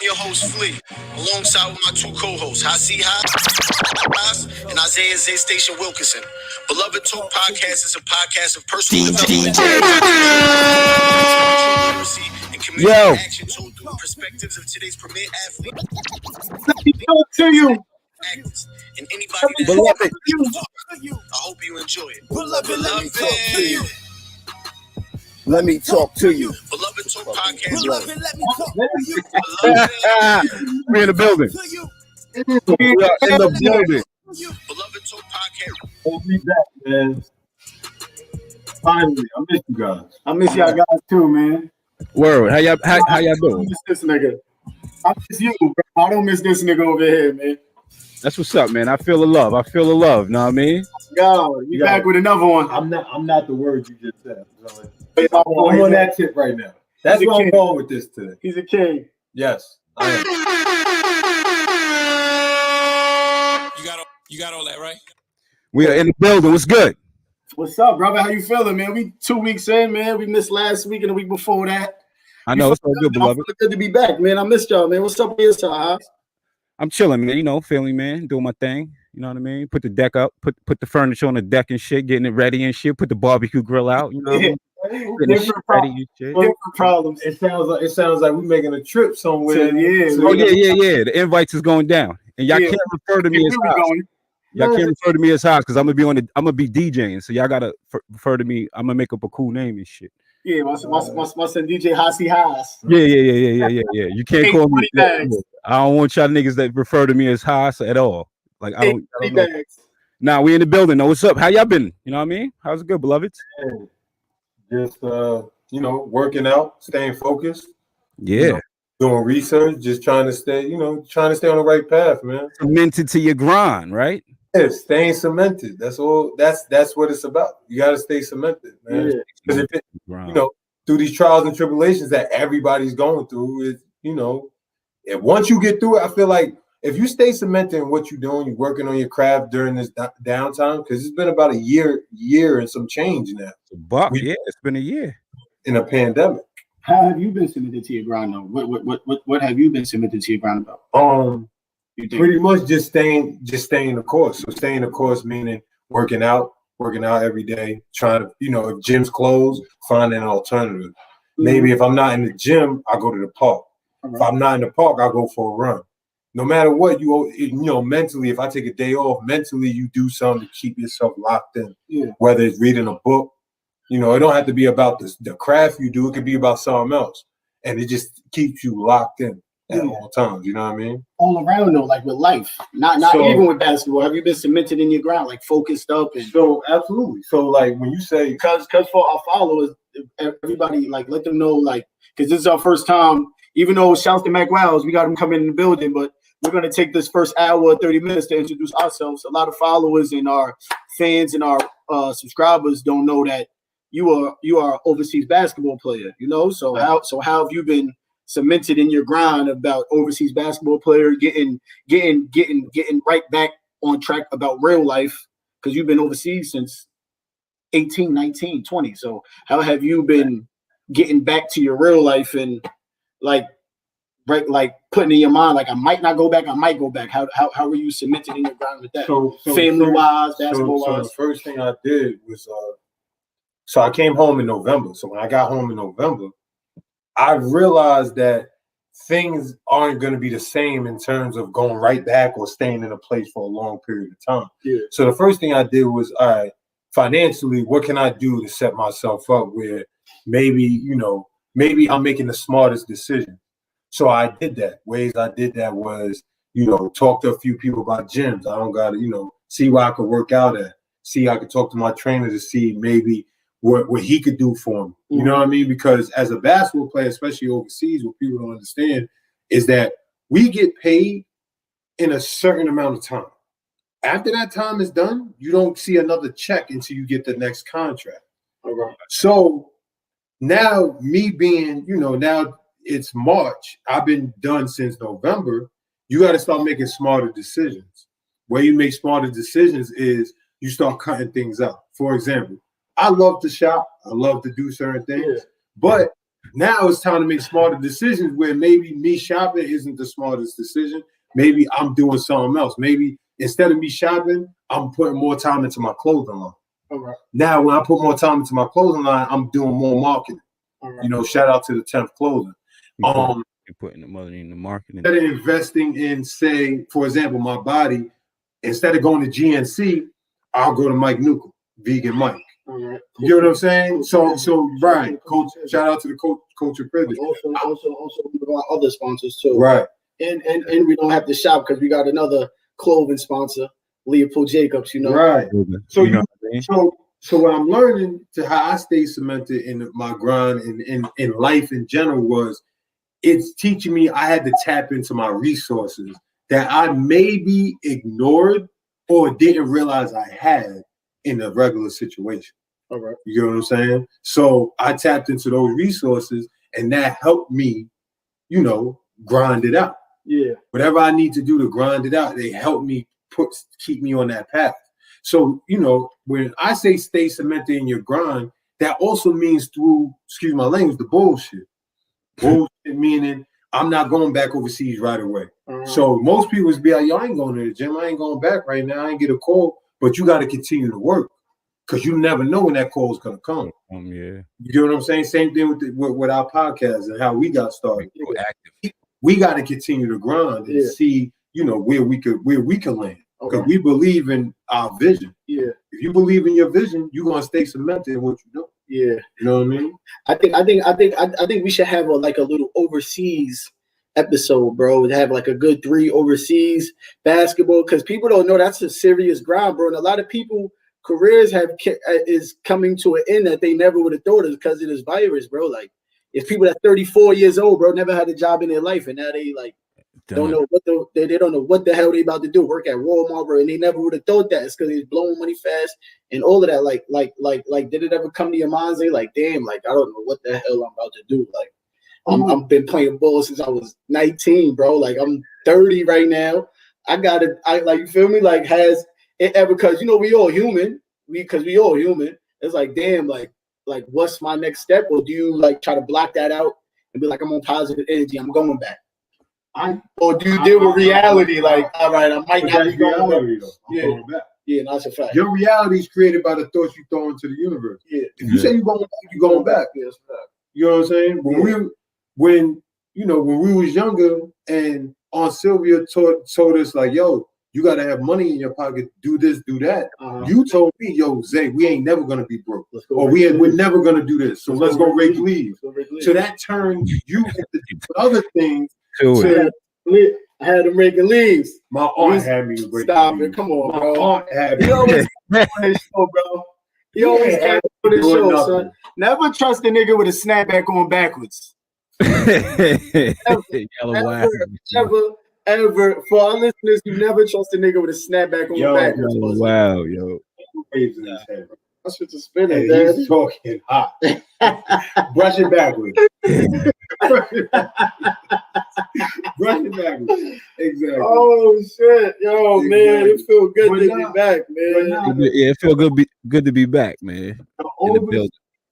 your host, Flea, alongside with my two co-hosts, HOTSEAThaas and Isaiah Zay Station Wilkinson. Beloved Talk Podcast is a podcast of personal development, and community action told through the perspectives of today's premier athletes. Let me talk to you. Actors, and anybody that Beloved. I hope you enjoy it. Beloved, let me talk to you. Let me talk to you. Beloved Talk Podcast. Beloved, let me talk to you. We're in the building. We are in the building. Beloved Talk Podcast. Hold me back, man. Finally, I miss you guys. I miss y'all guys too, man. Word. How y'all I doing? don't miss this nigga. I miss you, bro. I don't miss this nigga over here, man. That's what's up, man. I feel the love. Know what I mean? Yo, you back with another one. I'm not the word you just said. I'm I'm on that tip right now. That's where I'm going with this today. He's a king. Yes, I am. You got all that, right? We are in the building. What's good? What's up, brother? How you feeling, man? We 2 weeks in, man. We missed last week and the week before that. I know it's all good, beloved. It's good to be back, man. I missed y'all, man. What's up with your side? I'm chilling, man. You know, feeling, man. Doing my thing. You know what I mean? Put the deck up. Put the furniture on the deck and shit. Getting it ready and shit. Put the barbecue grill out. You know what I mean? Different problems. It sounds like we're making a trip somewhere. Oh yeah. The invites is going down, and y'all can't refer to me as Hots. Y'all can't refer to me as Hots because I'm gonna be DJing. So y'all gotta refer to me. I'm gonna make up a cool name and shit. Yeah, my son DJ HOTSEAThaas. Yeah. You can't call me. I don't want y'all niggas that refer to me as Hots at all. Like I don't know. Nah, we in the building. Now, what's up? How y'all been? You know what I mean? How's it good, beloveds? Just working out, staying focused. Yeah. Doing research, just trying to stay on the right path, man. Cemented to your grind, right? Yeah, staying cemented. That's all. That's what it's about. You got to stay cemented, man. Because through these trials and tribulations that everybody's going through, and once you get through it, I feel like if you stay cemented in what you're doing, you're working on your craft during this downtime, because it's been about a year and some change now. It's been a year in a pandemic. How have you been cemented to your grind, though? What have you been cemented to your grind about? Pretty much just staying the course. So staying the course meaning working out every day, trying to, if gym's closed, find an alternative. Maybe if I'm not in the gym, I go to the park. If I'm not in the park, I go for a run. No matter what, mentally, if I take a day off, mentally you do something to keep yourself locked in. Yeah. Whether it's reading a book, it don't have to be about the craft you do. It could be about something else. And it just keeps you locked in at all times. You know what I mean? All around though, like with life, not even with basketball. Have you been cemented in your ground, like focused up? And so absolutely. So like when you say, because for our followers, everybody like let them know, like, because this is our first time. Even though shouts to Mack Wilds, we got him coming in the building, but we're going to take this first hour, 30 minutes to introduce ourselves. A lot of followers and our fans and our subscribers don't know that you are an overseas basketball player, So how have you been cemented in your grind about overseas basketball player, getting right back on track about real life, because you've been overseas since 18, 19, 20. So how have you been getting back to your real life and like putting in your mind, like I might not go back, I might go back. How are you cemented in your ground with that? So family wise, basketball wise. So the first thing I did was so I came home in November. So when I got home in November, I realized that things aren't going to be the same in terms of going right back or staying in a place for a long period of time. Yeah. So the first thing I did was, all right, financially, what can I do to set myself up where maybe I'm making the smartest decision. So I did that. Ways I did that was, talk to a few people about gyms. I don't got to, see where I could work out at. See, I could talk to my trainer to see maybe what he could do for me. You know what I mean? Because as a basketball player, especially overseas, what people don't understand is that we get paid in a certain amount of time. After that time is done, you don't see another check until you get the next contract. Okay. So now me being, now it's March. I've been done since November. You got to start making smarter decisions. Where you make smarter decisions is you start cutting things out. For example, I love to shop. I love to do certain things. But Now it's time to make smarter decisions where maybe me shopping isn't the smartest decision. Maybe I'm doing something else. Maybe instead of me shopping, I'm putting more time into my clothing line. All right. Now, when I put more time into my clothing line, I'm doing more marketing. All right. You know, shout out to the 10th Clothing. You're putting the money in the marketing. Instead of investing in, say, for example, my body, instead of going to GNC, I'll go to Mike Nuka, Vegan Mike. All right. You know what I'm saying? So Brian, coach, shout out to the coach of privilege. Also our other sponsors too. Right. And we don't have to shop because we got another clothing sponsor, Leopold Jacobs, you know. Right. So you know what I mean? So what I'm learning to how I stay cemented in my grind and in life in general was it's teaching me I had to tap into my resources that I maybe ignored or didn't realize I had in a regular situation. All right. You know what I'm saying? So I tapped into those resources and that helped me, you know, grind it out. Yeah. Whatever I need to do to grind it out, they help me keep me on that path. So, you know, when I say stay cemented in your grind, that also means through, excuse my language, the bullshit. Bullshit meaning I'm not going back overseas right away. So most people would be like, yo, I ain't going to the gym. I ain't going back right now. I ain't get a call, but you got to continue to work because you never know when that call is going to come. Yeah. You get what I'm saying? Same thing with our podcast and how we got started. We got to continue to grind and see, you know, where we can land. Because we believe in our vision. Yeah. If you believe in your vision, you're gonna stay cemented in what you do. Yeah. You know what I mean? I think we should have a little overseas episode, bro. To have like a good 3 overseas basketball, because people don't know that's a serious grind, bro. And a lot of people careers is coming to an end that they never would have thought of because of this virus, bro. Like, it's people that 34 years old, bro, never had a job in their life, and now they like. Don't know what they don't know what the hell they about to do. Work at Walmart, bro, and they never would have thought that. It's because he's blowing money fast and all of that. Like, did it ever come to your mind? Say, like, damn, like I don't know what the hell I'm about to do. Like, I've been playing ball since I was 19, bro. Like, I'm 30 right now. I like, you feel me? Like, has it ever? Because you know we all human. We all human. It's like, damn, like what's my next step? Or do you like try to block that out and be like, I'm on positive energy. I'm going back. Or do you deal with reality? Like, all right, I might not be going back. Yeah, that's a fact. Your reality is created by the thoughts you throw into the universe. Yeah. If you say you're going back, you're going back. Yeah, that's a fact. You know what I'm saying? When we was younger and Aunt Sylvia told us like, yo, you gotta have money in your pocket, do this, do that. You told me, yo, Zay, we ain't never gonna be broke. Or we're never gonna do this. So let's go rake leaves. So that turned you into other things. I had them raking leaves. My aunt had me break. Stop it! Come on, bro. My aunt had me. He always on his show, bro. He always had for the show, son. Never trust a nigga with a snapback on backwards. Ever. For our listeners, you never trust a nigga with a snapback on backwards. Wow, yo. That's what the spinning, man. He's talking hot. Brush it backwards. Brush it backwards. Exactly. Oh shit, yo, exactly. Man, it feels good to be back, man. Yeah, it feels good to be back, man. The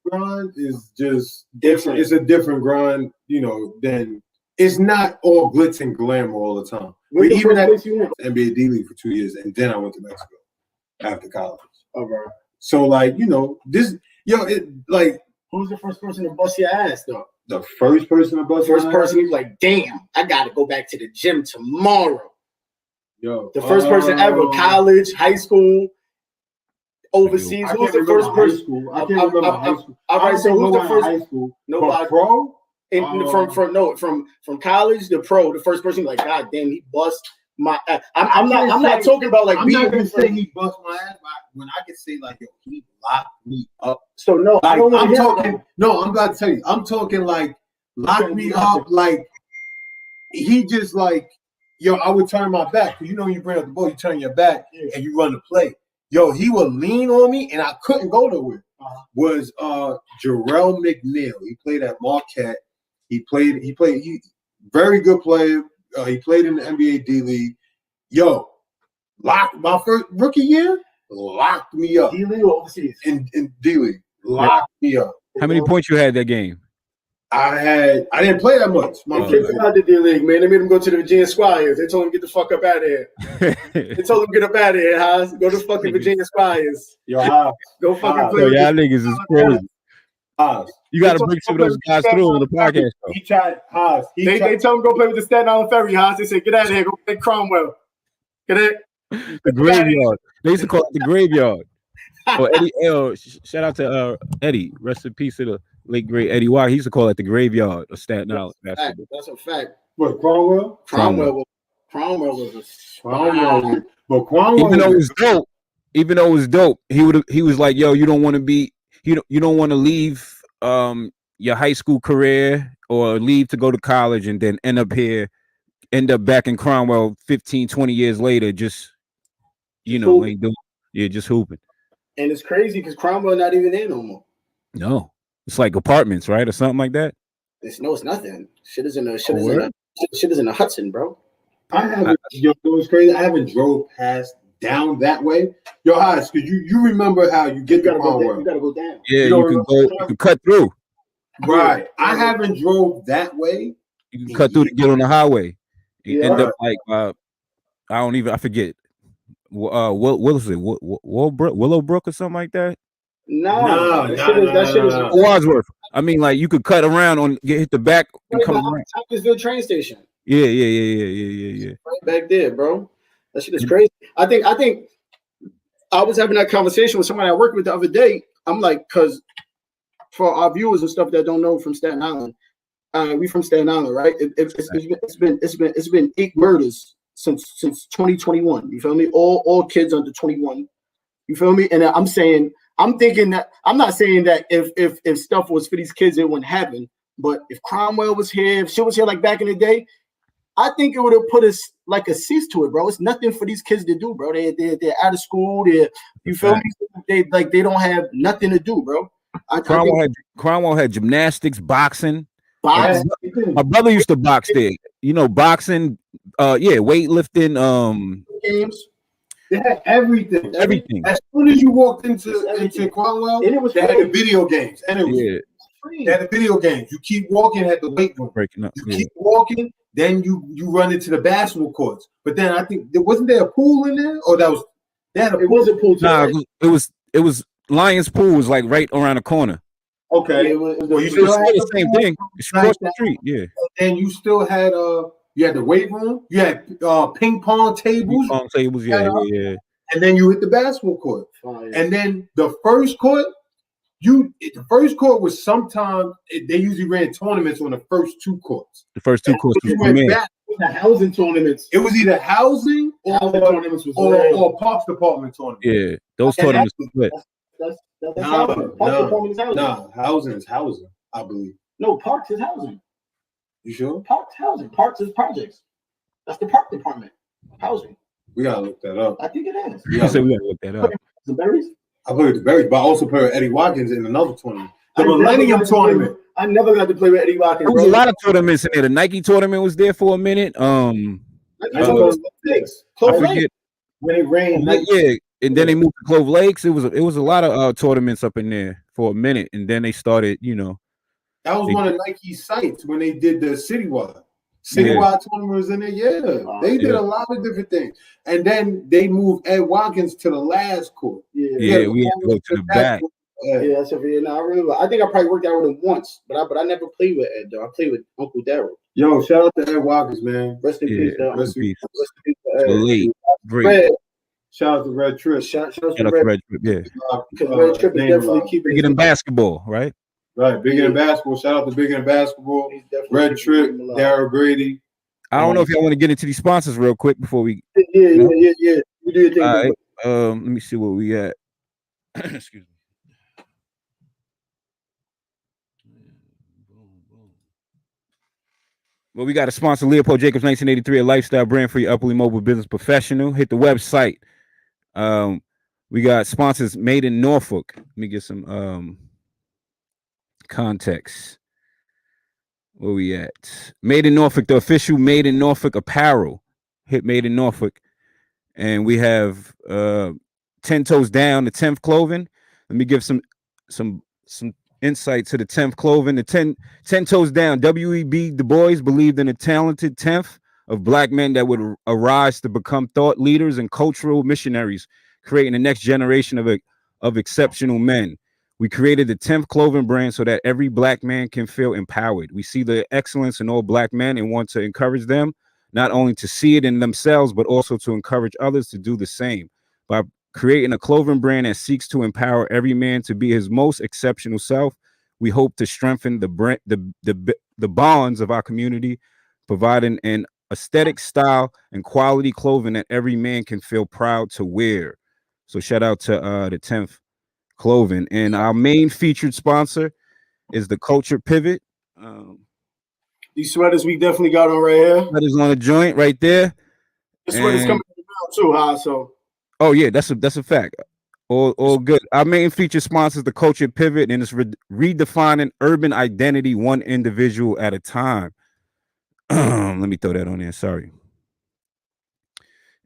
grind is just different. It's a different grind, you know. Than it's not all glitz and glamour all the time. But even at NBA D League for 2 years, and then I went to Mexico after college. All right. So, like, you know, who's the first person to bust your ass, though? The first person to bust your ass? First person who's like, damn, I got to go back to the gym tomorrow. Yo. The first person ever, college, high school, overseas. Who's the first person? I can't remember high school. All right, so who's the first? High school. Nobody. Pro? From college to pro, the first person like, God damn, he bust my ass. I'm not talking about like I'm not gonna say he bust my ass, but when I can say like, yo, he locked me up. So no, like, I'm talking. No, I'm about to tell you. I'm talking like locked me up. Like he just like, yo, I would turn my back. You know, when you bring up the ball, you turn your back and you run the play. Yo, he would lean on me and I couldn't go nowhere. Was Jarrell McNeil. He played at Marquette. He played very good player. He played in the NBA D League. Yo, locked my first rookie year, locked me up. D League or overseas? In D League, locked me up. How many points you had that game? I didn't play that much. They kicked him out the D League, man. They made him go to the Virginia Squires. They told him get the fuck up out of here. They told him get up out of here, Haas. Go to fucking Virginia Squires. Yo, Haas. Go fucking play. Yo, y'all niggas is crazy. Haas. You got to bring some of those guys through on the podcast. He tried Haas. They told him go play with the Staten Island Ferry, Haas. They said get out of here. Go play Cromwell. Get it? The graveyard. They used to call it the graveyard. Oh, Eddie, shout out to Eddie. Rest in peace to the late great Eddie Watt. He used to call it the graveyard of Staten Island. That's a fact. What, Cromwell? Cromwell was a Cromwell. But Cromwell, even though it was dope, he was like, yo, you don't want to be, you don't want to leave your high school career or leave to go to college and then end up back in Cromwell 15, 20 years later, just ain't doing, just hooping. And it's crazy because Cromwell not even there no more. No, it's like apartments, right, or something like that. It's nothing. Shit is in the Hudson, bro. It's crazy. I haven't drove past down that way. Yo, Haas, because you remember how you get to Cromwell. You gotta go down. Yeah, you can cut through. Right. I haven't drove that way. You can cut through to get on the highway. You end up like I forget. What was it? Willowbrook or something like that? No, that shit is Wadsworth. I mean, like you could cut around hit the back and come around. Thomasville train station. Yeah. Right back there, bro. That shit is crazy. I think I was having that conversation with somebody I worked with the other day. I'm like, because for our viewers and stuff that don't know from Staten Island, we from Staten Island, right? It's been 8 murders since 2021. You feel me? All kids under 21. You feel me? And I'm thinking that I'm not saying that if stuff was for these kids, it wouldn't happen. But if Cromwell was here, if shit was here like back in the day, I think it would have put us like a cease to it, bro. It's nothing for these kids to do, bro. They're out of school. You feel me? They don't have nothing to do, bro. Cromwell had gymnastics, boxing. My brother used to box there. Boxing, weightlifting, games. They had everything. Everything. As soon as you walked into Cromwell, they had the video games. And it was free. They had the video games. You keep walking at the weight room. Breaking up. You keep walking, then you run into the basketball courts. But then I think wasn't there a pool in there? Or it was a pool. Nah, it was Lions Pool was like right around the corner. Okay. You still had the same thing. It's across the street, yeah. And you still had you had the weight room, you had ping pong tables. Yeah. And then you hit the basketball court. And then the first court was sometimes they usually ran tournaments on the first 2 courts. The first 2 courts was the housing tournaments. It was either housing or parks department tournaments. Yeah, those tournaments were split. That's housing. Housing is housing, I believe. No, parks is housing. You sure? Parks housing. Parks is projects. That's the park department. Housing. We gotta look that up. I think it is. We gotta look that up. The Berries? I played the Berries, but I also played with Eddie Watkins in another tournament. The Millennium Tournament. I never got to play with Eddie Watkins. There was a lot of tournaments in there. The Nike tournament was there for a minute. I forget when it rained. Yeah, and then they moved to Clove Lakes. It was a lot of tournaments up in there for a minute, and then they started. That was one of Nike's sites when they did the citywide tournaments in there. Yeah, they did a lot of different things, and then they moved Ed Watkins to the last court. We had to go to the back. Yeah, that's I remember. I think I probably worked out with him once, but I never played with Ed though. I played with Uncle Daryl. Yo, shout out to Ed Watkins, man. Rest in peace. Rest in peace. Great. Shout out to Red Trip. Shout out to Red Trip. Yeah. Because Red Trip is definitely keeping bigger than basketball, right? Right, bigger than basketball. Shout out to Bigger Than Basketball. Red Trip, Darryl Grady. I don't know if y'all want to get into these sponsors real quick before we. Yeah. We do your thing. All right. Let me see what we got. Excuse me. Well, we got a sponsor, Leopold Jacobs 1983, a lifestyle brand for your upwardly mobile business professional. Hit the website. We got sponsors Made in Norfolk. Let me get some context. Where we at? Made in Norfolk, the official Made in Norfolk apparel. Hit Made in Norfolk. And we have 10 Toes Down, the 10th clothing. Let me give some insight to the 10th clothing. The 10 toes down. W.E.B. Du Bois believed in a talented 10th of black men that would arise to become thought leaders and cultural missionaries, creating the next generation of exceptional men. We created the 10th clothing brand so that every black man can feel empowered. We see the excellence in all black men and want to encourage them, not only to see it in themselves, but also to encourage others to do the same. By creating a clothing brand that seeks to empower every man to be his most exceptional self, we hope to strengthen the bonds of our community, providing an aesthetic, style, and quality clothing that every man can feel proud to wear. So shout out to the 10th clothing. And our main featured sponsor is the Culture Pivot. These sweaters we definitely got on right here. Sweaters on a joint right there. This sweater's coming out too, huh? So. Oh yeah, that's a fact. All good. Our main featured sponsor is the Culture Pivot, and it's redefining urban identity one individual at a time. Let me throw that on there. Sorry.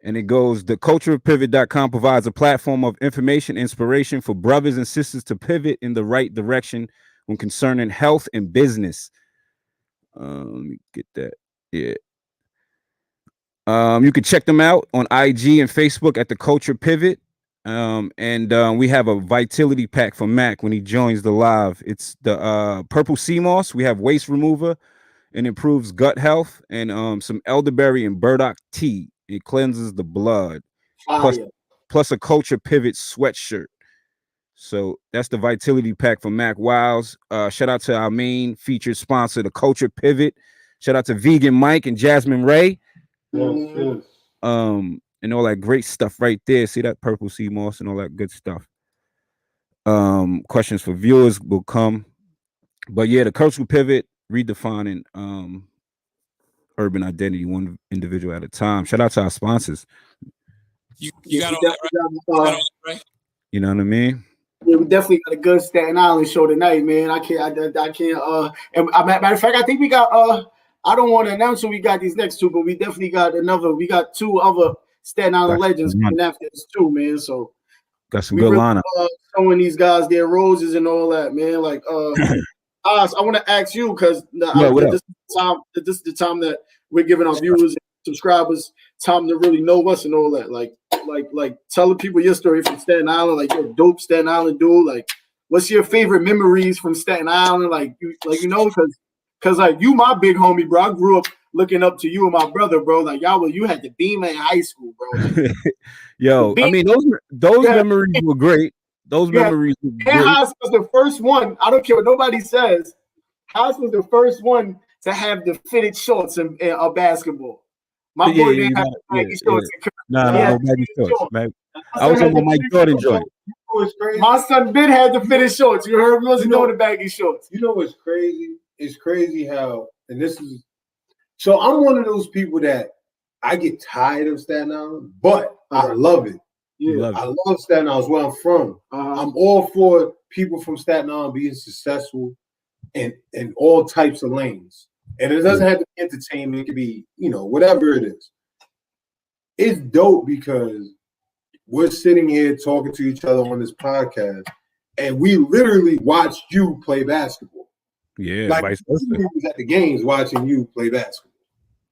And it goes, theculturepivot.com provides a platform of information, inspiration for brothers and sisters to pivot in the right direction when concerning health and business. Let me get that. Yeah. You can check them out on IG and Facebook at the Culture Pivot. And we have a vitality pack for Mac when he joins the live. It's the purple sea moss. We have waste remover and improves gut health, and some elderberry and burdock tea. It cleanses the blood. Plus a Culture Pivot sweatshirt. So that's the vitality pack for Mack Wilds. Shout out to our main featured sponsor, the Culture Pivot. Shout out to Vegan Mike and Jasmine Ray. Yes. And all that great stuff right there. See that purple sea moss and all that good stuff. Questions for viewers will come. But yeah, the Culture Pivot, redefining urban identity one individual at a time. Shout out to our sponsors. You got on that, right? You know what I mean? Yeah, we definitely got a good Staten Island show tonight, man. I can't. And matter of fact, I think we got. I don't want to announce when we got these next two, but we definitely got another. We got two other Staten Island legends coming after this too, man. So got some good lineup. Showing these guys their roses and all that, man. Like, Oz, I want to ask you because this is the time that we're giving our viewers and subscribers time to really know us and all that. Like telling people your story from Staten Island, like you're a dope Staten Island dude. Like, what's your favorite memories from Staten Island? Because like you, my big homie, bro. I grew up looking up to you and my brother, bro. Like you had the Beamer in high school, bro. Like, yo, I mean those memories were great. Those memories were great. And Haas was the first one. I don't care what nobody says. Haas was the first one to have the fitted shorts in basketball. My boy didn't have the baggy shorts. No baggy shorts, man. I was on my Mike Jordan joint. My son Ben had the fitted shorts. You heard me? Wasn't doing the baggy shorts. You know what's crazy? It's crazy how, and this is, so I'm one of those people that I get tired of Staten Island, but I love it. Yeah, I love Staten Island. It's where I'm from. I'm all for people from Staten Island being successful in all types of lanes. And it doesn't have to be entertainment. It could be, whatever it is. It's dope because we're sitting here talking to each other on this podcast, and we literally watched you play basketball. Yeah, like vice versa. we was at the games watching you play basketball.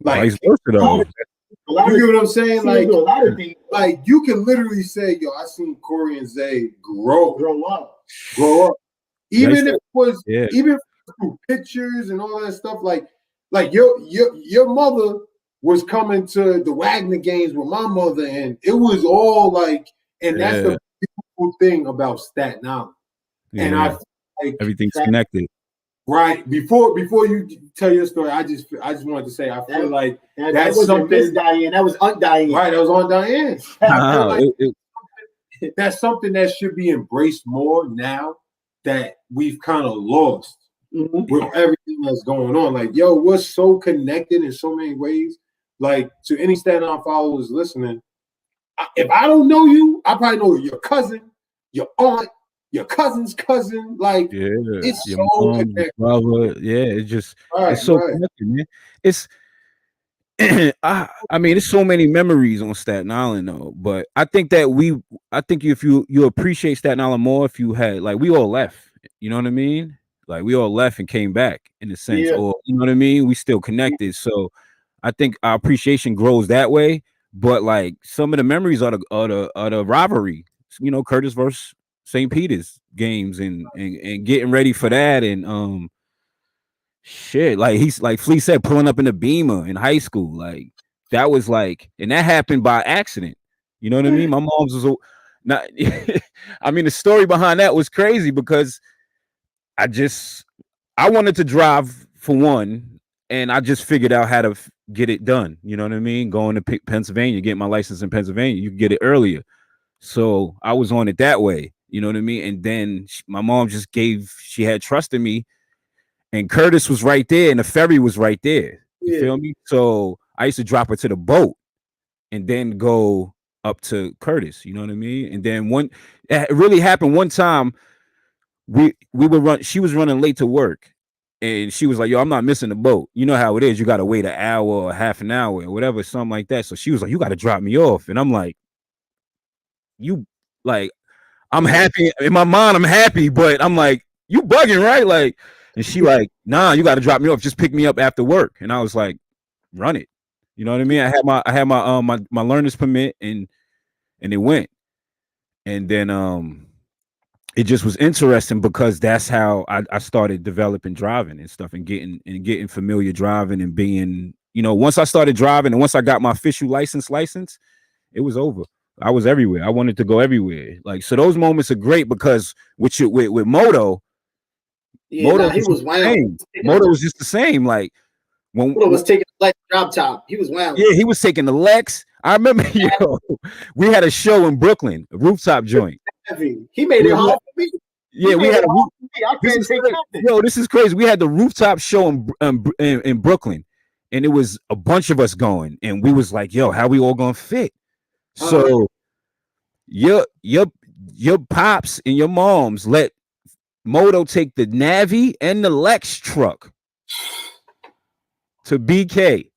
Like, vice versa, though. You get what I'm saying? Like you can literally say, "Yo, I seen Corey and Zay grow up." Even if it was, even through pictures and all that stuff. Like your mother was coming to the Wagner games with my mother, and it was all like, and that's the beautiful thing about Staten Island. Yeah. And I feel like everything's connected. Right. Before you tell your story, I just wanted to say I feel like that's something. Miss Diane. That was Aunt Diane. Right. That was Aunt Diane. I feel like that's something that should be embraced more now that we've kind of lost with everything that's going on. Like, yo, we're so connected in so many ways. Like, to any Staten Island followers listening, if I don't know you, I probably know your cousin, your aunt, your cousin's cousin. Like, it's so connected. Brother. It's just it's so connected, man. It's I mean, it's so many memories on Staten Island though. But I think that if you appreciate Staten Island more if you had, like, we all left You know what I mean? Like we all left and came back in a sense, Yeah. or you know what I mean? We still connected. So I think our appreciation grows that way. But like some of the memories are the rivalry. You know, Curtis versus St. Peter's games and getting ready for that and shit. Like he's like Flea said, pulling up in a Beamer in high school. Like that was like, and that happened by accident. You know what I mean? My mom's was not. I mean, the story behind that was crazy because I wanted to drive for one, and I just figured out how to get it done. You know what I mean? Going to Pennsylvania, getting my license in Pennsylvania, you can get it earlier. So I was on it that way. You know what I mean? And then my mom just she had trust in me, and Curtis was right there, and the ferry was right there. You feel me? So I used to drop her to the boat, and then go up to Curtis. You know what I mean? And then it really happened one time. We would run. She was running late to work, and she was like, "Yo, I'm not missing the boat. You know how it is. You got to wait an hour or half an hour or whatever, something like that." So she was like, "You got to drop me off," and I'm like, "You like, I'm happy in my mind. I'm happy, but I'm like, you bugging, right?" Like, and she like, "Nah, you got to drop me off. Just pick me up after work." And I was like, "Run it." You know what I mean? I had my learner's permit, and it went, and then it just was interesting because that's how I started developing driving and stuff and getting familiar driving and being, you know, once I started driving and once I got my official license, it was over. I was everywhere. I wanted to go everywhere. Like, so those moments are great because with Moto, Moto he was wild. Moto was just the same. Like when Moto was taking the Lex drop top. He was wild. Yeah, he was taking the Lex. I remember, we had a show in Brooklyn, a rooftop joint. He made it hard for me. Yeah, we had a this is crazy. We had the rooftop show in Brooklyn, and it was a bunch of us going, and we was like, "Yo, how we all gonna fit?" So your pops and your moms let Moto take the Navi and the Lex truck to BK.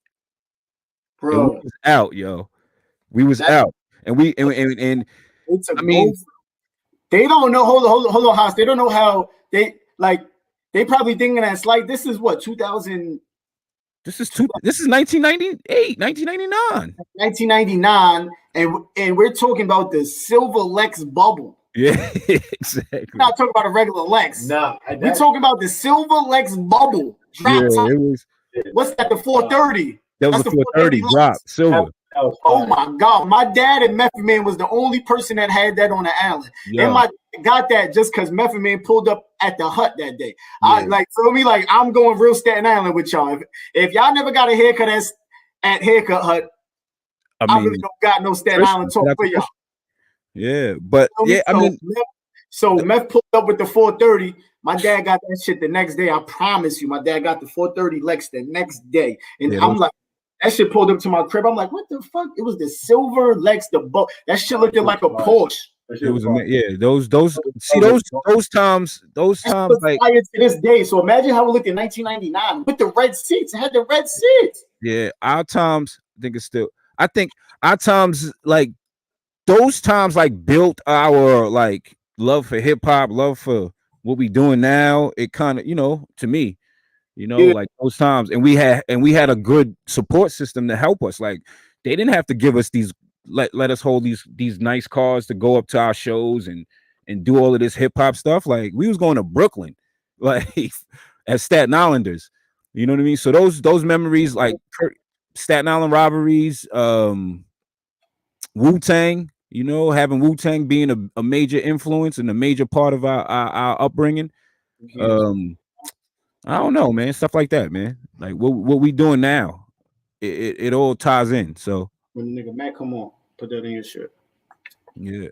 Bro, we was out, yo. We was out, and I mean. They don't know. Hold on, Haas. They don't know how they probably thinking that's like this is what 2000. This is 1998, 1999. 1999, and we're talking about the silver Lex bubble. Yeah, exactly. We're not talking about a regular Lex. No, we're talking about the silver Lex bubble. It was. What's that? The 430. That was the 430 drop silver. Oh my God! My dad and Method Man was the only person that had that on the island, and my got that just because Method Man pulled up at the hut that day. I feel me, like I'm going real Staten Island with y'all. If y'all never got a haircut at Haircut Hut, I really don't got no Staten Island talk for y'all. Yeah, but so Meth pulled up with the 430. My dad got that shit the next day. I promise you, my dad got the 430 Lex the next day, and I'm like. That shit pulled up to my crib. I'm like, what the fuck? It was the silver Lex, the boat. That shit looking like a Porsche. It was those times like to this day. So imagine how it looked in 1999 with the red seats. It had the red seats. Yeah, our times. I think our times like those times like built our like love for hip hop, love for what we doing now. It kind of, you know, to me. You know, like those times, and we had a good support system to help us. Like they didn't have to give us these let us hold these nice cars to go up to our shows and do all of this hip hop stuff. Like we was going to Brooklyn, like as Staten Islanders. You know what I mean? So those memories, like Staten Island robberies, Wu-Tang. You know, having Wu-Tang being a major influence and a major part of our upbringing. I don't know, man. Stuff like that, man. Like what we doing now, it all ties in. So when the nigga Matt come on, put that in your shirt. Yeah.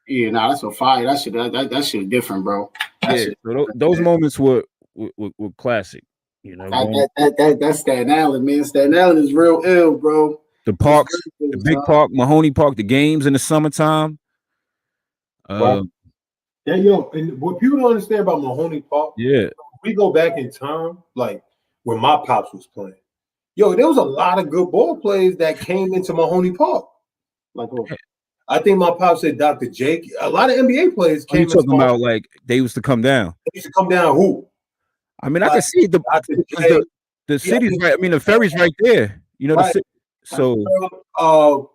Yeah, nah, that's a fire. That shit different, bro. So those moments were classic. You know, that's Staten Island, man. Staten Island is real ill, bro. The parks, the big park, Mahoney Park, the games in the summertime. And what people don't understand about Mahoney Park, we go back in time, like when my pops was playing. Yo, there was a lot of good ball players that came into Mahoney Park. Like what? I think my pop said Dr. Jake. A lot of NBA players Are you came. talking about like they used to come down? They used to come down. Who? I mean, I Like, can see Dr. J. the city's right. I mean, the ferry's right there. You know, Right. so Earl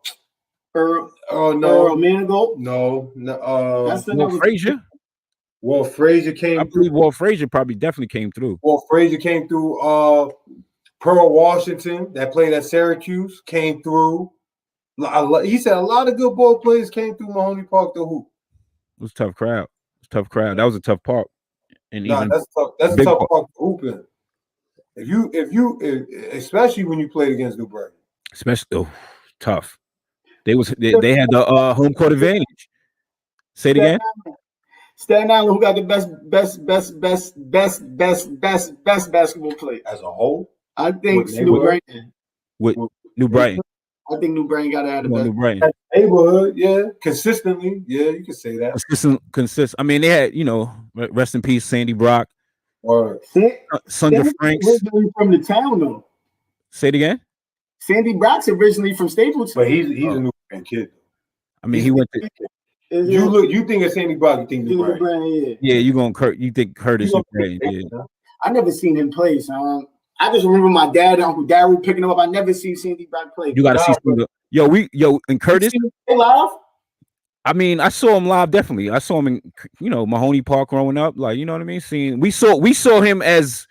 no, Manigault. no. That's the Walt Frazier. Walt Frazier came. I believe Walt Frazier probably definitely came through. Walt Frazier came through. Pearl Washington, that played at Syracuse, came through. He said a lot of good ball players came through Mahoney Park to hoop. It was a tough crowd. That was a tough park. And Nah, even that's tough. That's a tough park to hoop in. Especially when you played against New Brighton. Especially tough. They had the home court advantage. Say it again. Staten Island, who got the best basketball player As a whole? I think New Brighton. With New Brighton. I think New Brighton got to have the best. New Brighton. Neighborhood, yeah. Consistently, yeah, you can say that. Consistent. I mean, they had, rest in peace, Sandy Brock. Or Sandra Franks. Originally from the town, though. Say it again. Sandy Brock's originally from Stapleton. But he's a New Brighton kid. I mean, he went to. You think of Sandy Brock, you think New Brighton. Yeah, you think Curtis New Brighton. Yeah. I never seen him play, son. I just remember my dad and Uncle Daryl picking him up. I never seen Sandy Brock play. You got to see some. And Curtis. Live? I mean, I saw him live. Definitely, I saw him in Mahoney Park growing up. Like, you know what I mean. We saw him as.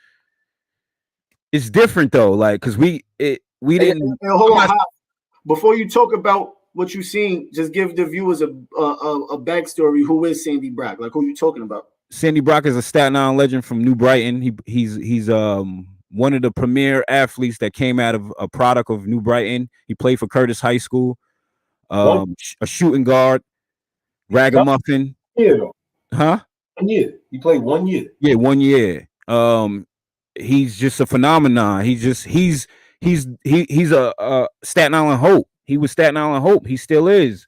It's different though, like because we didn't. Hold on. Before you talk about what you seen, just give the viewers a backstory. Who is Sandy Brock? Like, who you talking about? Sandy Brock is a Staten Island legend from New Brighton. He's one of the premier athletes that came out of a product of New Brighton. He played for Curtis High School, a shooting guard, ragamuffin. Yeah, though. Huh? 1 year. He played 1 year. Yeah, 1 year. He's just a phenomenon. He's a Staten Island hope. He was Staten Island hope. He still is.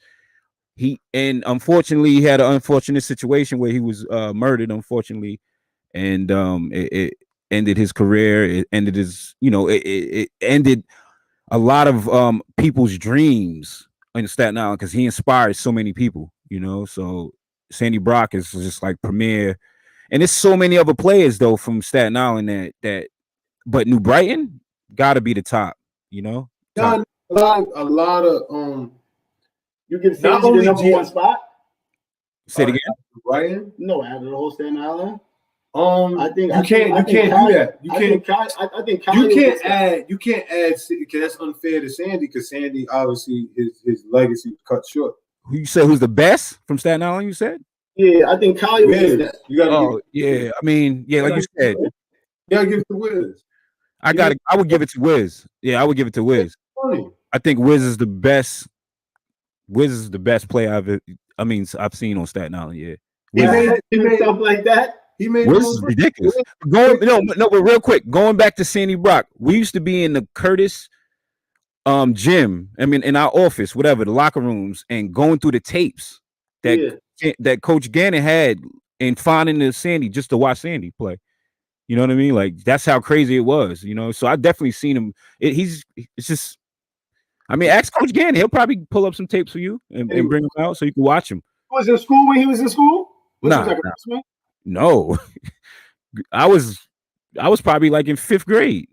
And unfortunately, he had an unfortunate situation where he was murdered. Unfortunately, and it ended his career. It ended his, it ended a lot of people's dreams in Staten Island because he inspired so many people. So Sandy Brock is just like premier. And there's so many other players though from Staten Island but New Brighton got to be the top. Top. A lot of You give Sandy the number one spot. Say it again. Brighton? No, out of the whole Staten Island. I think you can't do that. You can't add because that's unfair to Sandy because Sandy obviously his legacy was cut short. Who you said who's the best from Staten Island? You said. Yeah, I think Kyle is that. You got. I mean, yeah, like you said. You gotta give it to Wiz. I would give it to Wiz. Yeah, I would give it to Wiz. I think Wiz is the best. Wiz is the best player I've seen on Staten Island. Yeah, he made stuff like that. He made Wiz is ridiculous. But real quick, going back to Sandy Brock, we used to be in the Curtis gym. I mean, in our office, whatever, the locker rooms, and going through the tapes that Coach Gannon had and finding the Sandy just to watch Sandy play. You know what I mean? Like that's how crazy it was. So I definitely seen him. It's just. I mean, ask Coach Gannon. He'll probably pull up some tapes for you and bring them out so you can watch them. Was in school when he was in school? No. I was probably like in 5th grade.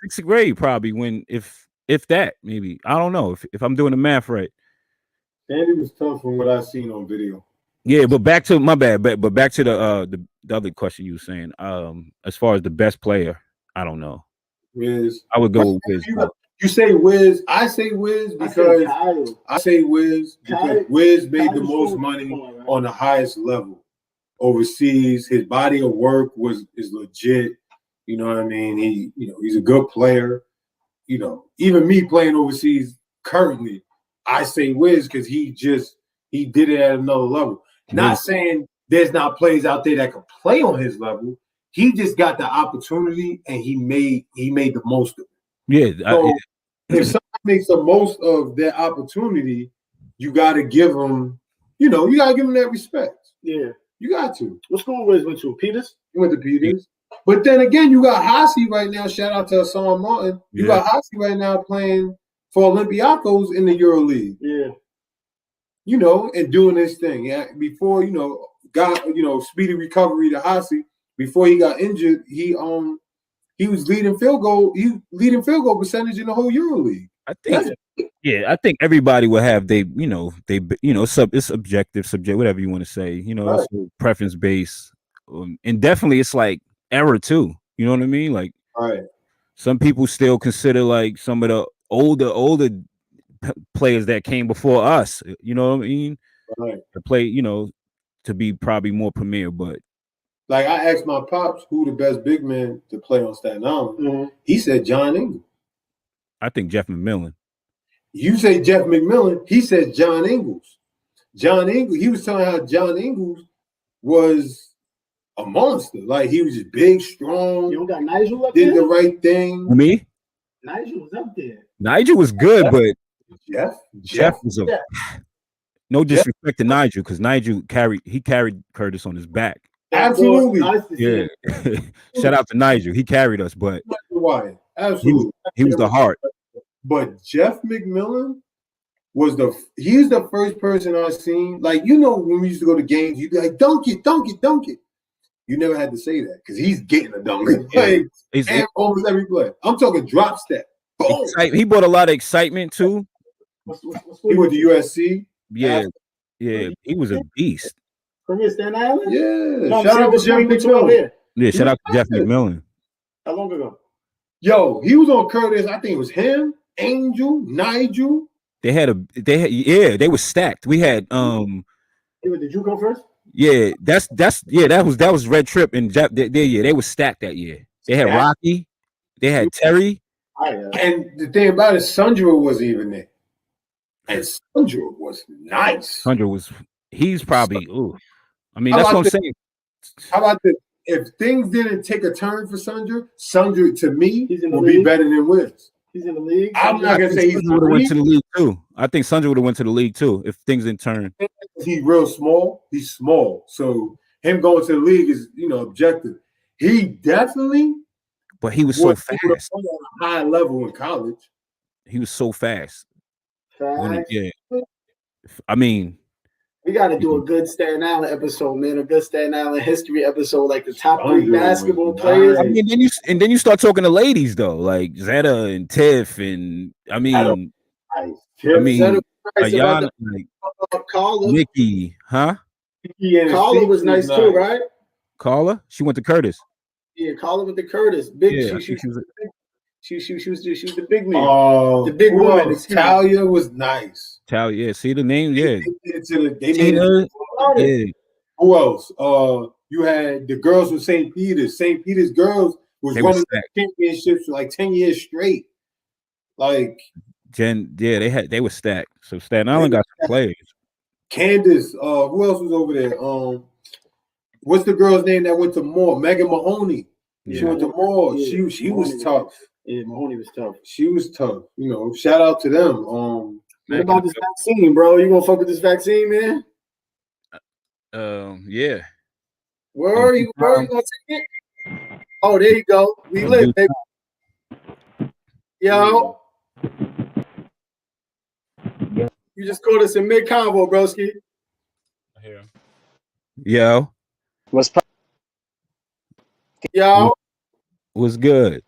Sixth grade, probably when if that, maybe. I don't know if I'm doing the math right. Sandy was tough from what I've seen on video. Yeah, but back to my bad, but back to the other question you were saying. As far as the best player, I don't know. Wiz. I would go with Wiz. You say Wiz. I say Wiz because Wiz made the most money on the highest level overseas. His body of work is legit. You know what I mean? He's a good player. Even me playing overseas currently, I say Wiz because he did it at another level. Not saying there's not players out there that can play on his level. He just got the opportunity and he made the most of it. Yeah. So if somebody makes the most of their opportunity, you got to give them, you got to give them that respect. Yeah. You got to. What school was went to? Peters? You went to Peters. Yeah. But then again, you got Hossie right now. Shout out to Hassan Martin. You got Hossie right now playing for Olympiacos in the EuroLeague. Yeah. you know, and doing this thing. Yeah, before got speedy recovery to Hossie. Before he got injured, he was leading field goal percentage in the whole EuroLeague. I think everybody will have it's objective, subject, whatever you want to say. Right. It's preference based, and definitely it's like error too. You know what I mean? Like, right. Some people still consider like some of the older players that came before us. You know what I mean? Right. To play, to be probably more premier, but. Like I asked my pops who the best big man to play on Staten Island. Mm-hmm. He said John Ingles. I think Jeff McMillan. You say Jeff McMillan. He said John Ingles. John Ingles. He was telling how John Ingles was a monster. Like he was just big, strong. You don't got Nigel up did there? the right thing. Me? Nigel was up there. Nigel was good, but Jeff was no disrespect to Nigel, because Nigel carried Curtis on his back. Absolutely. Yeah. Shout out to Nigel. He carried us, but absolutely. He was the heart. But Jeff McMillan he's the first person I've seen. Like, when we used to go to games, you'd be like, dunk it, dunk it, dunk it. You never had to say that because he's getting a dunk. Almost every play. I'm talking drop step. Boom. He brought a lot of excitement too. He went to USC. Yeah. He was a beast. From here, Staten Island? Yeah. No, shout out to Jeff McMillan. Yeah, shout out to Jeff McMillan. How long ago? Yo, he was on Curtis. I think it was him, Angel, Nigel. They were stacked. We had Did you go first? Yeah, that was Red Trip and Jeff. They were stacked that year. They had Rocky, they had Terry. And the thing about it, Sandra wasn't even there. And Sandra was nice. He's probably I mean, that's what I'm saying. How about if things didn't take a turn for Sandra to me would be better than Wills. He's in the league. I'm not gonna say he would have went to the league too. I think Sandra would have went to the league too if things didn't turn. He's real small. He's small, so him going to the league is objective. He definitely, but he was so fast. On a high level in college. He was so fast. Yeah. I mean, we got to do a good Staten Island episode, man. A good Staten Island history episode, like the top 3 basketball players. I mean, then you start talking to ladies though, like Zeta and Tiff, and Ayana, like Carla, Nikki, huh? Carla was nice too, right? Carla, she went to Curtis. Yeah, Carla went to Curtis. Big. Yeah, she was the big man. The big woman. Talia was nice. Talia, see the name, yeah. Yeah. Who else? You had the girls from St. Peter's. St. Peter's girls was running the championships for like 10 years straight. Like they were stacked. So Staten Island got some players. Candace, who else was over there? What's the girl's name that went to Moore? Megan Mahoney. She went to Moore. Yeah. She was tough. Yeah, Mahoney was tough. She was tough. Shout out to them. What about this vaccine, bro? You gonna fuck with this vaccine, man? Yeah. Where are you? Where are you gonna take it? Oh, there you go. We live, baby. Yo. You just caught us in mid convo, broski. Yo. Yo. What's good?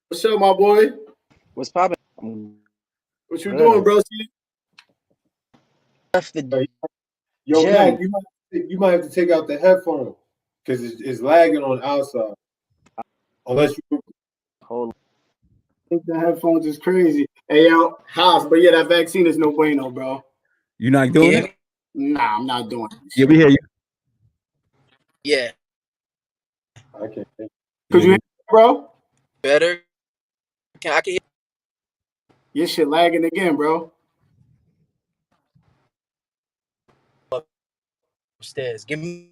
What's up, my boy? What's poppin'? What you doing, broski? Yo, Mac, you might have to take out the headphone because it's lagging on the outside. Unless you hold on. I think the headphones is crazy. Hey, yo, House, but yeah, that vaccine is no bueno, bro. You not doing it? Nah, I'm not doing it. Yeah, we hear you. Yeah. I can't think. Could you hear me, bro? Better. I can hear. Your shit lagging again, bro. Upstairs. Give me.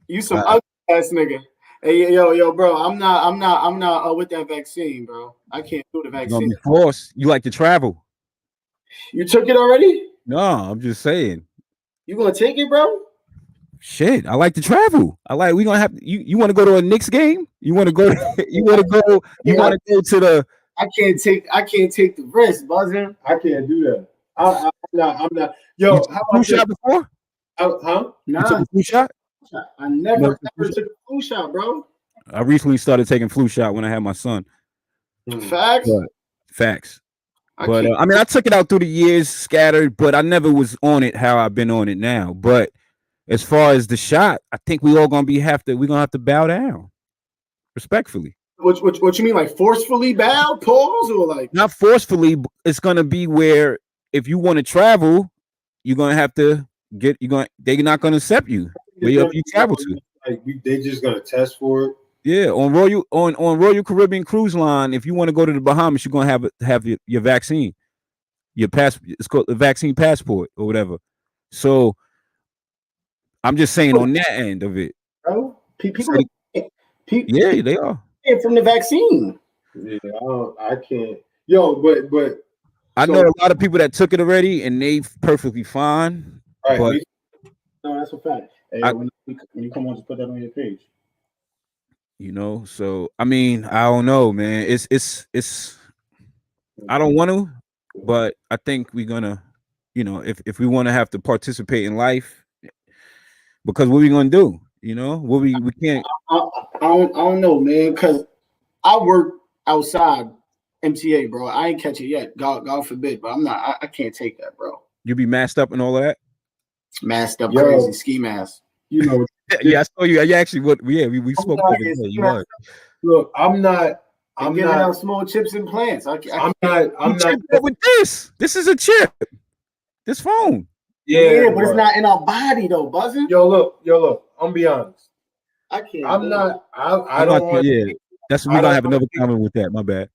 You some ugly ass nigga. Hey, yo, bro. I'm not with that vaccine, bro. I can't do the vaccine. Of course, you like to travel. You took it already? No, I'm just saying. You gonna take it, bro? Shit, I like to travel. We gonna have you want to go to a Knicks game? You want to go to the I can't take the risk, buzzing. I can't do that. I'm not. You Yo, took how a flu about this? shot before? Huh? You took Nah, a flu shot? I never No, ever took a flu shot, bro. I recently started taking flu shot when I had my son. Facts. But facts. I But can't. I mean, I took it out through the years, scattered, but I never was on it how I've been on it now. But as far as the shot, I think we all gonna we're gonna have to bow down, respectfully. What you mean, like forcefully bow, pause, or like? Not forcefully. It's gonna be where if you want to travel, you're gonna have to they're not gonna accept you where you travel to. Like they just gonna test for it. Yeah, on Royal Caribbean Cruise Line, if you want to go to the Bahamas, you're gonna have your vaccine, it's called the vaccine passport or whatever. So I'm just saying on that end of it, Bro, people, So- yeah, they are. from the vaccine. Yeah, I can't. Yo, but I So- know a lot of people that took it already and they perfectly fine. all But- right, No, that's a fact. Hey, when you come on, just put that on your page. You know, so I mean, I don't know, man. It's I don't want to, but I think we're gonna, if we want to have to participate in life, because what we gonna do? You know, we can't. I don't know, man, because I work outside MTA, bro. I ain't catch it yet. God forbid, but I'm not. I can't take that, bro. You be masked up and all of that. Masked up, Yo. crazy ski mask. you know, Yeah, I saw you. You actually, we spoke not- over there. You yeah. was. look, I'm I'm giving not. out small chips and plants. I'm You not. chipped up with this. This is a chip. This phone. Yeah, but it's not in our body though, buzzing. Yo, look. I'm be honest. I can't. I'm do not. it. I don't want. Yeah, that's I we're don't gonna have wanna another take- comment with that. My bad.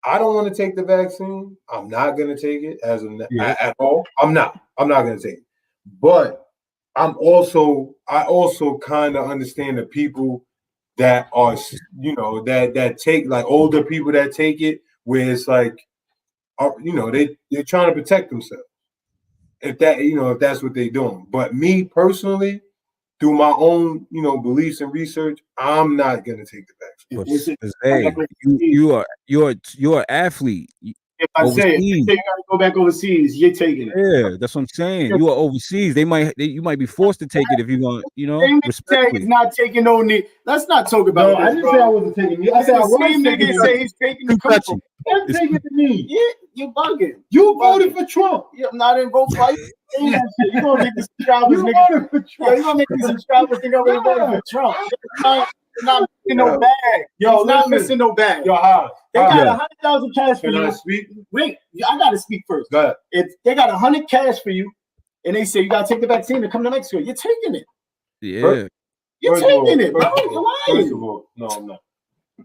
I don't want to take the vaccine. I'm not gonna take it Yeah. at all. I'm not gonna take it. But I also kind of understand the people that are, that take, like, older people that take it, where it's like, they're trying to protect themselves. If that's what they're doing. But me personally, through my own, beliefs and research, I'm not gonna take the vaccine. Is it- Hey, you're an athlete. If I say Overseas. you gotta go back overseas, you're taking it. Yeah, that's what I'm saying. You are overseas. You might be forced to take it if you're going, Same nigga say respectfully. he's not taking no knee. Let's not talk about No, I this, didn't bro. say I wasn't taking it. I said I the was same taking nigga it. say he's taking the Too touchy. I'm taking the knee. Yeah, you bugging. You voted for Trump. Yeah, I'm not in vote fight. You gonna make the subscribers, You nigga. voted for Yo, Trump. you gonna make the subscribers think I'm really voting for Trump. You're not missing no bag. Yo, He's not listen. missing no bag. Yo, how? They got Yeah. 100,000 cash for Can I you. speak? Wait, I gotta speak first. Go ahead. If they got 100 cash for you, and they say you gotta take the vaccine to come to Mexico, you're taking it. Yeah. You're First of all- taking it, bro. first of You're all- lying. First of all, no, I'm not.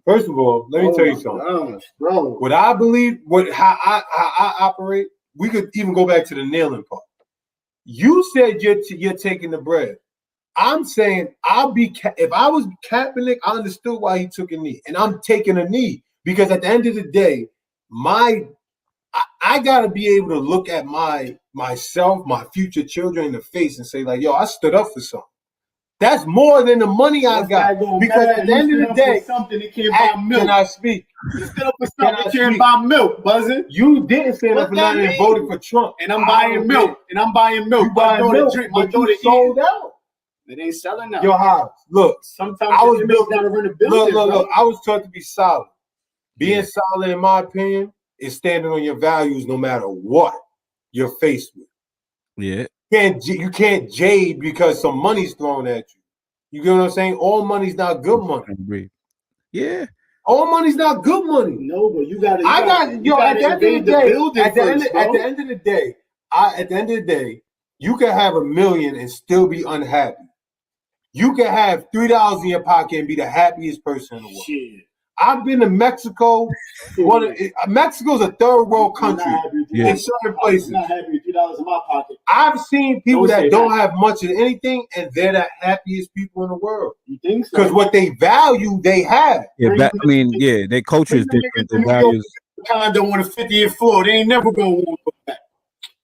First of all, let me tell you something. Gosh, bro. What I believe, how I operate, we could even go back to the nailing part. You said you're taking the bread. I'm saying if I was Kaepernick, I understood why he took a knee, and I'm taking a knee because at the end of the day, I gotta be able to look at myself, my future children in the face and say, like, yo, I stood up for something. That's more than the money I got. Because at the end of the day, something that can't buy milk. can I speak? You stood up for Can something I that can't speak? buy milk, buzzing. You didn't stand What up for that nothing and mean? voted for Trump. And I'm buying milk. And I'm buying milk. You buying milk, My but daughter you sold out. It ain't selling now. Your house. Look, Sometimes I was the built- gotta run a business. look. I was taught to be solid. Being solid, in my opinion, is standing on your values no matter what you're faced with. Yeah. You can't jade because some money's thrown at you. You get what I'm saying? All money's not good money. I agree. Yeah. All money's not good money. No, but you gotta. At the end of the day, you can have $1 million and still be unhappy. You can have $3 in your pocket and be the happiest person in the world. Shit. I've been to Mexico. Mexico's a third world country Yeah. in certain places. I'm not happy with $3 in my pocket. I've seen people Don't say that don't that. have much of anything, and they're the happiest people in the world You think so? because what they value, they have. Yeah. Their culture is Bring the different. niggas Their to New York. values. Condo on the 50th floor. They ain't never gonna want to go back.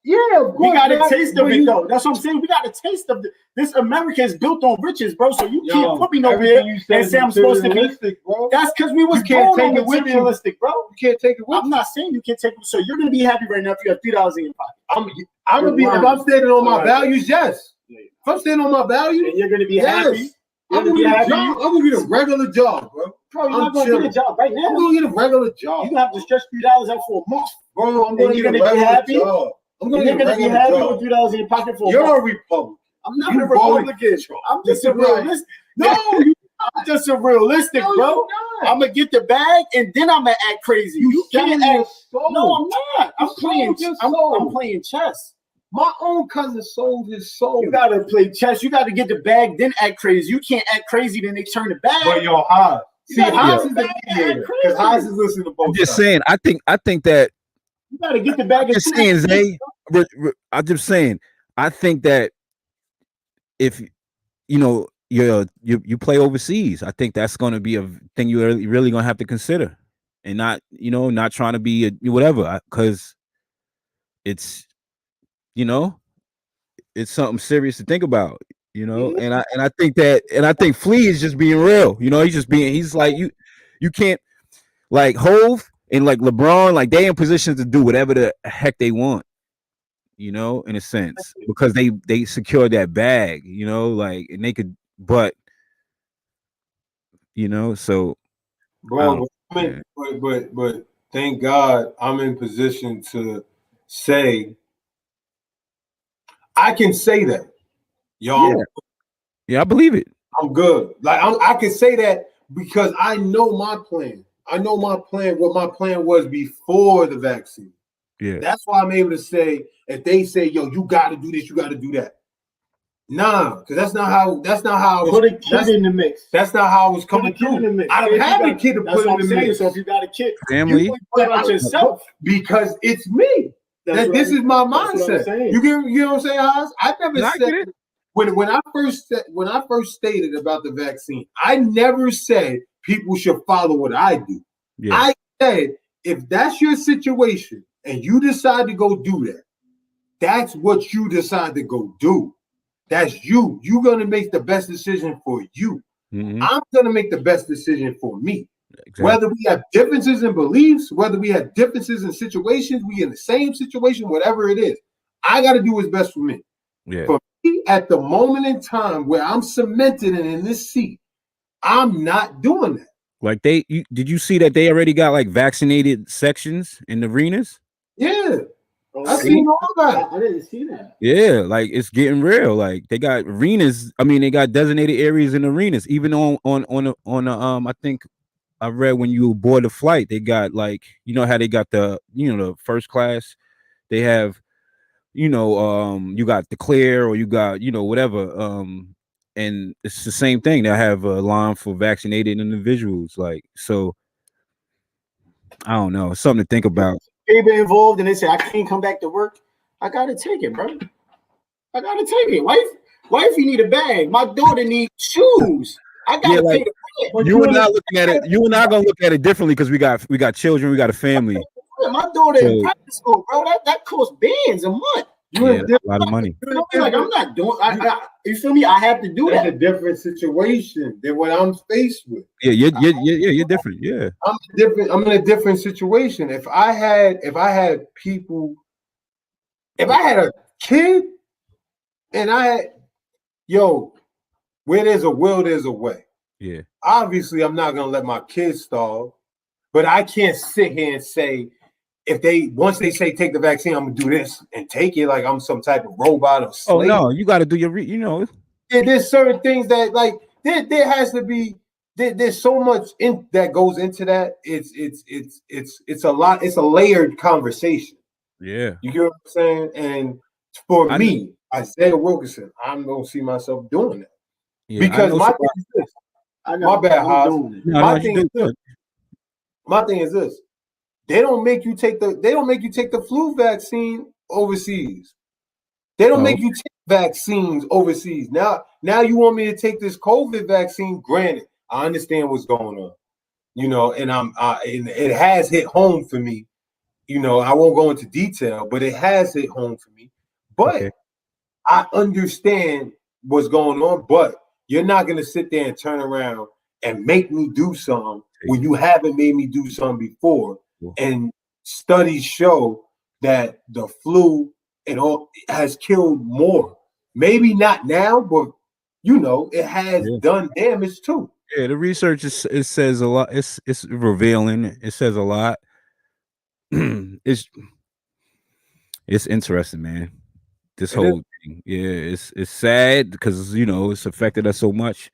Yeah, of course. We got a taste of it, though. That's what I'm saying. We got a taste of this. America is built on riches, bro. So you can't put me nowhere and say I'm supposed to be. Bro. That's because we was can't born take it with you. materialistic, bro. You can't take it with I'm not saying you can't take it. So you're gonna be happy right now if you have $3 in your pocket. I'm gonna be. If I'm standing on my values, yes. If I'm standing on my values, and you're gonna be happy. I'm gonna get a job. I'm gonna get a regular job, bro. Bro, you're not gonna get a job right now. I'm gonna get a regular job. You gonna have to stretch $3 out for a month, bro. I'm gonna get a regular job. I'm gonna you're gonna be happy with $3 in your pocket for a month. You're a Republican. I'm not a Republican. I'm just a realistic. No, I'm just a realistic, bro. I'm gonna get the bag and then I'm gonna act crazy. You can't act. No, I'm not. I'm playing chess. My own cousin sold his soul. You gotta play chess. You gotta get the bag, then act crazy. You can't act crazy, then they turn the bag. But yo, Haas. See, Haas is the mediator. Because Haas is listening to both. I'm just saying. I think that. You gotta get the bag. I'm just saying, Zay. I'm just saying. I think that if you play overseas, I think that's going to be a thing you're really going to have to consider, and not trying to be whatever, because it's it's something serious to think about, and I think Flea is just being real, he's like you can't, like Hove and like LeBron, like they in position to do whatever the heck they want, in a sense, because they secured that bag, like, and they could, but so bro, but thank God I'm in position to say I can say that, y'all. Yeah, I believe it. I'm good. Like I can say that because I know my plan. I know my plan. What my plan was before the vaccine. Yeah, that's why I'm able to say, if they say, "Yo, you got to do this, you got to do that." Nah, because that's not how. Put a kid in the mix. That's not how I was coming through. I don't have a kid to put in the mix. So if you got a kid, family, you put it out yourself because it's me. This is my mindset. You know what I'm saying, Haas? I never said when I first stated about the vaccine, I never said people should follow what I do. Yeah. I said if that's your situation and you decide to go do that, that's what you decide to go do. That's you. You're gonna make the best decision for you. Mm-hmm. I'm gonna make the best decision for me. Exactly. Whether we have differences in beliefs, whether we have differences in situations, we in the same situation, whatever it is, I got to do what's best for me. Yeah. For me, at the moment in time where I'm cemented and in this seat, I'm not doing that. Like did you see that they already got like vaccinated sections in the arenas? Yeah. I seen all that. I didn't see that. Yeah, like it's getting real. Like they got arenas. I mean, they got designated areas in arenas. Even on I think I read when you board the flight, they got like, how they got the, the first class, they have, you got the clear or you got, whatever. And it's the same thing. They have a line for vaccinated individuals. Like, so I don't know. It's something to think about. They involved and they say, I can't come back to work. I got to take it, bro. I got to take it. Wife, you need a bag. My daughter needs shoes. I got to take it. You and I looking at it. You and I gonna look at it differently because we got children, we got a family. My daughter in private school, bro. That costs bands a month. A lot of money. Like I'm not doing. You feel me? I have to do that. It's a different situation than what I'm faced with. Yeah, you're different. Yeah, I'm different. I'm in a different situation. If I had a kid, and where there's a will, there's a way. Yeah. Obviously, I'm not gonna let my kids starve, but I can't sit here and say once they say take the vaccine, I'm gonna do this and take it like I'm some type of robot or slave. Oh no, you got to do your There's certain things that like there has to be. There's so much that goes into that. It's a lot. It's a layered conversation. Yeah. You get what I'm saying? And for me, Isaiah Wilkinson, I'm gonna see myself doing that. Yeah, because my thing is this. My bad, Haas. My thing is this. They don't make you take the flu vaccine overseas. They don't make you take vaccines overseas. Now you want me to take this COVID vaccine. Granted, I understand what's going on, and and it has hit home for me you know, I won't go into detail, but it has hit home for me. But Okay. I understand what's going on, but you're not gonna sit there and turn around and make me do something when you haven't made me do something before. And studies show that the flu and all has killed more. Maybe not now, but you know, it has done damage too. Yeah, the research it says a lot. It's revealing. It says a lot. it's interesting, man. This whole thing. Yeah, it's sad because you know it's affected us so much.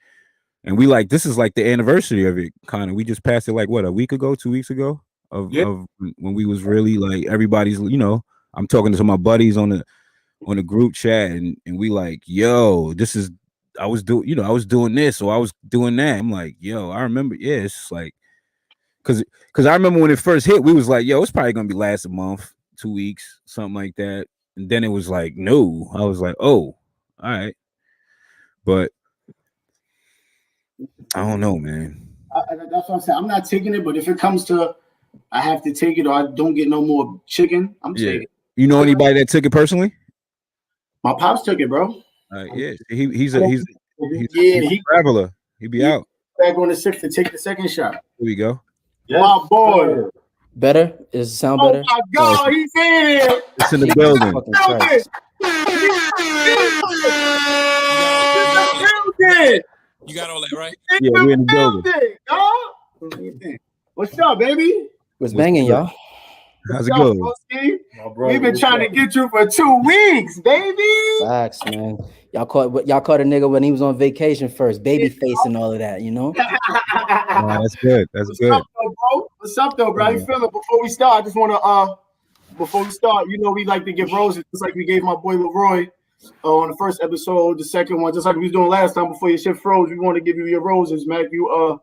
And we like this is like the anniversary of it, kind of. We just passed it like what, a week ago, 2 weeks ago, of when we was really like everybody's, you know, I'm talking to my buddies on the group chat and we like, yo, this is I was doing this or I was doing that. I'm like, yo, I remember, it's like because I remember when it first hit, we was like, yo, it's probably gonna be last a month, 2 weeks, something like that. And then it was like, no, I was like, oh, all right. But I don't know, man. That's what I'm saying. I'm not taking it, but if it comes to I have to take it or I don't get no more chicken, I'm taking it. You know anybody that took it personally? My pops took it, bro. Yeah, he's a traveler. He be out. Back on the 6th to take the second shot. Here we go. Yeah. My boy. Better? Is it sound better? Oh my God, he's in it. It's in the building. You got all that, right? Yeah, we're in the building. What's up, baby? What's banging, y'all? How's it going? We've been trying to get you for 2 weeks, baby. Facts, man. Y'all caught a nigga when he was on vacation first, baby face and all of that, you know? That's good. That's good. What's up, though, bro? How you feeling? Before we start, I just want to, before we start, you know, we like to give roses, just like we gave my boy Leroy on the first episode, the second one, just like we was doing last time before your shit froze. We want to give you your roses, Mac. You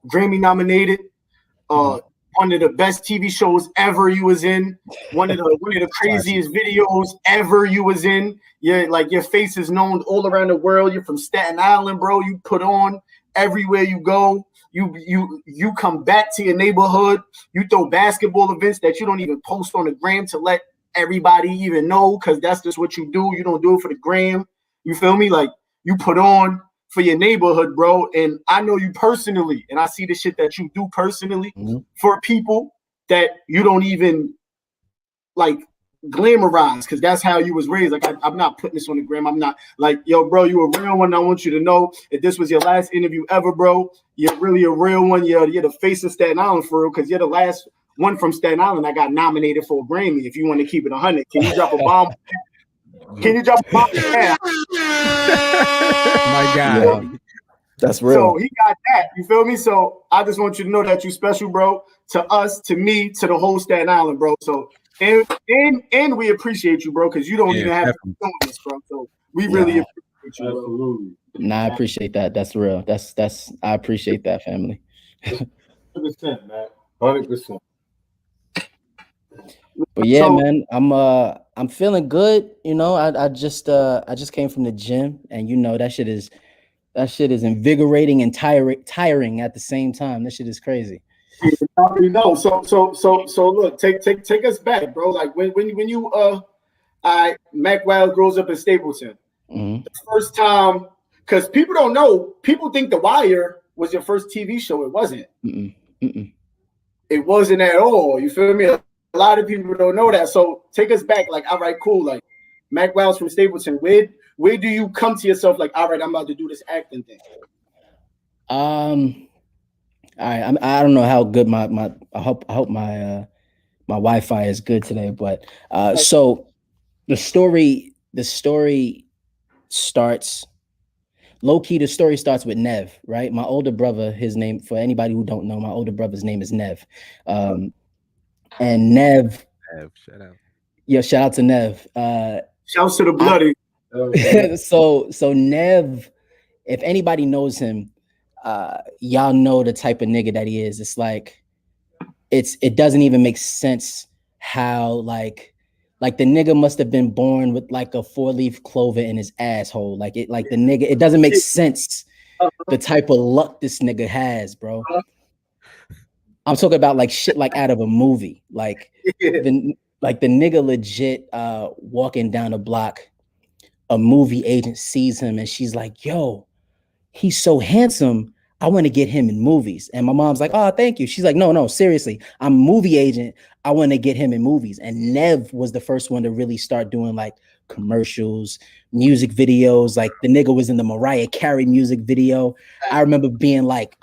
Grammy nominated, one of the best TV shows ever you was in, one of the craziest videos ever you was in. Yeah, like your face is known all around the world. You're from Staten Island, bro. You put on everywhere you go. You come back to your neighborhood. You throw basketball events that you don't even post on the gram to let everybody even know, because that's just what you do. You don't do it for the gram. You feel me? Like you put on for your neighborhood, bro. And I know you personally, and I see the shit that you do personally for people that you don't even like glamorize, because that's how you was raised. Like I'm not putting this on the gram. I'm not like, yo, bro, you a real one. I want you to know if this was your last interview ever, bro, you're really a real one. You're the face of Staten Island for real, because you're the last one from Staten Island that got nominated for a Grammy. If you want to keep it 100, can you drop a bomb? Can you drop a bomb? Yeah. My God. Yeah. That's real. So he got that. You feel me? So I just want you to know that you special, bro. To us, to me, to the whole Staten Island, bro. So and we appreciate you, bro, because you don't even have to be doing this, bro. So we really appreciate you, bro. Absolutely. Nah, I appreciate that. That's real. That's I appreciate that, family. 100%, man. 100%. But yeah, man, I'm feeling good. You know, I just came from the gym, and you know that shit is invigorating and tiring at the same time. That shit is crazy. I already know. So look, take us back, bro. Like when you Mack Wilds grows up in Stapleton. The first time, because people don't know, people think The Wire was your first TV show. It wasn't. It wasn't at all. You feel me? A lot of people don't know that. So take us back. Like, all right, cool. Like Mack Wilds from Stapleton. Where do you come to yourself? Like, all right, I'm about to do this acting thing. All right. I don't know how good my I hope my Wi-Fi is good today, but so the story starts low key. The story starts with Nev, right? My older brother. His name, for anybody who don't know, my older brother's name is Nev. And Nev, shout out. Yeah, shout out to Nev. Shouts to the bloody. So Nev, if anybody knows him, y'all know the type of nigga that he is. It's like it doesn't even make sense how like the nigga must have been born with like a 4-leaf clover in his asshole. Like the nigga, it doesn't make sense the type of luck this nigga has, bro. I'm talking about like shit like out of a movie. Like the nigga legit walking down the block, a movie agent sees him and she's like, yo, he's so handsome. I want to get him in movies. And my mom's like, oh, thank you. She's like, no, seriously. I'm a movie agent. I want to get him in movies. And Nev was the first one to really start doing like commercials, music videos. Like the nigga was in the Mariah Carey music video. I remember being like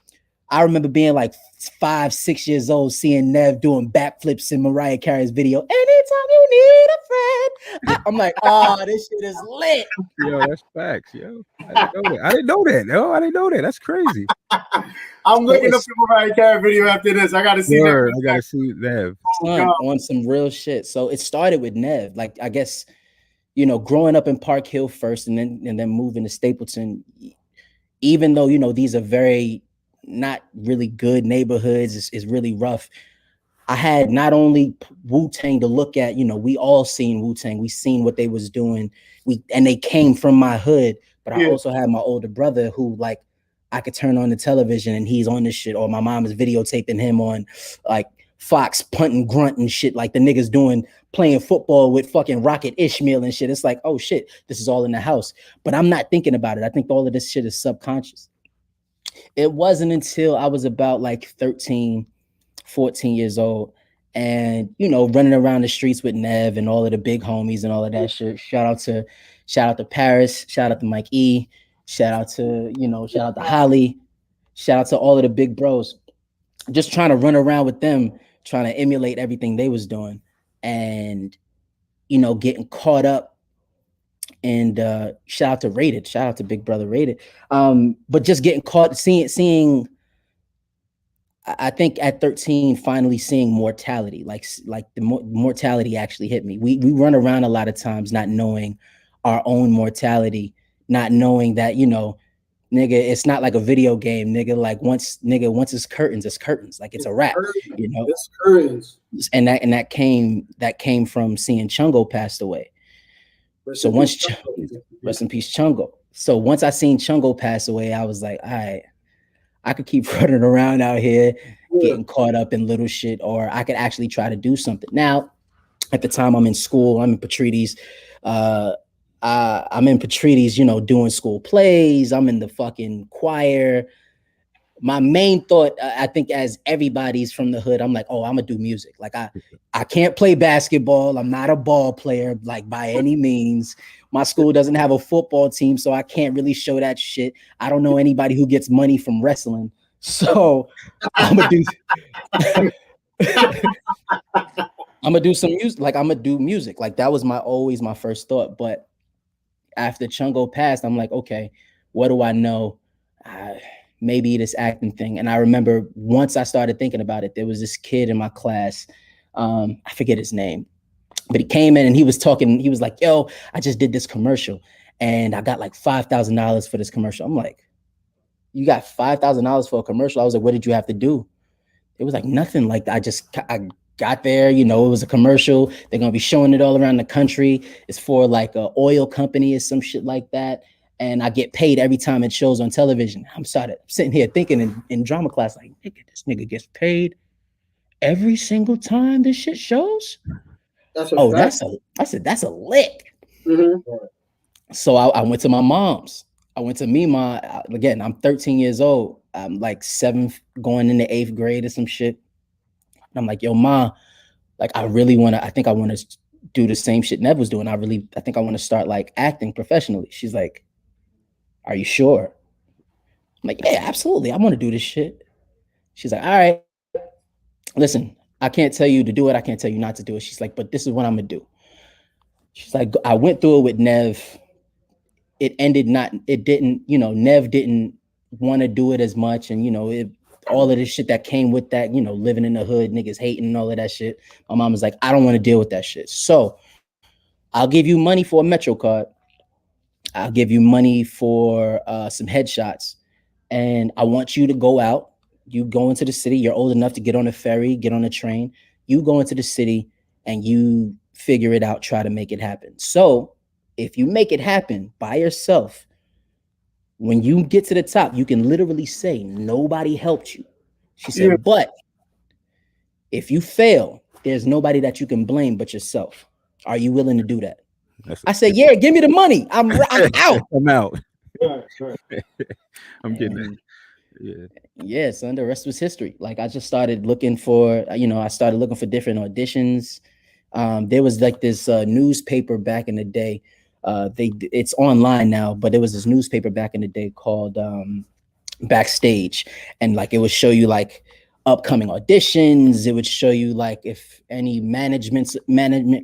5-6 years old, seeing Nev doing backflips in Mariah Carey's video. Anytime you need a friend. I'm like, oh, this shit is lit. Yo, that's facts, yo. I didn't know that. No, I didn't know that. That's crazy. I'm looking up the Mariah Carey video after this. I gotta see that. I gotta see Nev. On some real shit. So it started with Nev. Like, I guess, you know, growing up in Park Hill first and then moving to Stapleton, even though, you know, these are very not really good neighborhoods, is really rough. I had not only Wu-Tang to look at, you know, we all seen Wu-Tang, we seen what they was doing, and they came from my hood, but I also had my older brother who, like, I could turn on the television and he's on this shit, or my mom is videotaping him on like Fox punting grunt and shit, like the niggas playing football with fucking Rocket Ishmael and shit. It's like, oh shit, this is all in the house, but I'm not thinking about it. I think all of this shit is subconscious. It wasn't until I was about like 13, 14 years old and, you know, running around the streets with Nev and all of the big homies and all of that shit. Shout out to Paris, shout out to Mike E, shout out to Holly, shout out to all of the big bros. Just trying to run around with them, trying to emulate everything they was doing and, you know, getting caught up. And shout out to Rated, shout out to Big Brother Rated. But just getting caught, seeing, I think at 13, finally seeing mortality, like the mortality actually hit me. We run around a lot of times not knowing our own mortality, not knowing that, you know, nigga, it's not like a video game, nigga. Like once it's curtains, like it's a wrap, you know. It's curtains. And that came from seeing Chungo passed away. So once rest in peace, Chungo. So once I seen Chungo pass away, I was like, all right, I could keep running around out here, getting caught up in little shit, or I could actually try to do something. Now, at the time I'm in school, I'm in Patrides. I'm in Patrides, you know, doing school plays. I'm in the fucking choir. My main thought, I think, as everybody's from the hood, I'm like, oh, I'm gonna do music. Like I can't play basketball. I'm not a ball player, like by any means. My school doesn't have a football team, so I can't really show that shit. I don't know anybody who gets money from wrestling, so I'm gonna do some music. Like I'm gonna do music. Like that was always my first thought. But after Chungo passed, I'm like, okay, what do I know? Maybe this acting thing. And I remember once I started thinking about it, there was this kid in my class. I forget his name, but he came in and he was talking. He was like, yo, I just did this commercial and I got like $5,000 for this commercial. I'm like, you got $5,000 for a commercial? I was like, what did you have to do? It was like nothing. Like I got there, you know, it was a commercial. They're going to be showing it all around the country. It's for like an oil company or some shit like that. And I get paid every time it shows on television. I'm sitting here thinking in drama class, like, nigga, this nigga gets paid every single time this shit shows. That's a lick. Mm-hmm. So I went to my mom's. I went to Mima. Again, I'm 13 years old. I'm like 7th, going into 8th grade or some shit. And I'm like, yo, Ma, like I think I want to do the same shit Nev was doing. I think I want to start like acting professionally. She's like, are you sure? I'm like, yeah, absolutely. I want to do this shit. She's like, all right, listen, I can't tell you to do it. I can't tell you not to do it. She's like, but this is what I'm going to do. She's like, I went through it with Nev. Nev didn't want to do it as much. And, you know, all of this shit that came with that, you know, living in the hood, niggas hating and all of that shit. My mom was like, I don't want to deal with that shit. So I'll give you money for a Metro card. I'll give you money for some headshots. And I want you to go out. You go into the city. You're old enough to get on a ferry, get on a train. You go into the city and you figure it out, try to make it happen. So if you make it happen by yourself, when you get to the top, you can literally say nobody helped you. She said, but If you fail, there's nobody that you can blame but yourself. Are you willing to do that? I said, yeah, give me the money. I'm out. I'm out. Right, right. I'm getting it. Yeah. Yeah, son, the rest was history. Like I just started looking for, I started looking for different auditions. There was like this newspaper back in the day. It's online now, but there was this newspaper back in the day called Backstage, and like it would show you like upcoming auditions. It would show you like if any management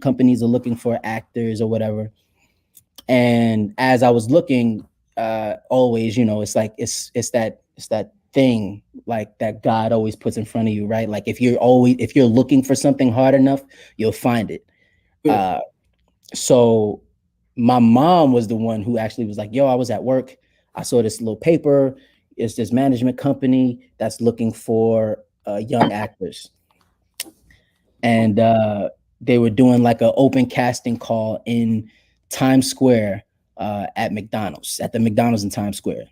companies are looking for actors or whatever. And as I was looking, always, it's like it's that thing like that God always puts in front of you, right? Like if you're looking for something hard enough, you'll find it. So my mom was the one who actually was like, yo, I was at work, I saw this little paper. It's this management company that's looking for young actors, and they were doing like an open casting call in Times Square at the McDonald's in Times Square.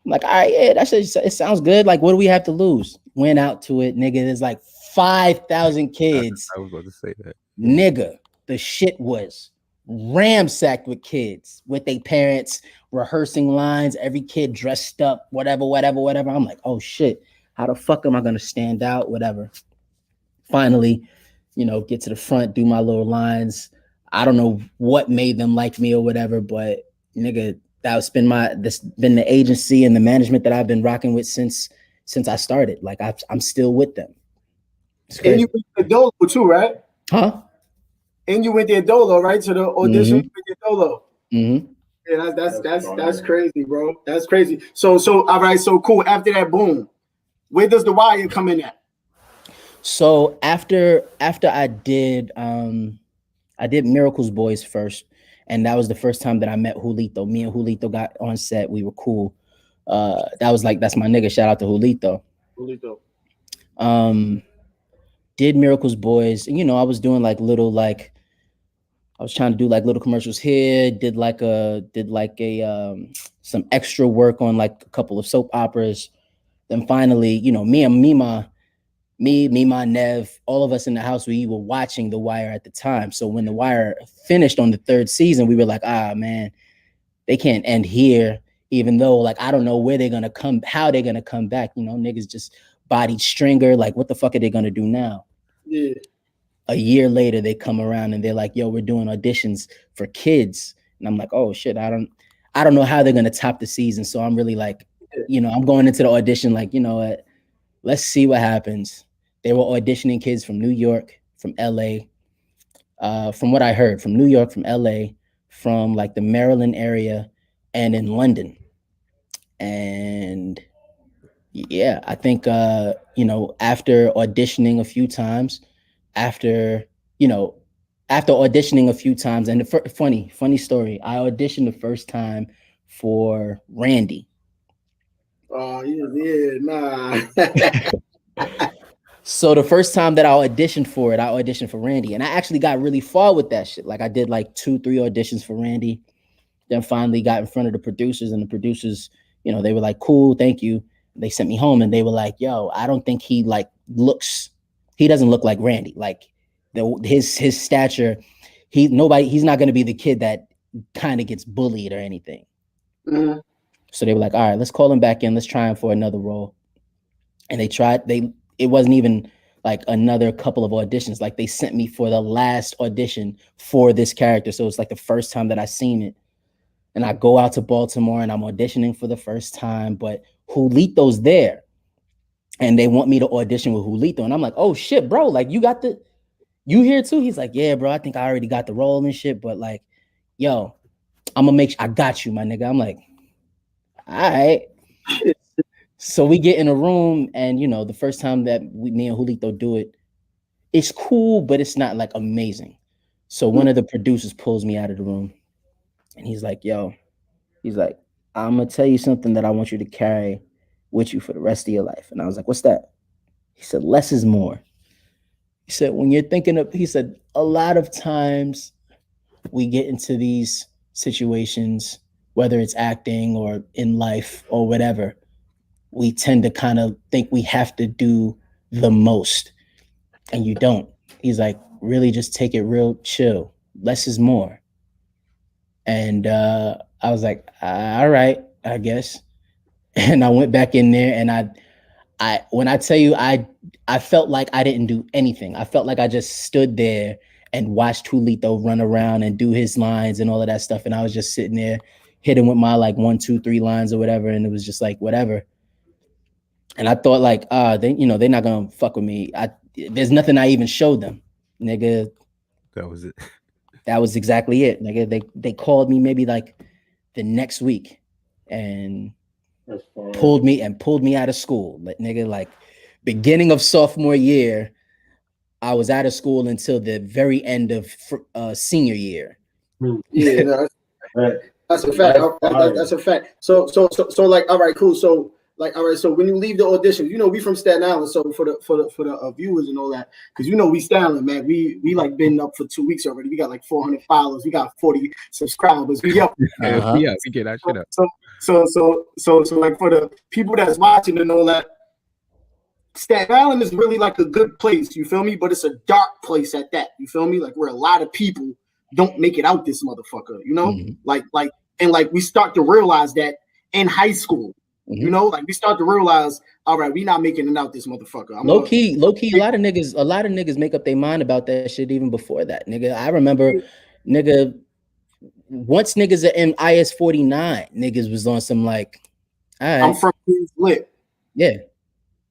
I'm like, all right, yeah, it sounds good. Like, what do we have to lose? Went out to it, nigga. There's like 5,000 kids. I was about to say that. Nigga, the shit was ramsacked with kids, with their parents rehearsing lines, every kid dressed up, whatever. I'm like, oh shit, how the fuck am I gonna stand out? Whatever. Finally, get to the front, do my little lines. I don't know what made them like me or whatever, but nigga, that's been the agency and the management that I've been rocking with since I started. Like I'm still with them. And you went to Dolo too, right? Huh? And you went to Dolo, right? To the audition with the Dolo. Mm-hmm. Yeah, that's crazy, bro. That's crazy. So all right, so cool. After that, boom. Where does The Wire come in at? So after I did Miracles Bois first, and that was the first time that I met Julito. Me and Julito got on set. We were cool. That's my nigga. Shout out to Julito. Did Miracles Bois, and I was doing like little I was trying to do like little commercials here. Did some extra work on like a couple of soap operas. Then finally, my Nev, all of us in the house, we were watching The Wire at the time. So when The Wire finished on the 3rd season, we were like, man, they can't end here, even though like, I don't know where they're going to how they're going to come back. Niggas just bodied Stringer. Like, what the fuck are they going to do now? Yeah. A year later, they come around and they're like, yo, we're doing auditions for kids. And I'm like, oh shit, I don't know how they're going to top the season. So I'm really like, I'm going into the audition like, what, let's see what happens. They were auditioning kids from New York, from LA, from what I heard, from New York, from LA, from like the Maryland area, and in London. And yeah, I think, after auditioning a few times, and the funny story, I auditioned the first time for Randy. Oh, yeah, nah. So the first time that I auditioned for Randy, and I actually got really far with that shit. Like I did like 2-3 auditions for Randy, then finally got in front of the producers, and the producers, they were like, cool, thank you. They sent me home and they were like, yo, I don't think he doesn't look like Randy. Like his stature, he's not going to be the kid that kind of gets bullied or anything. Mm-hmm. So they were like, all right, let's call him back in. Let's try him for another role. And they tried, it wasn't even like another couple of auditions. Like they sent me for the last audition for this character. So it's like the first time that I seen it. And I go out to Baltimore and I'm auditioning for the first time, but Julito's there. And they want me to audition with Julito. And I'm like, oh shit, bro, like you here too? He's like, yeah, bro, I think I already got the role and shit. But like, yo, I'm gonna make sure I got you, my nigga. I'm like, all right. So we get in a room and, the first time that me and Julito do it, it's cool, but it's not like amazing. So one of the producers pulls me out of the room and he's like, I'm going to tell you something that I want you to carry with you for the rest of your life. And I was like, what's that? He said, less is more. He said, a lot of times we get into these situations, whether it's acting or in life or whatever, we tend to kind of think we have to do the most. and you don't. He's like, really just take it real chill. Less is more. And I was like, all right, I guess. And I went back in there, and I when I tell you, I felt like I didn't do anything. I felt like I just stood there and watched Julito run around and do his lines and all of that stuff. And I was just sitting there hitting with my like 1, 2, 3 lines or whatever. And it was just like, whatever. And I thought like, they, you know, they're not gonna fuck with me. There's nothing I even showed them, nigga. That was it. That was exactly it, nigga. They called me maybe like the next week and pulled me out of school. But nigga, like beginning of sophomore year, I was out of school until the very end of senior year. Yeah, no, that's a fact. That's a fact. So like, all right, cool. So like, all right, so when you leave the audition, you know, we from Staten Island. So for the viewers and all that, because you know we Staten, man. We like been up for 2 weeks already. We got like 400 followers. We got 40 subscribers. We up. Yeah, we get that shit up. So like for the people that's watching and all that, Staten Island is really like a good place. You feel me? But it's a dark place at that. You feel me? Like where a lot of people don't make it out this motherfucker. You know, like we start to realize that in high school. You know, like we start to realize, all right, we not making it out this motherfucker. Low key, a lot of niggas make up their mind about that shit even before that, nigga. I remember, nigga, once niggas are in IS 49, niggas was on some like, all right. I'm from Here's Lit. Yeah.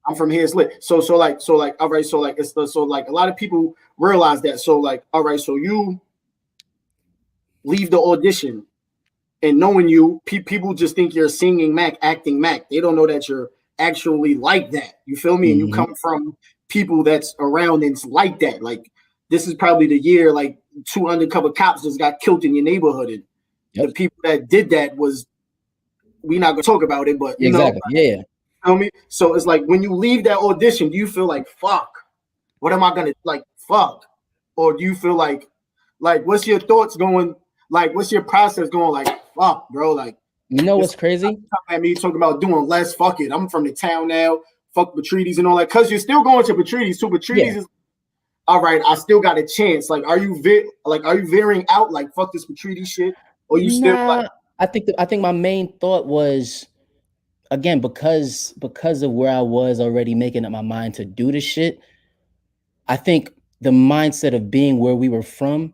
I'm from Here's Lit. So like, all right, so like it's so like a lot of people realize that. So like, all right, so you leave the audition. And knowing you, people just think you're singing Mac, acting Mac. They don't know that you're actually like that. You feel me? And you come from people that's around and it's like that. Like this is probably the year like 2 undercover cops just got killed in your neighborhood. And the people that did that was, we not gonna talk about it, but you know, yeah. You feel me? So it's like when you leave that audition, do you feel like fuck? What am I gonna like fuck? Or do you feel like what's your thoughts going? Like what's your process going? Like fuck, bro. Like, you know what's crazy? At me talking about doing less. Fuck it. I'm from the town now. Fuck Patrides and all that. Cause you're still going to Patrides too. Patrides is all right. I still got a chance. Like, are you veering out? Like, fuck this Patrides shit, or you still? Like, I think my main thought was, again, because of where I was already making up my mind to do this shit. I think the mindset of being where we were from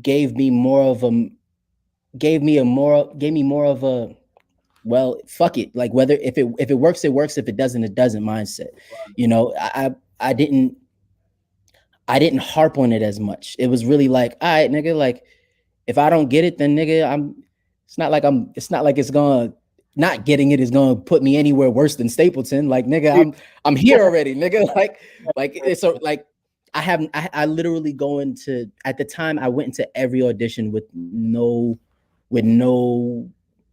gave me more of a well, fuck it, like whether if it works, it works, if it doesn't, it doesn't mindset. You know, I didn't harp on it as much. It was really like, all right, nigga, like if I don't get it, then nigga, it's not like it's gonna, not getting it is gonna put me anywhere worse than Stapleton. Like nigga, I'm here already, nigga. Like it's so like I literally go into, at the time I went into every audition with no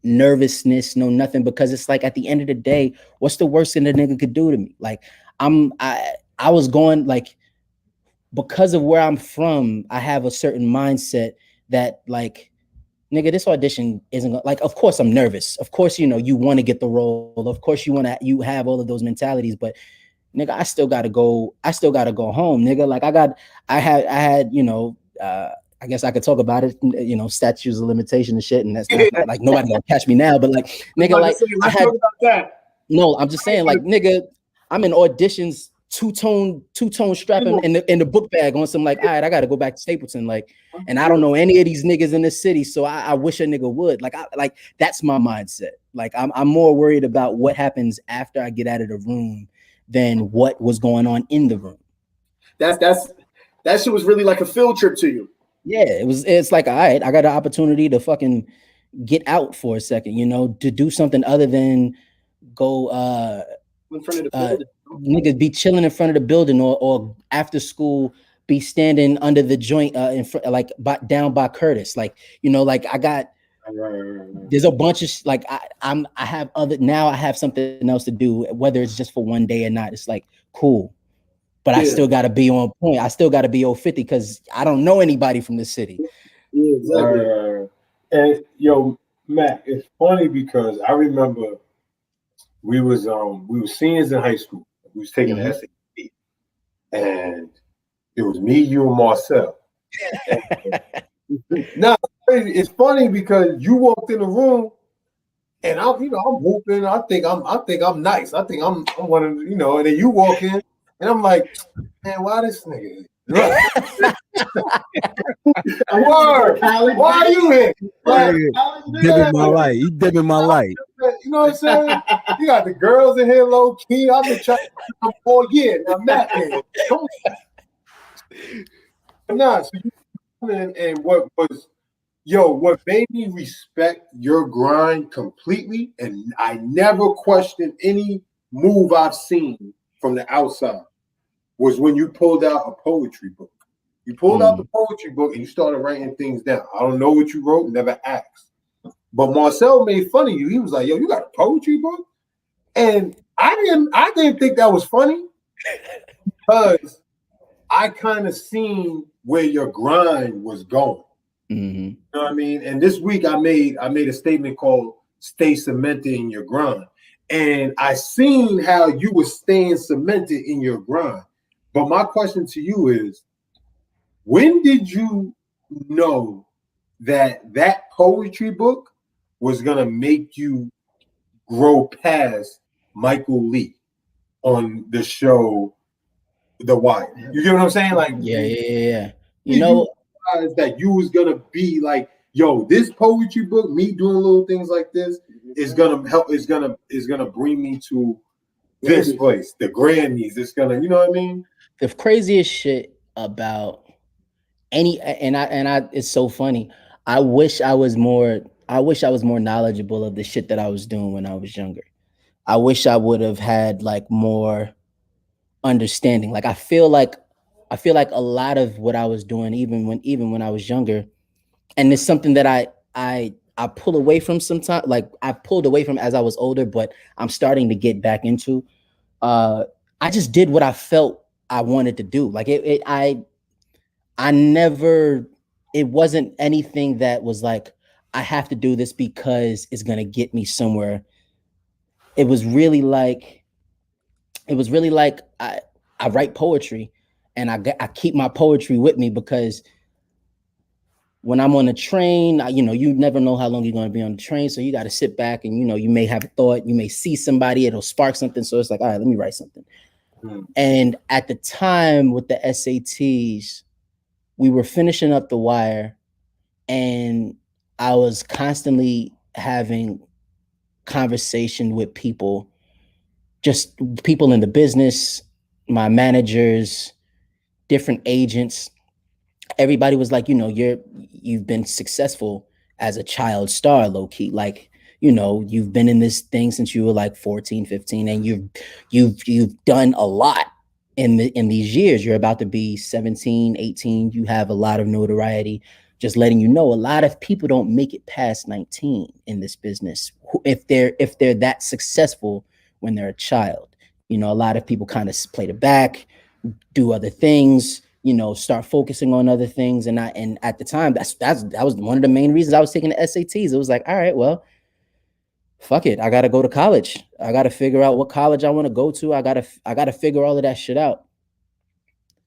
nervousness, no nothing, because it's like at the end of the day, what's the worst thing a nigga could do to me? Like I was going like, because of where I'm from, I have a certain mindset that like, nigga, this audition isn't gonna, like, of course I'm nervous. Of course, you know, you want to get the role. Of course you have all of those mentalities, but nigga, I still gotta go home, nigga. Like I had, you know, I guess I could talk about it, you know, statutes of limitation and shit, and that's not, like nobody gonna catch me now, but like nigga, like I had, no, I'm just saying, like nigga, I'm in auditions, two-tone strapping in the book bag on some like, all right, I gotta go back to Stapleton, like, and I don't know any of these niggas in this city, so I wish a nigga would, like, that's my mindset. Like I'm more worried about what happens after I get out of the room than what was going on in the room. That shit was really like a field trip to you. Yeah, it's like, all right, I got an opportunity to fucking get out for a second, you know, to do something other than go in front of the building. Niggas be chilling in front of the building, or after school be standing under the joint in front, like down by Curtis. Like, you know, like I got there's a bunch of like I have something else to do, whether it's just for one day or not. It's like cool. But I still got to be on point. I still got to be 050 because I don't know anybody from the city. Yeah, exactly. And yo, Matt, it's funny because I remember we was seniors in high school. We was taking the SAT, and it was me, you, and Marcel. Now it's funny because you walked in the room, and I'm whooping. I think I'm nice. I think I'm one of and then you walk in, and I'm like, man, why this nigga? Word. Why are you here? Like, Dimming my light. You dimming my light. You know what I'm saying? You got the girls in here low key. I've been trying for a year. Now, Matt, nah, so you come in, and what made me respect your grind completely, and I never questioned any move I've seen from the outside, was when you pulled out a poetry book. You pulled out the poetry book and you started writing things down. I don't know what you wrote, never asked. But Marcel made fun of you. He was like, yo, you got a poetry book? And I didn't think that was funny because I kind of seen where your grind was going. Mm-hmm. You know what I mean? And this week I made a statement called "Stay Cemented in Your Grind," and I seen how you were staying cemented in your grind. But my question to you is, when did you know that poetry book was gonna make you grow past Michael Lee on the show The Wire? You get what I'm saying? Like, yeah. You know, that you was gonna be like, yo, this poetry book, me doing little things like this, is gonna help. Is gonna bring me to this place, the Grammys. It's gonna, you know what I mean? The craziest shit about it's so funny. I wish I was more knowledgeable of the shit that I was doing when I was younger. I wish I would have had like more understanding. Like I feel like a lot of what I was doing, even when I was younger, and it's something that I pull away from sometimes. Like I pulled away from as I was older, but I'm starting to get back into. I just did what I felt I wanted to do. Like I never. It wasn't anything that was like I have to do this because it's gonna get me somewhere. It was really like I write poetry, and I keep my poetry with me because when I'm on a train, you never know how long you're going to be on the train. So you got to sit back and, you may have a thought, you may see somebody, it'll spark something. So it's like, all right, let me write something. And at the time with the SATs, we were finishing up The Wire, and I was constantly having conversation with people, just people in the business, my managers, different agents. Everybody was like, you've been successful as a child star, low key. Like, you've been in this thing since you were like 14, 15, and you've done a lot in these years. You're about to be 17, 18. You have a lot of notoriety. Just letting you know, a lot of people don't make it past 19 in this business if they're that successful when they're a child. A lot of people kind of play the back, do other things, start focusing on other things. And at the time, that was one of the main reasons I was taking the SATs. It was like, all right, well, fuck it. I got to go to college. I got to figure out what college I want to go to. I got to figure all of that shit out.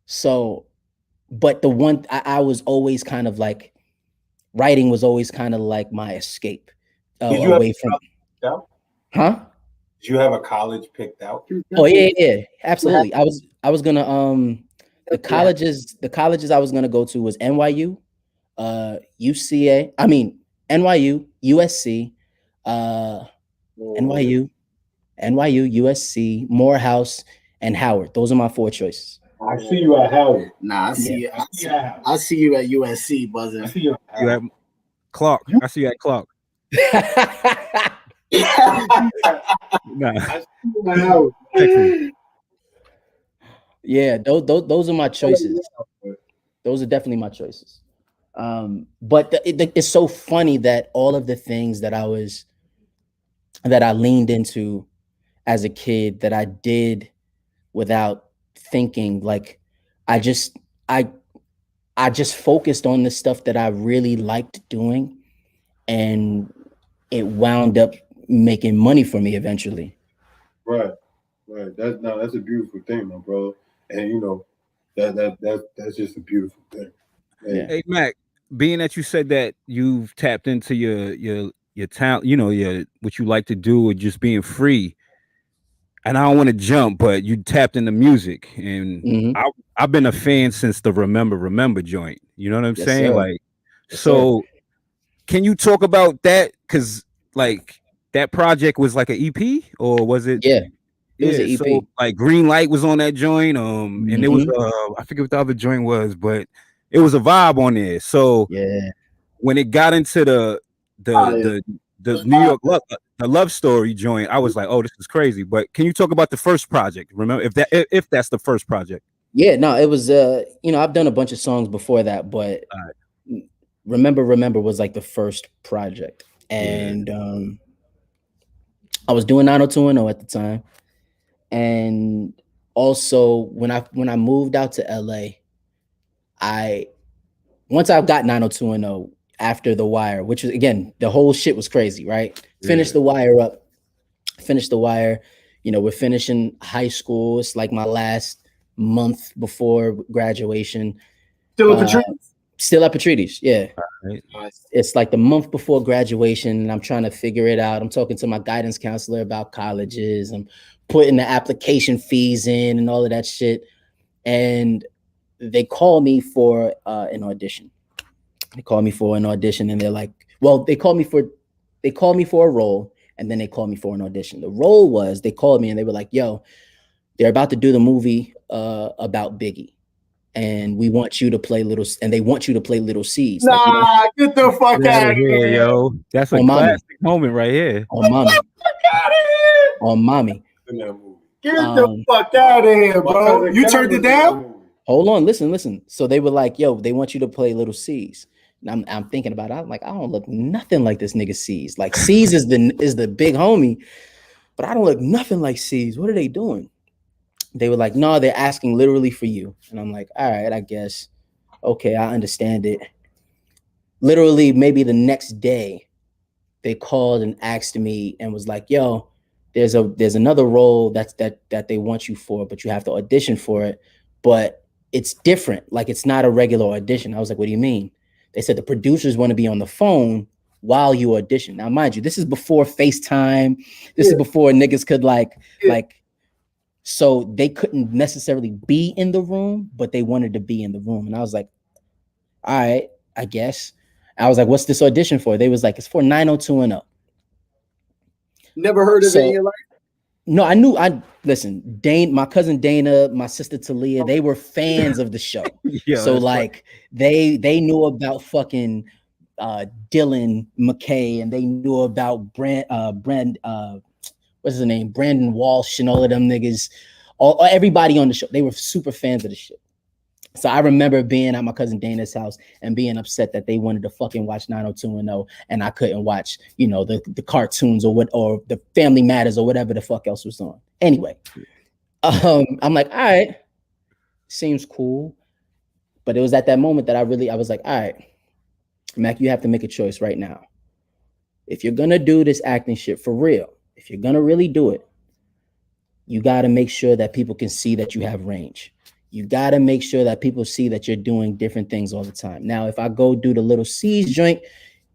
So, but I was always kind of like, writing was always kind of like my escape away from. Huh? Did you have a college picked out? Oh yeah, absolutely. I was gonna the colleges I was gonna go to was NYU, UCA. I mean NYU, USC, NYU, USC, Morehouse, and Howard. Those are my 4 choices. I see you at Howard. Nah, I see you. I see you at USC, buzzing. I see you at Clark. I see you at Clark. Nah. Yeah, those are my choices. Those are definitely my choices. But it's so funny that all of the things that I leaned into as a kid that I did without thinking, like I just focused on the stuff that I really liked doing, and it wound up making money for me eventually. Right. That's a beautiful thing, my brother. And That's just a beautiful thing. Yeah. Hey Mac, being that you said that you've tapped into your talent, you know, your what you like to do with just being free. And I don't want to jump, but you tapped into music, and Mhm. I've been a fan since the Remember joint. You know what I'm Yes, saying? sir. Like, Yes, so can you talk about that? Because like that project was like an EP, or was it? Yeah, it was Yeah. an EP. So like Green Light was on that joint, and there was Mhm. I forget what the other joint was, but it was a vibe on there. So Yeah. when it got into the New York love story joint, I was like, oh, this is crazy. But can you talk about the first project? Remember if that's the first project? Yeah, no, it was you know, I've done a bunch of songs before that, but Remember was like the first project. And I was doing 90210 at the time. And also when I moved out to LA, once I got 90210 after The Wire, which was again, the whole shit was crazy, right? Finished The Wire up, finished The Wire. You know, we're finishing high school. It's like my last month before graduation. Still at Patrice? Still at Patrice, yeah. Right. It's like the month before graduation, and I'm trying to figure it out. I'm talking to my guidance counselor about colleges. I'm putting the application fees in and all of that shit. And they call me for an audition. They call me for an audition, and they're like, well, they call me for a role, and then they call me for an audition. The role was, they called me and they were like, yo, they're about to do the movie about Biggie. And we want you to play Little C's. Nah, like, get the fuck out of here, yo. That's a classic moment right here. On mommy. On mommy. Get the fuck out of here, bro. You turned it down? Hold on, listen. So they were like, yo, they want you to play Little C's. And I'm thinking about it. I'm like, I don't look nothing like this nigga C's. Like C's is the big homie, but I don't look nothing like C's. What are they doing? They were like, no, they're asking literally for you. And I'm like, all right, I guess. Okay, I understand it. Literally, maybe the next day, they called and asked me and was like, yo, there's another role that they want you for, but you have to audition for it. But it's different. Like, it's not a regular audition. I was like, what do you mean? They said the producers want to be on the phone while you audition. Now, mind you, this is before FaceTime. This is before niggas could like, so they couldn't necessarily be in the room, but they wanted to be in the room. And I was like, all right, I guess. I was like, what's this audition for? They was like, it's for 90210. Never heard of it in your life? No, listen, Dane, my cousin Dana, my sister Talia, they were fans of the show. So like they knew about fucking Dylan McKay, and they knew about what's his name? Brandon Walsh and all of them niggas, everybody on the show. They were super fans of the shit. So I remember being at my cousin Dana's house and being upset that they wanted to fucking watch 90210 and I couldn't watch, you know, the cartoons or the Family Matters or whatever the fuck else was on. Anyway, I'm like, all right, seems cool. But it was at that moment that I was like, all right, Mac, you have to make a choice right now. If you're gonna do this acting shit for real, if you're gonna really do it, you got to make sure that people can see that you have range. You got to make sure that people see that you're doing different things all the time. Now, if I go do the Little C's joint,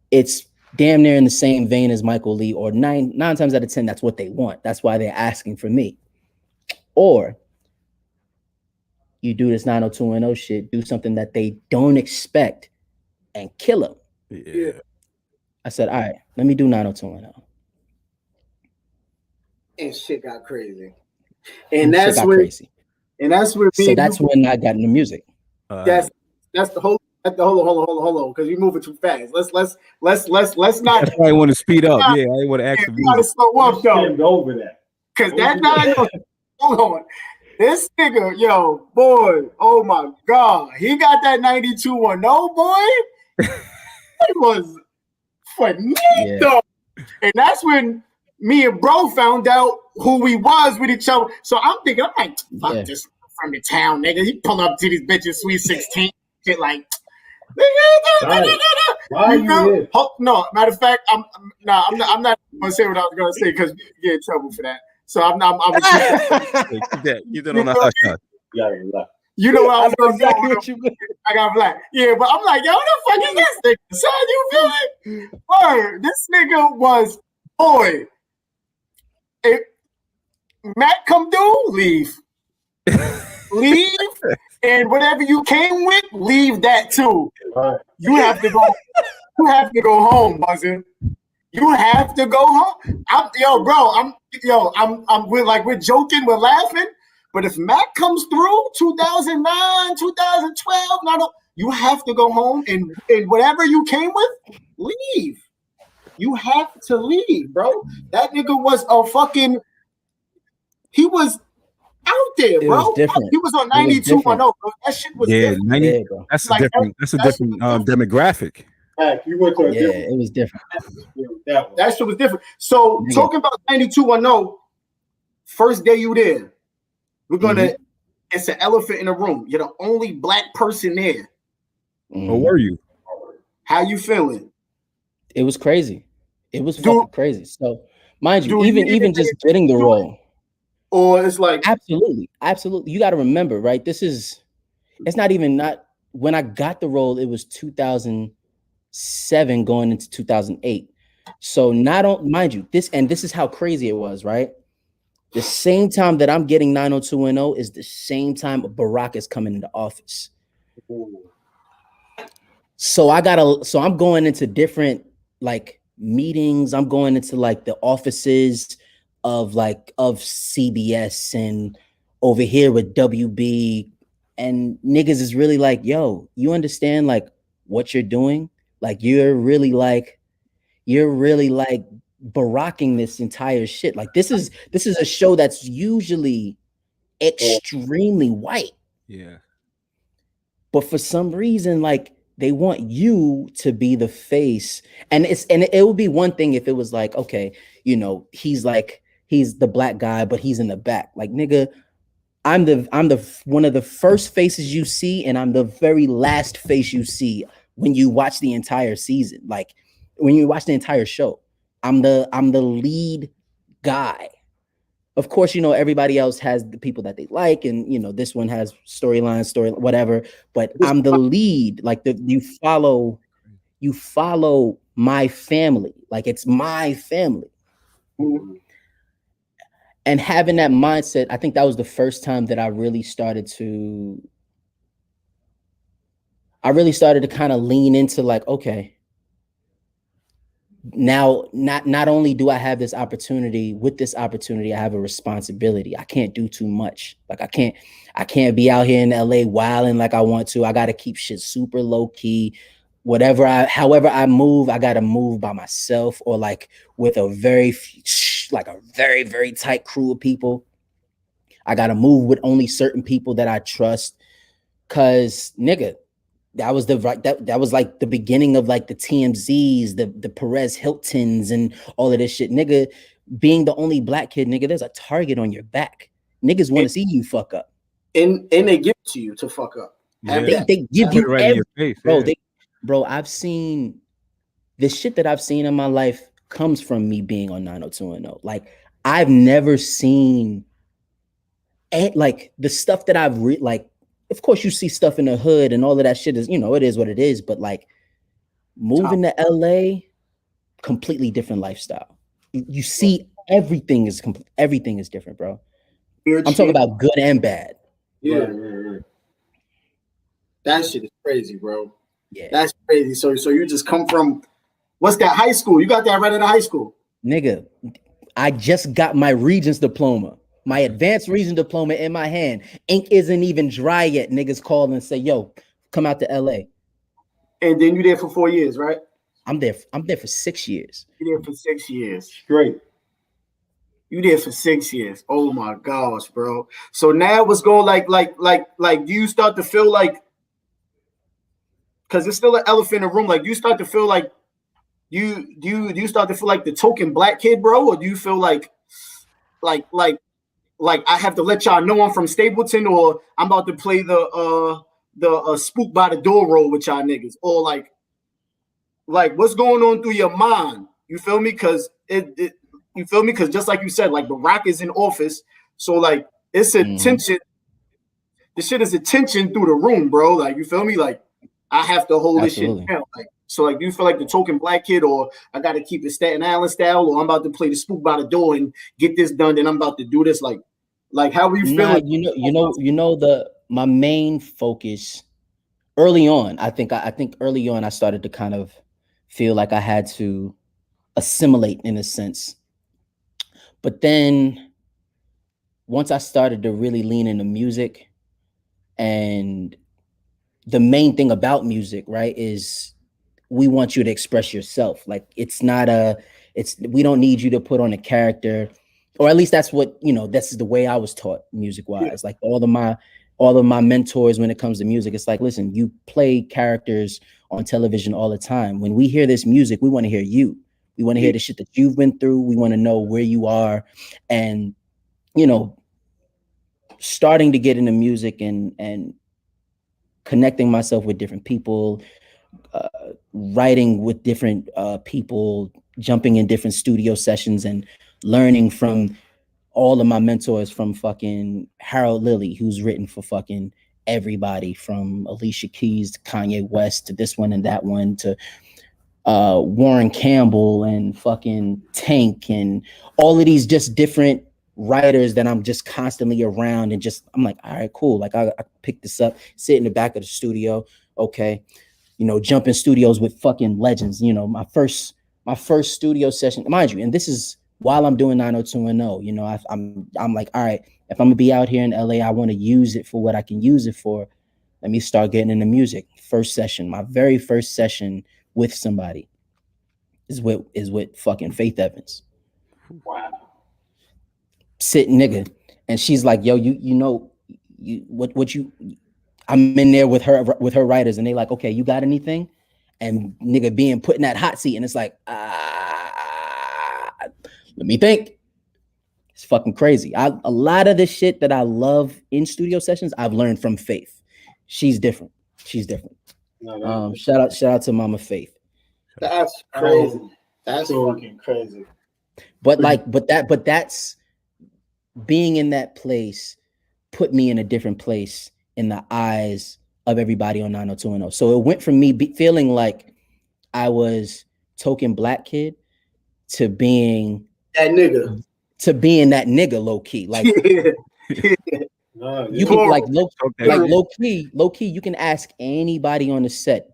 it's damn near in the same vein as Michael Lee, or nine times out of 10, that's what they want. That's why they're asking for me. Or you do this 90210 shit, do something that they don't expect and kill them. Yeah. I said, all right, let me do 90210. And shit got crazy. And that's when crazy. And that's where so that's when I got into music. That's the whole. Hold on, because you're moving too fast. Let's not. That's why I want to speed up. Yeah, I want to ask. You gotta slow up though. Over that. Because that 9. Hold on. This nigga, yo, boy, oh my God, he got that 9210, boy. It was finito. And that's when me and bro found out who we was with each other. So I'm thinking, I'm like, fuck this from the town, nigga. He pull up to these bitches, Sweet 16, shit like, no, matter of fact, I'm not gonna say what I was gonna say because you get in trouble for that. So I'm keep that on the hush hush. Yeah. You know what I I was know gonna exactly do. what you mean. I got black. Yeah, but I'm like, yo, what the fuck is this nigga? Son, you feel me? Word, this nigga was, boy, if Matt come through, leave. Leave, and whatever you came with, leave that too. Right. You have to go. You have to go home, Buzzin. You have to go home. We're joking, we're laughing. But if Matt comes through 2009, 2012, you have to go home and whatever you came with, leave. You have to leave, bro. That nigga was a fucking. He was out there, It bro. was different. He was on It was 92 different. bro. That shit was Yeah, different. 90. Yeah, bro. That's a Like, different. That's a different demographic. Back, you went to a Yeah, different it was different. that one. That shit was different. So Nigga. talking about 9210, first day you there, we're gonna. It's an elephant in the room. You're the only black person there. Or were you? How you feeling? It was crazy. It was Dude. fucking crazy. So, mind you, Dude, you even just getting the role. Or it's like Absolutely. You got to remember, right? It's not when I got the role, it was 2007 going into 2008. So mind you, this is how crazy it was, right? The same time that I'm getting 90210 is the same time Barack is coming into office. So I'm going into different like meetings. I'm going into like the offices of CBS and over here with W.E.B, and niggas is really like, yo, you understand like what you're doing? Like you're really baracking this entire shit. Like this is a show that's usually extremely white. Yeah. But for some reason, like they want you to be the face. And it would be one thing if it was like, okay, you know, he's the black guy, but he's in the back. Like, nigga, I'm the one of the first faces you see, and I'm the very last face you see when you watch the entire season. Like when you watch the entire show, I'm the lead guy. Of course, you know, everybody else has the people that they like, and you know, this one has story whatever, but I'm the lead. Like you follow my family. Like it's my family. And having that mindset, I think that was the first time that I really started to kind of lean into like, okay, now not only do I have this opportunity, with this opportunity, I have a responsibility. I can't do too much. Like I can't be out here in LA wilding like I want to. I got to keep shit super low key. However I move, I got to move by myself or like with a very very tight crew of people. I got to move with only certain people that I trust. Cause nigga, that was like the beginning of like the TMZs, the Perez Hiltons and all of this shit. Nigga, being the only black kid, nigga, there's a target on your back. Niggas want to see you fuck up. And they give it to you to fuck up. Yeah. They give you right in your face, bro, I've seen the shit that I've seen in my life comes from me being on 90210. Like I've never seen like the stuff that I've like. Of course, you see stuff in the hood and all of that shit is, you know, it is what it is. But like moving to LA, completely different lifestyle. You see everything is different, bro. I'm talking about good and bad. Yeah. That shit is crazy, bro. Yeah. That's crazy. So you just come from, what's that, high school? You got that right out of high school. Nigga, I just got my Regents diploma. My advanced Regents diploma in my hand. Ink isn't even dry yet. Niggas call and say, yo, come out to LA. And then you there for 4 years, right? I'm there for 6 years. You there for 6 years. Great. You there for 6 years. Oh my gosh, bro. So now what's going like do you start to feel like, because it's still an elephant in the room, like do you start to feel like you start to feel like the token black kid, bro? Or do you feel like I have to let y'all know I'm from Stapleton, or I'm about to play the spook by the door role with y'all niggas, or like what's going on through your mind? You feel me? Because you feel me? Because just like you said, like Barack is in office, so like it's a tension this shit is attention through the room, bro. Like, you feel me? Like, I have to hold Absolutely. this shit down. Like, so, like, do you feel like the token black kid, or I got to keep it Staten Island style, or I'm about to play the spook by the door and get this done, then I'm about to do this? Like how are you Nah, feeling? My main focus early on, I think early on I started to kind of feel like I had to assimilate in a sense. But then once I started to really lean into music, and the main thing about music, right, is we want you to express yourself. Like, we don't need you to put on a character, or at least that's what, that's the way I was taught music wise. Like all of my mentors when it comes to music, it's like, listen, you play characters on television all the time. When we hear this music, we want to hear you. We want to hear the shit that you've been through. We want to know where you are. And, starting to get into music and connecting myself with different people, writing with different people, jumping in different studio sessions and learning from all of my mentors, from fucking Harold Lilly, who's written for fucking everybody, from Alicia Keys to Kanye West to this one and that one, to Warren Campbell and fucking Tank, and all of these just different writers that I'm just constantly around, and I'm like, all right, cool. Like I pick this up, sit in the back of the studio. Okay. Jump in studios with fucking legends. My first studio session, mind you, and this is while I'm doing 90210. I'm like, all right, if I'm gonna be out here in LA, I want to use it for what I can use it for. Let me start getting into music. First session, my very first session with somebody is with fucking Faith Evans. Wow. Sit nigga. And she's like, yo, I'm in there with her writers, and they like, okay, you got anything? And nigga being put in that hot seat, and it's like, let me think. It's fucking crazy. A lot of the shit that I love in studio sessions, I've learned from Faith. She's different. Shout out to Mama Faith. That's crazy. That's fucking crazy. But that's being in that place put me in a different place in the eyes of everybody on 90210. So it went from me feeling like I was token black kid to being that nigga. Low key. Like you can like low key, you can ask anybody on the set.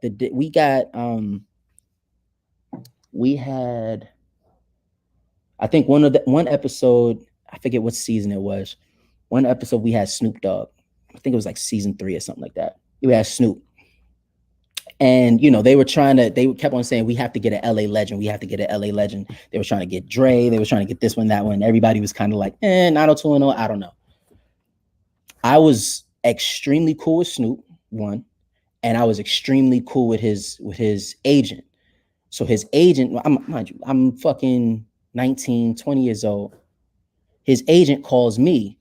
We had I think one episode, I forget what season it was. One episode we had Snoop Dogg. I think it was like season 3 or something like that. We had Snoop. And they kept on saying, we have to get an LA legend. We have to get an LA legend. They were trying to get Dre. They were trying to get this one, that one. Everybody was kind of like, 90210, I don't know. I was extremely cool with Snoop, one, and I was extremely cool with his agent. So his agent, mind you, I'm fucking 19, 20 years old. His agent calls me,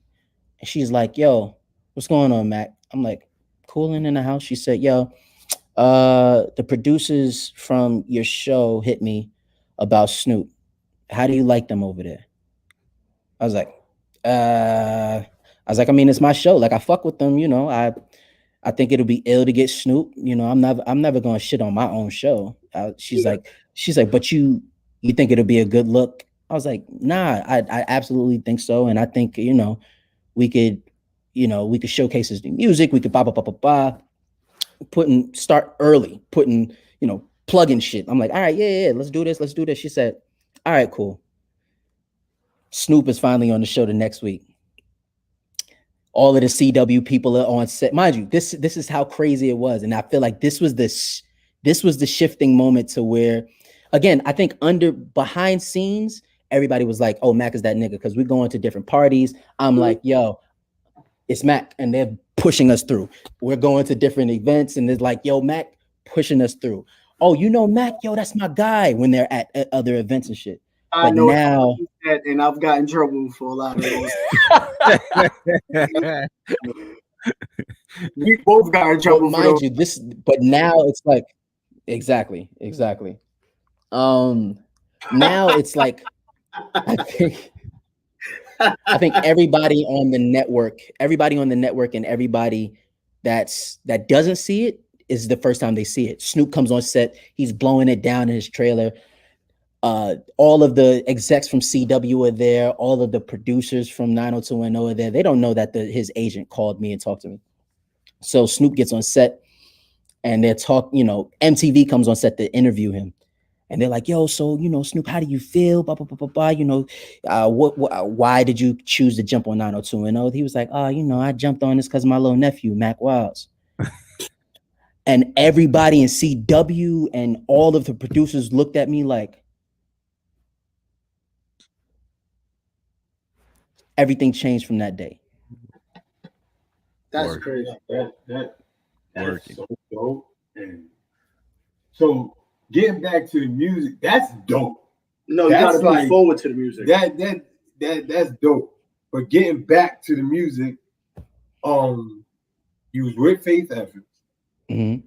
and she's like, yo, what's going on, Mac? I'm like, cooling in the house. She said, yo, the producers from your show hit me about Snoop. How do you like them over there? I was like, I mean, it's my show. Like, I fuck with them, I think it'll be ill to get Snoop. I'm never gonna shit on my own show. She's like, but you think it'll be a good look? I was like, nah, I absolutely think so. And I think, we could showcase his new music. We could start early, plugging shit. I'm like, all right, yeah, let's do this. She said, all right, cool. Snoop is finally on the show the next week. All of the CW people are on set. Mind you, this is how crazy it was. And I feel like this was the shifting moment to where, again, I think behind scenes, everybody was like, oh, Mac is that nigga, because we're going to different parties. I'm like, yo, it's Mac, and they're pushing us through. We're going to different events, and it's like, yo, Mac pushing us through. Oh, Mac, yo, that's my guy, when they're at other events and shit. I know now, and I've gotten in trouble for a lot of those. We both got in trouble. Mind you, but now it's like, exactly. Now it's like, I I think everybody on the network, and everybody that doesn't see it is the first time they see it. Snoop comes on set, he's blowing it down in his trailer. All of the execs from CW are there. All of the producers from 90210 are there. They don't know that his agent called me and talked to me. So Snoop gets on set and they're talking, MTV comes on set to interview him. And they're like, yo, so, Snoop, how do you feel? Blah, blah, blah, blah, blah. Why did you choose to jump on 90210? He was like, I jumped on this because of my little nephew, Mack Wilds. And everybody in CW and all of the producers looked at me like, everything changed from that day. That's crazy. That's so dope. And so getting back to the music, that's dope. No, you gotta look forward to the music. That's dope. But getting back to the music, you was with Faith Evans. Mm-hmm.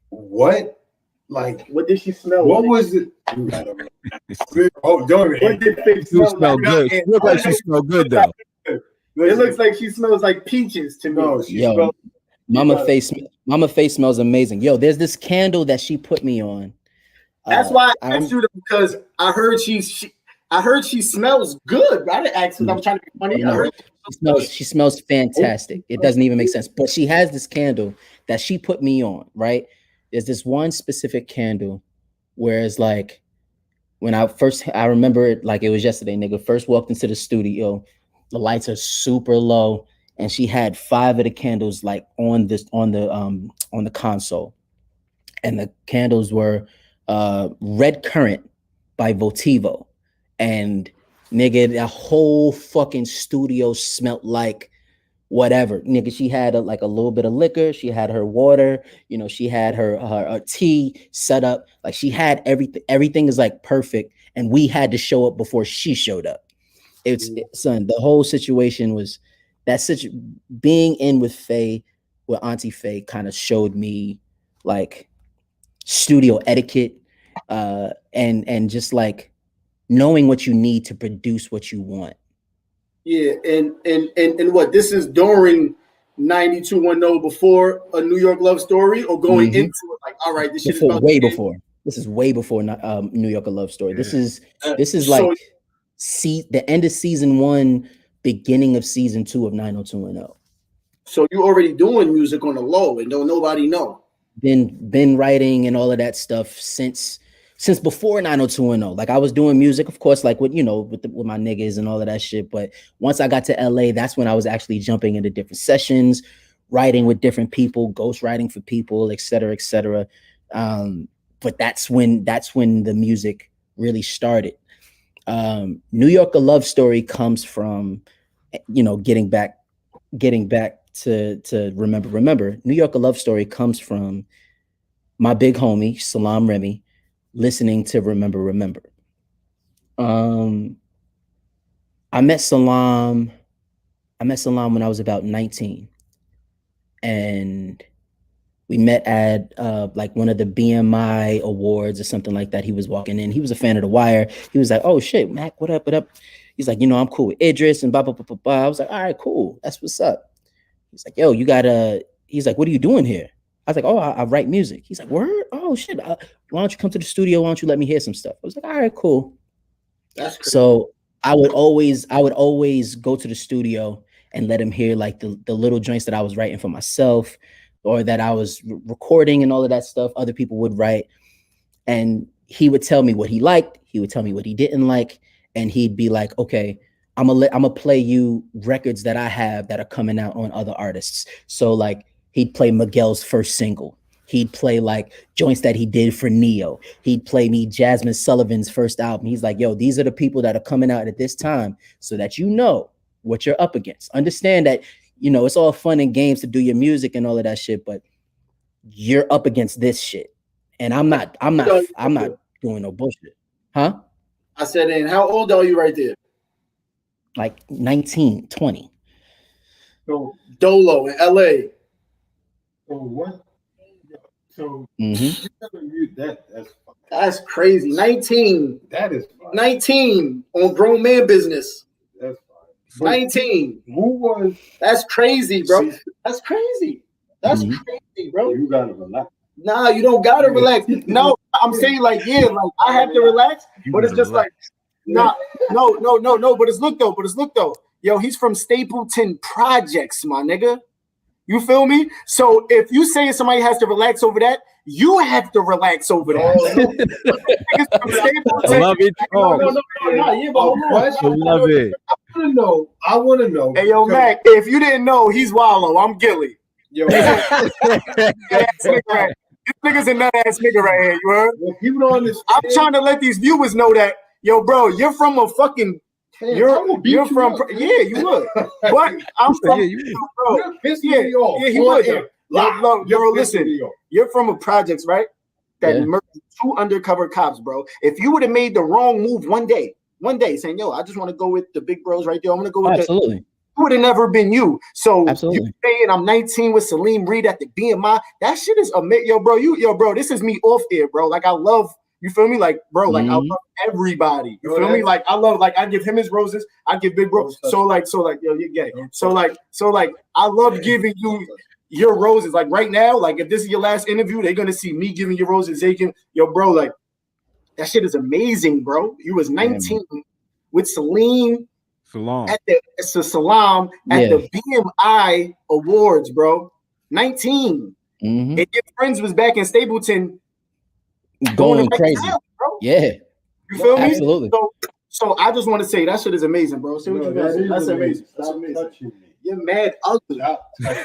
What did she smell? What was it? Oh, don't What did Faith smell good? It looks like she smelled good though. It looks like she smells like peaches to me. Yo, Mama Face smells amazing. Yo, there's this candle that she put me on. That's why I asked you because I heard she smells good. I didn't ask because I was trying to be funny. No, she smells fantastic. It doesn't even make sense. But she has this candle that she put me on, right? There's this one specific candle where it's like when I remember it like it was yesterday, nigga. First walked into the studio, the lights are super low, and she had 5 of the candles like on the console. And the candles were Red Current by Votivo. And nigga, the whole fucking studio smelled like whatever. Nigga, she had a little bit of liquor. She had her water. She had her tea set up. Like she had everything. Everything is like perfect. And we had to show up before she showed up. Son, the whole situation was being in with Faye, with Auntie Faye kind of showed me like studio etiquette and just like knowing what you need to produce what you want. Yeah, and what this is during 9210 before A New York Love Story or going into it like, all right, this shit is about way before. This is way before New York A Love Story. This is like the end of season 1, beginning of season 2 of 90210. So you already doing music on the low and don't nobody know. Been writing and all of that stuff since before 90210. Like I was doing music, of course, like with with my niggas and all of that shit. But once I got to LA, that's when I was actually jumping into different sessions, writing with different people, ghost writing for people, et cetera, et cetera. But that's when the music really started. New York A Love Story comes from, getting back to remember. New York A Love Story comes from my big homie, Salam Remy, listening to Remember. I met Salam when I was about 19. And we met at like one of the BMI awards or something like that. He was walking in. He was a fan of The Wire. He was like, oh shit, Mac, what up? He's like, I'm cool with Idris and blah, blah, blah, blah, blah. I was like, all right, cool. That's what's up. He's like, yo, he's like, what are you doing here? I was like, oh, I write music. He's like, word? Oh shit. Why don't you come to the studio? Why don't you let me hear some stuff? I was like, all right, cool. That's crazy. So I would always go to the studio and let him hear like the little joints that I was writing for myself or that I was recording and all of that stuff. Other people would write, and he would tell me what he liked. He would tell me what he didn't like. And he'd be like, okay, I'm gonna play you records that I have that are coming out on other artists. So like he'd play Miguel's first single. He'd play like joints that he did for Neo. He'd play me Jasmine Sullivan's first album. He's like, yo, these are the people that are coming out at this time so that you know what you're up against. Understand that, it's all fun and games to do your music and all of that shit, but you're up against this shit. And I'm not doing no bullshit. Huh? I said, and how old are you right there? Like 19, 20. So Dolo in LA. So what? So that's crazy. 19. That is fine. 19 on grown man business. That's fine. 19. Who was? That's crazy, bro. See, That's crazy. That's Mhm. crazy, bro. you gotta relax. Nah, you don't gotta relax. No, I'm saying like, yeah, like I have to relax, but it's just like, nah, no. But it's look though. Yo, he's from Stapleton Projects, my nigga. You feel me? So if you say somebody has to relax over that, you have to relax over that. I love it. Yeah, but hold on. I love it. I want to know. Hey, yo, Mac, if you didn't know, he's Wallow. I'm Gilly. Yo, Nut-ass nigga right- This nigga's a nut ass nigga right here. You heard? well, people don't understand. I'm trying to let these viewers know that, yo, bro, you're from a fucking. You're from. Yeah, you would. But I'm from. Yeah, you- Bro, You're pissing me off. yeah, he would. Yeah. Bro, listen. You're from a projects, right? That Yeah. murdered 2 undercover cops, bro. If you would have made the wrong move one day, saying, yo, I just want to go with the big bros right there. I'm gonna go with Absolutely. it would have never been you. So Absolutely. you saying I'm 19 with Salim Reed at the BMI, that shit is amazing. Yo, bro, this is me off air, bro. Like I love, you feel me? Like, bro, like I love everybody. You feel me? Like I love, like I give him his roses, I give Big Bro. So like, yo, you're gay. So like, I love giving you your roses. Like right now, like if this is your last interview, they're gonna see me giving you roses. They can, yo, bro, like that shit is amazing, bro. You was 19 with Salim. Salam. At the Salam at the BMI Awards, bro. 19. Mhm. And your friends was back in Stapleton Going to crazy. town, bro. Yeah. You feel me? Absolutely. So I just want to say that shit is amazing, bro. See what you guys say. That's amazing. That's Stop amazing. touching me. You're mad ugly. Stop touching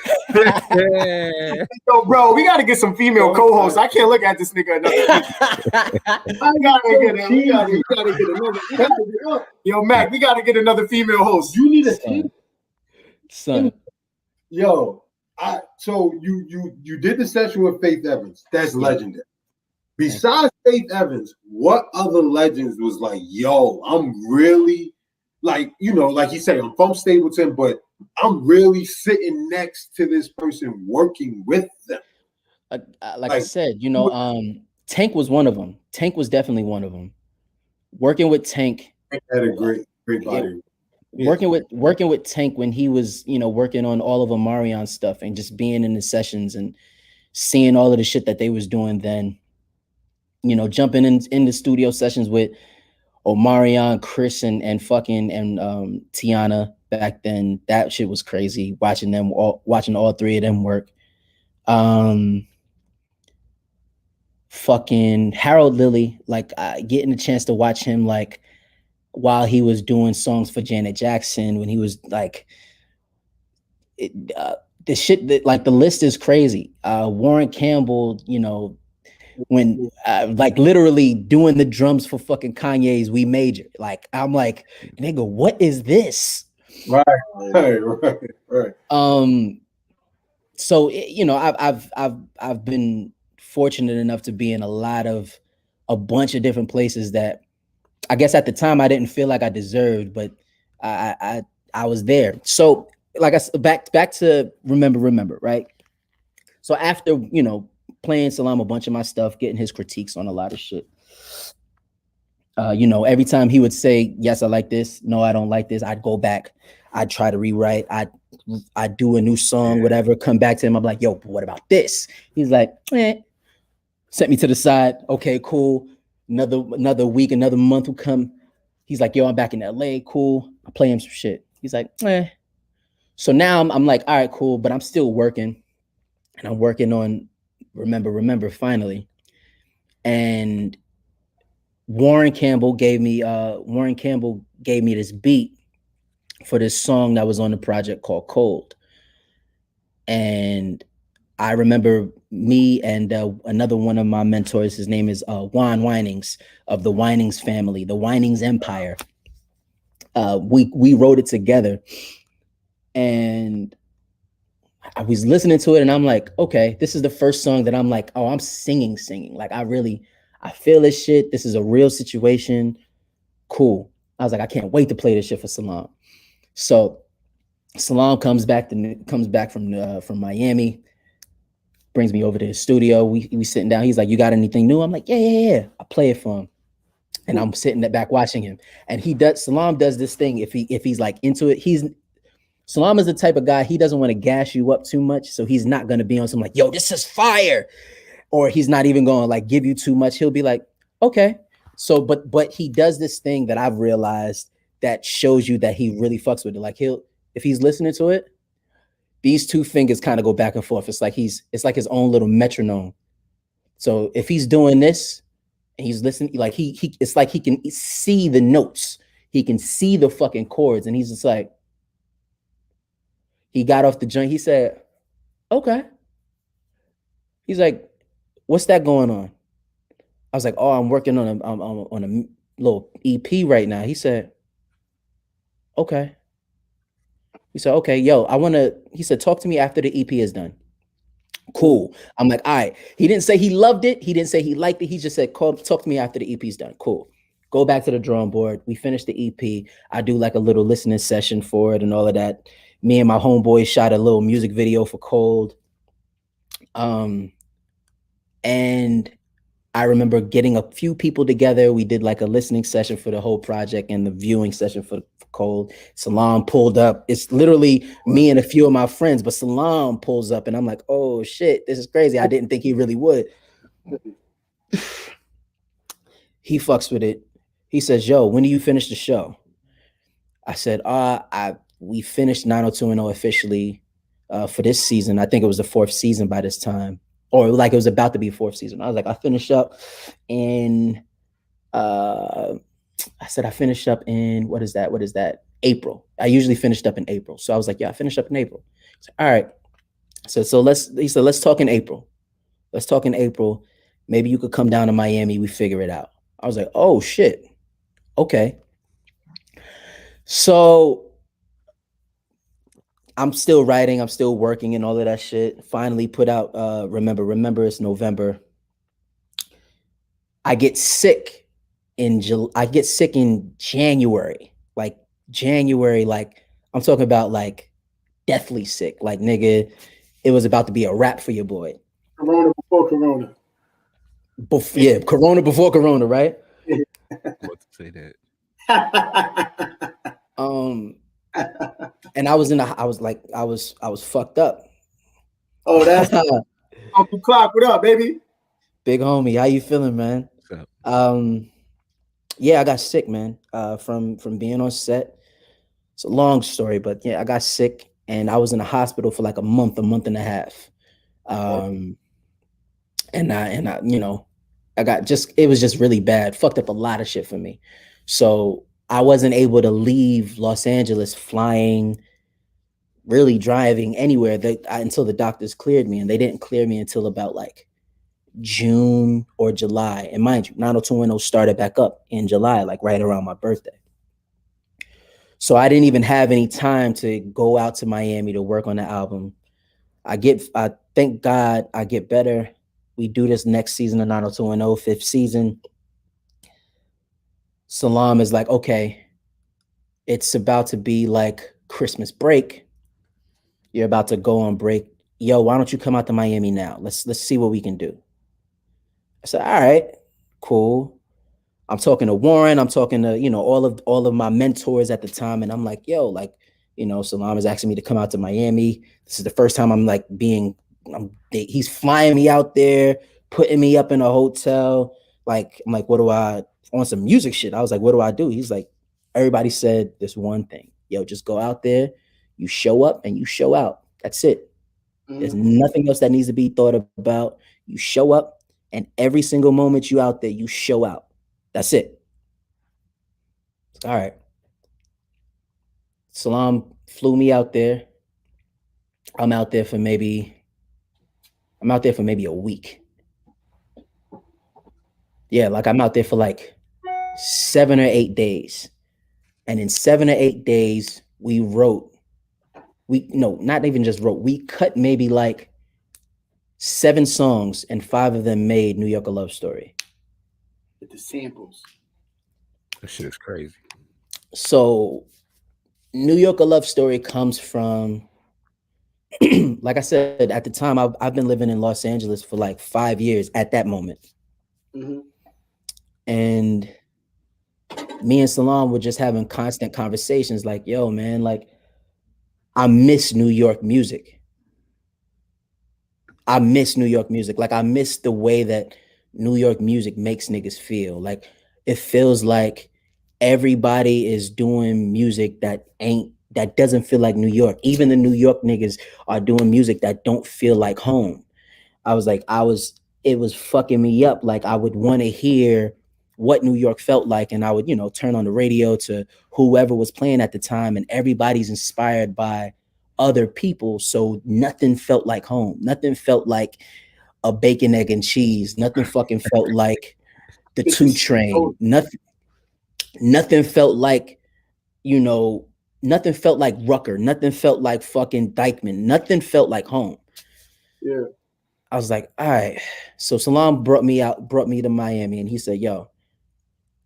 Yeah. Yo, bro, we gotta get some female co-hosts. I can't look at this nigga another. I gotta get him. We gotta get another. Yo, Mac, we gotta get another female host. You need a Son. Yo, so you did the session with Faith Evans. That's legendary. Besides Faith Evans, what other legends was like, yo, I'm really like, you know, like you say, I'm from Stapleton, but I'm really sitting next to this person working with them. Like I said, you know, Tank was one of them. Tank was definitely one of them. Working with Tank. Had a great body. Yeah. Working with Tank when he was, you know, working on all of Omarion stuff and just being in the sessions and seeing all of the shit that they was doing then, you know, jumping in the studio sessions with Omarion, Chris and Tiana back then. That shit was crazy. Watching all 3 of them work. Fucking Harold Lilly, like getting a chance to watch him like while he was doing songs for Janet Jackson, when he was like the shit that, like, the list is crazy. Warren Campbell, you know, when like literally doing the drums for fucking Kanye's We Major. Like I'm like, nigga, what is this? Right. So you know, I've been fortunate enough to be in a bunch of different places that I guess at the time I didn't feel like I deserved, but I was there. So like I said, back to remember, right? So after, you know, playing Salam a bunch of my stuff, getting his critiques on a lot of shit. You know, every time he would say, yes, I like this, no, I don't like this, I'd go back, I'd try to rewrite, I'd do a new song, whatever, come back to him, I'm like, yo, but what about this? He's like, set me to the side, okay, cool. Another week, another month will come. He's like, yo, I'm back in LA, cool. I play him some shit. He's like, So now I'm like, all right, cool, but I'm still working. And I'm working on Remember finally. And Warren Campbell gave me this beat for this song that was on the project called Cold. And I remember me and another one of my mentors, his name is Juan Winings of the Winings family, the Winings Empire. We wrote it together, and I was listening to it and I'm like, okay, this is the first song that I'm like, oh, I'm singing. Like I feel this shit. This is a real situation. Cool. I was like, I can't wait to play this shit for Salam. So Salam comes back from Miami, brings me over to his studio. We sitting down. He's like, you got anything new? I'm like, yeah. I play it for him. And I'm sitting back watching him. And Salam does this thing if he's like into it. Salam is the type of guy, he doesn't want to gas you up too much. So he's not going to be on some like, yo, this is fire. Or he's not even going to like give you too much. He'll be like, okay. So, but he does this thing that I've realized that shows you that he really fucks with it. Like if he's listening to it, these two fingers kind of go back and forth. It's like it's his own little metronome. So if he's doing this and he's listening, like it's like he can see the notes. He can see the fucking chords. And he's just like, he got off the joint. He said, okay. He's like, what's that going on? I was like, oh, I'm working on a little EP right now. He said, okay. He said, okay, yo, he said, talk to me after the EP is done. Cool. I'm like, all right. He didn't say he loved it. He didn't say he liked it. He just said, talk to me after the EP's done. Cool. Go back to the drawing board. We finished the EP. I do like a little listening session for it and all of that. Me and my homeboy shot a little music video for Cold. And I remember getting a few people together. We did like a listening session for the whole project and the viewing session for Cold. Salam pulled up. It's literally me and a few of my friends, but Salam pulls up and I'm like, oh shit, this is crazy. I didn't think he really would. He fucks with it. He says, yo, when do you finish the show? I said, we finished 90210 officially for this season. I think it was the 4th season by this time. Or like it was about to be 4th season. I was like, I finished up in what is that? April. I usually finished up in April. So I was like, yeah, I finished up in April. So, all right. So let's talk in April. Let's talk in April. Maybe you could come down to Miami. We figure it out. I was like, oh shit. Okay. So I'm still writing, I'm still working and all of that shit. Finally put out remember it's November. I get sick in January. Like I'm talking about like deathly sick. Like nigga, it was about to be a wrap for your boy. Corona before Corona. Corona before Corona, right? What to say that? And I was fucked up. Oh, that's Uncle Clock. What up, baby? Big homie, how you feeling, man? What's up? Yeah, I got sick, man. From being on set. It's a long story, but yeah, I got sick and I was in the hospital for like a month and a half. And I, you know, it was just really bad. Fucked up a lot of shit for me. So I wasn't able to leave Los Angeles flying, really driving anywhere until the doctors cleared me. And they didn't clear me until about like June or July. And mind you, 90210 started back up in July, like right around my birthday. So I didn't even have any time to go out to Miami to work on the album. I thank God I get better. We do this next season of 90210, 5th season. Salam is like, okay, it's about to be like Christmas break. You're about to go on break. Yo, why don't you come out to Miami now? Let's see what we can do. I said, all right, cool. I'm talking to Warren. I'm talking to, you know, all of my mentors at the time. And I'm like, yo, like, you know, Salam is asking me to come out to Miami. This is the first time I'm like he's flying me out there, putting me up in a hotel. Like, I'm like, on some music shit. I was like, what do I do? He's like, everybody said this one thing. Yo, just go out there, you show up and you show out. That's it. Mm-hmm. There's nothing else that needs to be thought about. You show up and every single moment you out there, you show out. That's it. All right. Salam flew me out there. I'm out there for maybe a week. Yeah, like I'm out there for like 7 or 8 days. And in 7 or 8 days, we cut maybe like 7 songs and 5 of them made New York A Love Story. With the samples. That shit is crazy. So New York A Love Story comes from, like I said, at the time, I've been living in Los Angeles for like 5 years at that moment. Mm-hmm. And me and Salam were just having constant conversations like, yo, man, like, I miss New York music. I miss New York music. Like, I miss the way that New York music makes niggas feel. Like, it feels like everybody is doing music that doesn't feel like New York. Even the New York niggas are doing music that don't feel like home. It was fucking me up. Like, I would want to hear what New York felt like, and I would, turn on the radio to whoever was playing at the time, and everybody's inspired by other people, so nothing felt like home. Nothing felt like a bacon, egg, and cheese. Nothing fucking felt like the 2 Train. Nothing felt like, nothing felt like Rucker. Nothing felt like fucking Dykeman. Nothing felt like home. Yeah. I was like, all right. So Salam brought me to Miami, and he said, yo,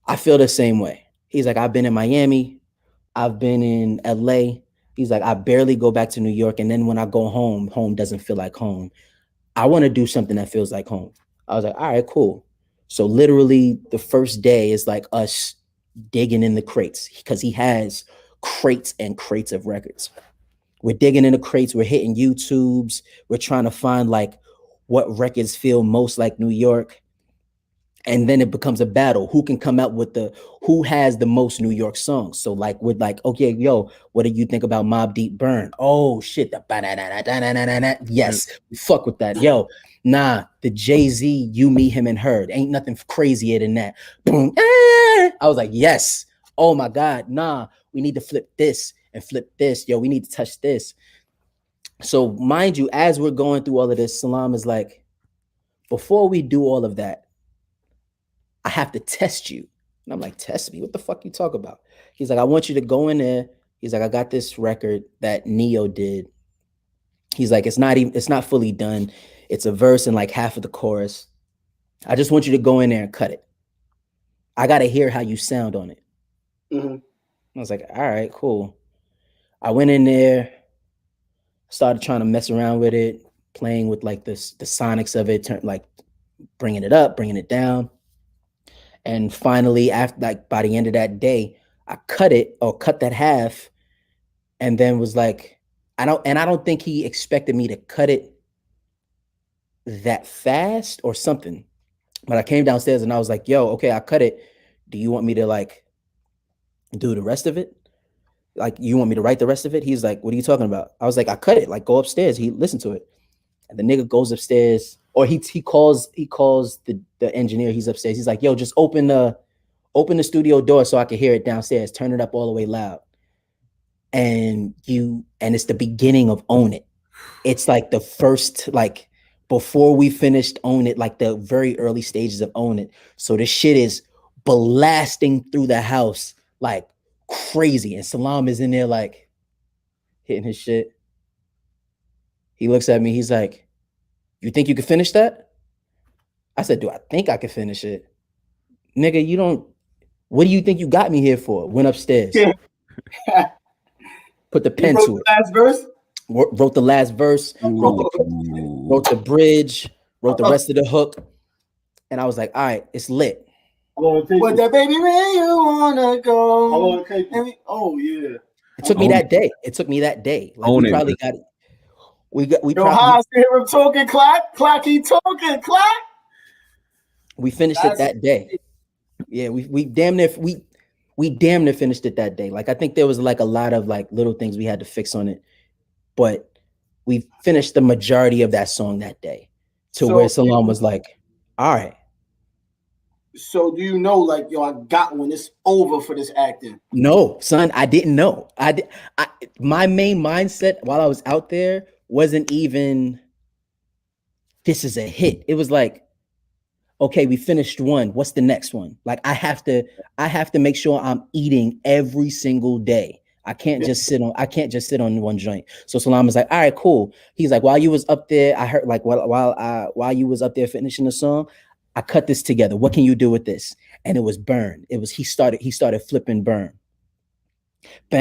I feel the same way. He's like, I've been in Miami. I've been in LA. He's like, I barely go back to New York. And then when I go home, home doesn't feel like home. I want to do something that feels like home. I was like, all right, cool. So literally the first day is like us digging in the crates, because he has crates and crates of records. We're digging in the crates. We're hitting YouTubes. We're trying to find like what records feel most like New York. And then it becomes a battle. Who can come out with who has the most New York songs? So like, we're like, okay, yo, what do you think about Mobb Deep Burn? Oh shit. Yes, we fuck with that. Yo, nah, the Jay-Z, You, Me, Him, and Her. Ain't nothing crazier than that. Boom. I was like, yes. Oh my God. Nah, we need to flip this and flip this. Yo, we need to touch this. So mind you, as we're going through all of this, Salam is like, before we do all of that, I have to test you. And I'm like, test me? What the fuck you talk about? He's like, I want you to go in there. He's like, I got this record that Neo did. He's like, it's not fully done. It's a verse and like half of the chorus. I just want you to go in there and cut it. I got to hear how you sound on it. Mm-hmm. I was like, all right, cool. I went in there, started trying to mess around with it, playing with like the sonics of it, like bringing it up, bringing it down. And finally, after like by the end of that day, I cut that half, and then was like, I don't think he expected me to cut it that fast or something. But I came downstairs and I was like, yo, okay, I cut it. Do you want me to like do the rest of it? Like, you want me to write the rest of it? He's like, what are you talking about? I was like, I cut it. Like, go upstairs. He listened to it. And the nigga goes upstairs, or he calls the engineer. He's upstairs. He's like, yo, just open the studio door so I can hear it downstairs. Turn it up all the way loud. And it's the beginning of Own It. It's like the first, like, before we finished Own It, like the very early stages of Own It. So the shit is blasting through the house like crazy. And Salam is in there like hitting his shit. He looks at me. He's like, you think you can finish that? I said, do I think I can finish it? Nigga, what do you think you got me here for? Went upstairs. Yeah. Put the pen to it. Last verse? Wrote the last verse. Wrote the bridge. Wrote the rest of the hook. And I was like, all right, it's lit. What that baby, where you wanna go? Oh yeah. It took me that day. Like, we probably got it. We I hear him talking, clacky talking, clack. We finished it that day. Yeah, we damn near finished it that day. Like, I think there was like a lot of like little things we had to fix on it, but we finished the majority of that song that day where Salam was like, all right. So do you know, like, yo, I got one. It's over for this acting. No, son, I didn't know. My main mindset while I was out there wasn't even, this is a hit. It was like, okay, we finished one. What's the next one? Like, I have to make sure I'm eating every single day. I can't just sit on one joint. So Salam is like, all right, cool. He's like, while you was up there, I heard like while you was up there finishing the song, I cut this together. What can you do with this? And it was Burn. It was he started flipping Burn. He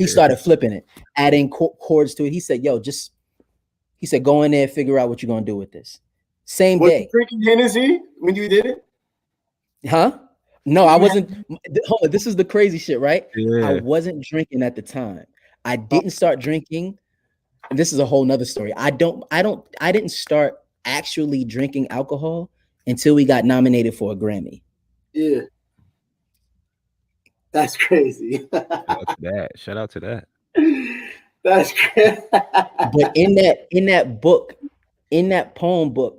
started flipping it, adding chords to it. He said, yo, go in there, figure out what you're gonna do with this. Same Was day. you drinking Hennessy when you did it? Huh? No, I wasn't. Hold on, this is the crazy shit, right? I Yeah. wasn't drinking at the time. I didn't start drinking. And this is a whole nother story. I didn't start actually drinking alcohol until we got nominated for a Grammy. Yeah. That's crazy. Shout out to that. That's crazy. But in that book, in that poem book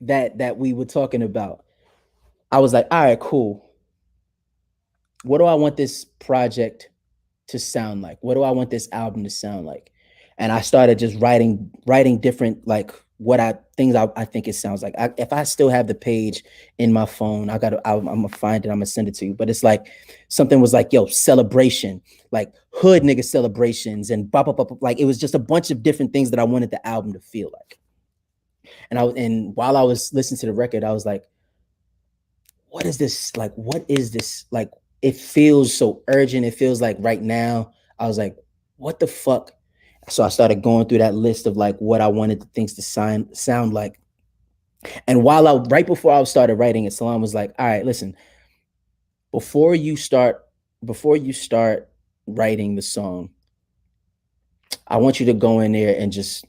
that we were talking about, I was like, all right, cool. What do I want this project to sound like? What do I want this album to sound like? And I started just writing different, like what I think it sounds like. If I still have the page in my phone, I'm gonna find it. I'm gonna send it to you. But it's like something was like, yo, celebration, like hood nigga celebrations, and like it was just a bunch of different things that I wanted the album to feel like. And while I was listening to the record, I was like, what is this? Like, what is this? Like, it feels so urgent. It feels like right now. I was like, what the fuck? So I started going through that list of like what I wanted the things to sound like. And right before I started writing it, Salam was like, all right, listen, before you start writing the song, I want you to go in there and just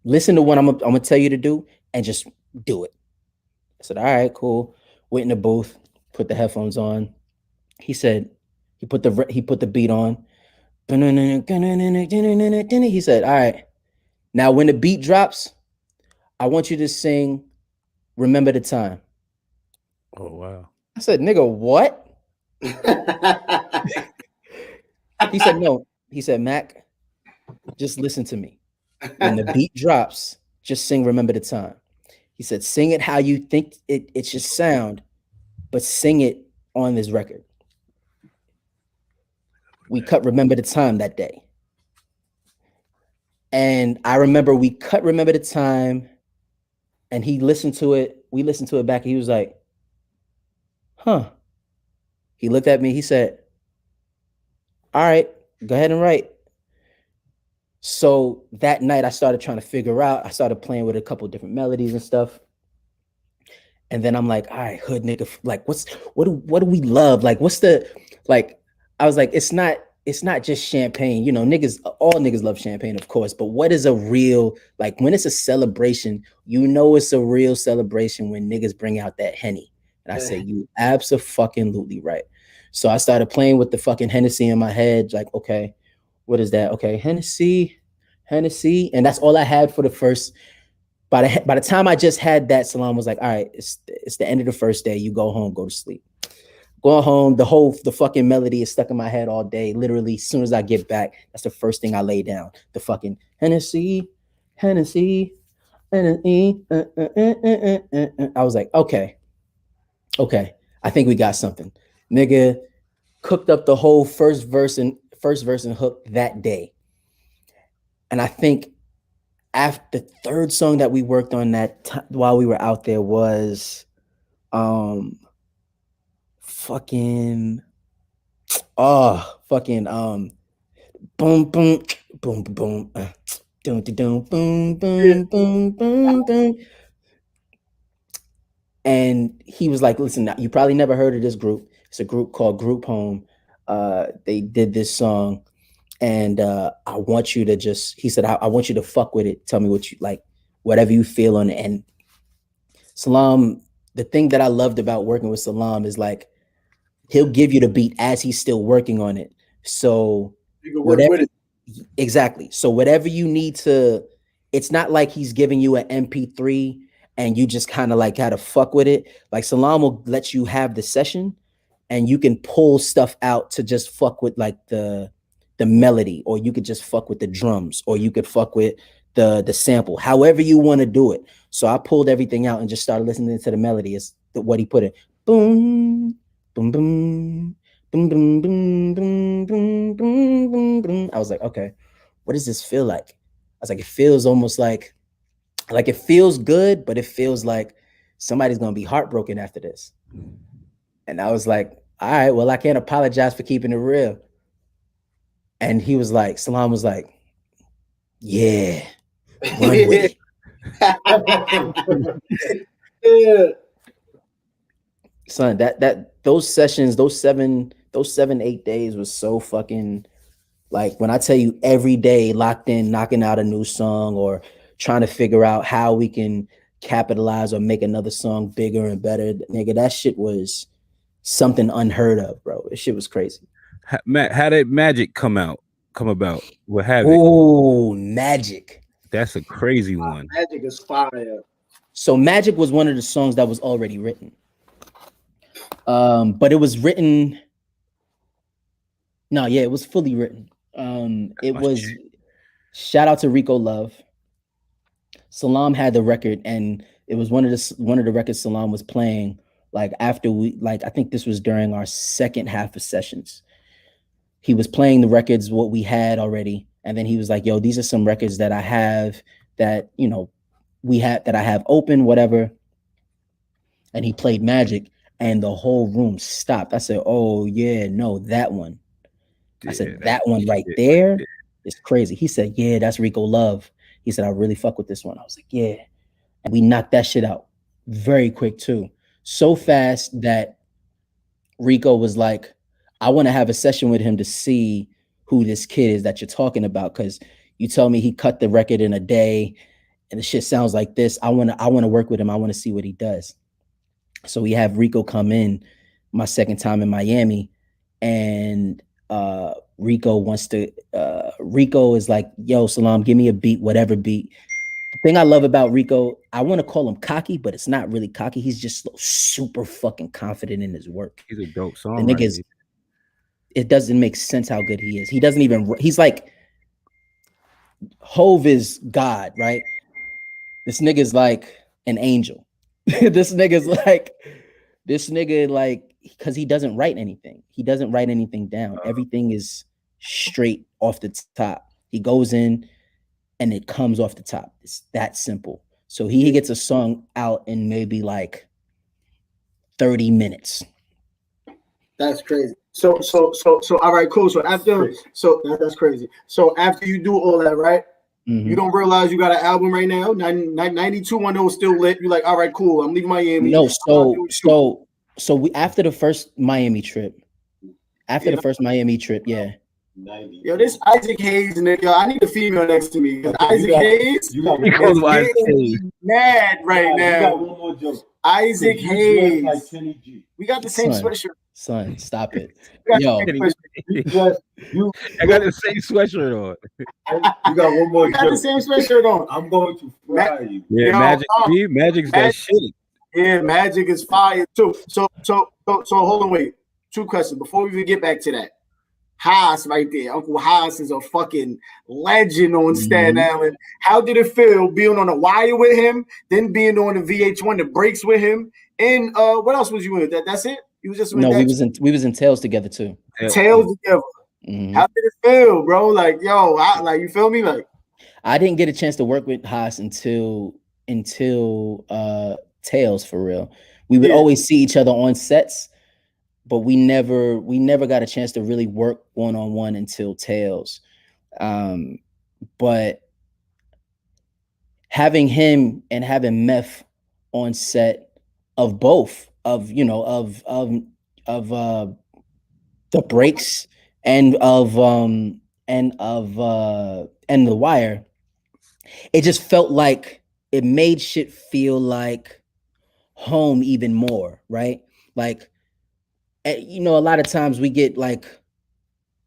listen to what I'm gonna tell you to do and just do it. I said, all right, cool. Went in the booth, put the headphones on. He said, he put the beat on. He said, all right, now when the beat drops, I want you to sing Remember the Time. Oh, wow. I said, nigga, what? He said, no. He said, Mac, just listen to me. When the beat drops, just sing Remember the Time. He said, sing it how you think it should sound, but sing it on this record. We cut Remember the Time that day. And I remember we cut Remember the Time, and he listened to it. We listened to it back, and he was like, huh. He looked at me, he said, all right, go ahead and write. So that night I started trying to figure out, I started playing with a couple different melodies and stuff. And then I'm like, all right, hood nigga, like what do we love? Like, what's the, like, I was like, it's not just champagne, you know, all niggas love champagne, of course, but what is a real, like when it's a celebration, you know, it's a real celebration when niggas bring out that Henny. And I say, you abso-fucking-lutely right. So I started playing with the fucking Hennessy in my head, like, okay, what is that? Okay, Hennessy. And that's all I had for the first, by the time I just had that, Salam was like, all right, it's the end of the first day. You go home, go to sleep. Going home, the fucking melody is stuck in my head all day. Literally, as soon as I get back, that's the first thing I lay down. The fucking Hennessy. I was like, okay, I think we got something. Nigga cooked up the whole first verse and hook that day. And I think after the third song that we worked on while we were out there was boom boom boom boom boom. And he was like, listen, you probably never heard of this group. It's a group called Group Home. They did this song, and I want you to he said, I want you to fuck with it. Tell me what you like, whatever you feel on it. And Salam, the thing that I loved about working with Salam is like, he'll give you the beat as he's still working on it. So you can work with it. Exactly. So whatever you need to, it's not like he's giving you an MP3 and you just kind of like gotta fuck with it. Like Salam will let you have the session and you can pull stuff out to just fuck with like the melody, or you could just fuck with the drums, or you could fuck with the sample, however you want to do it. So I pulled everything out and just started listening to the melody. Is what he put in. Boom, boom, boom, boom, boom, boom, boom, boom, boom, boom, boom. I was like, okay, what does this feel like? I was like, it feels almost like it feels good, but it feels like somebody's gonna be heartbroken after this. And I was like, all right, well, I can't apologize for keeping it real. And he was like, Salam was like, yeah, run with it. Yeah. Son, that those sessions, those 7-8 days was so fucking, like, when I tell you every day locked in, knocking out a new song or trying to figure out how we can capitalize or make another song bigger and better, nigga, that shit was something unheard of, bro. This shit was crazy. How did Magic come about? What have it? Oh, Magic. That's a crazy one. Magic is fire. So Magic was one of the songs that was already written. But it was written. No, yeah, it was fully written. It was, shout out to Rico Love. Salam had the record, and it was one of the records Salam was playing, like, after I think this was during our second half of sessions. He was playing the records, what we had already, and then he was like, yo, these are some records that I have that, you know, that I have open, whatever. And he played Magic, and the whole room stopped. I said, oh yeah, no, that one. I said, that one right there is crazy. He said, yeah, that's Rico Love. He said, I really fuck with this one. I was like, yeah. And we knocked that shit out very quick too. So fast that Rico was like, I want to have a session with him to see who this kid is that you're talking about. Cause you tell me he cut the record in a day and the shit sounds like this. I want to work with him. I want to see what he does. So we have Rico come in my second time in Miami, and Rico is like, yo, Salam, give me a beat, whatever beat. The thing I love about Rico, I want to call him cocky, but it's not really cocky. He's just super fucking confident in his work. He's a dope songwriter. It doesn't make sense how good he is. He doesn't even, he's like, Hove is God, right? This nigga's like an angel. This nigga, because he doesn't write anything. He doesn't write anything down. Everything is straight off the top. He goes in and it comes off the top. It's that simple. So he gets a song out in maybe like 30 minutes. That's crazy. So all right, cool. So that's crazy. So after you do all that, right? Mm-hmm. You don't realize you got an album right now. 92 one was still lit. You're like, all right, cool. I'm leaving Miami. No, so we after the first Miami trip. Yeah. 90. Yo, this Isaac Hayes, nigga. I need a female next to me. Isaac Hayes, mad right now. You got one more joke. Isaac Hayes. Like Kenny G. We got the same sweatshirt. Son, stop it. Yo, I got the same sweatshirt on. You got one more joke. Got the same sweatshirt on. I'm going to fry you. Yeah, Magic's that shit. Yeah, Magic is fire too. So hold on, wait. 2 questions before we even get back to that. Haas right there. Uncle Haas is a fucking legend on Staten Island. How did it feel being on a wire with him, then being on the VH1 the breaks with him? And what else was you in? That's it? You was just we was in Tales together too. Tales together. Mm-hmm. How did it feel, bro? Like, yo, you feel me? Like, I didn't get a chance to work with Haas until Tales for real. We would always see each other on sets, but we never got a chance to really work one-on-one until Tales. But having him and having Meth on set of both of the breaks and The Wire, it just felt like it made shit feel like home even more, right? Like, a lot of times we get like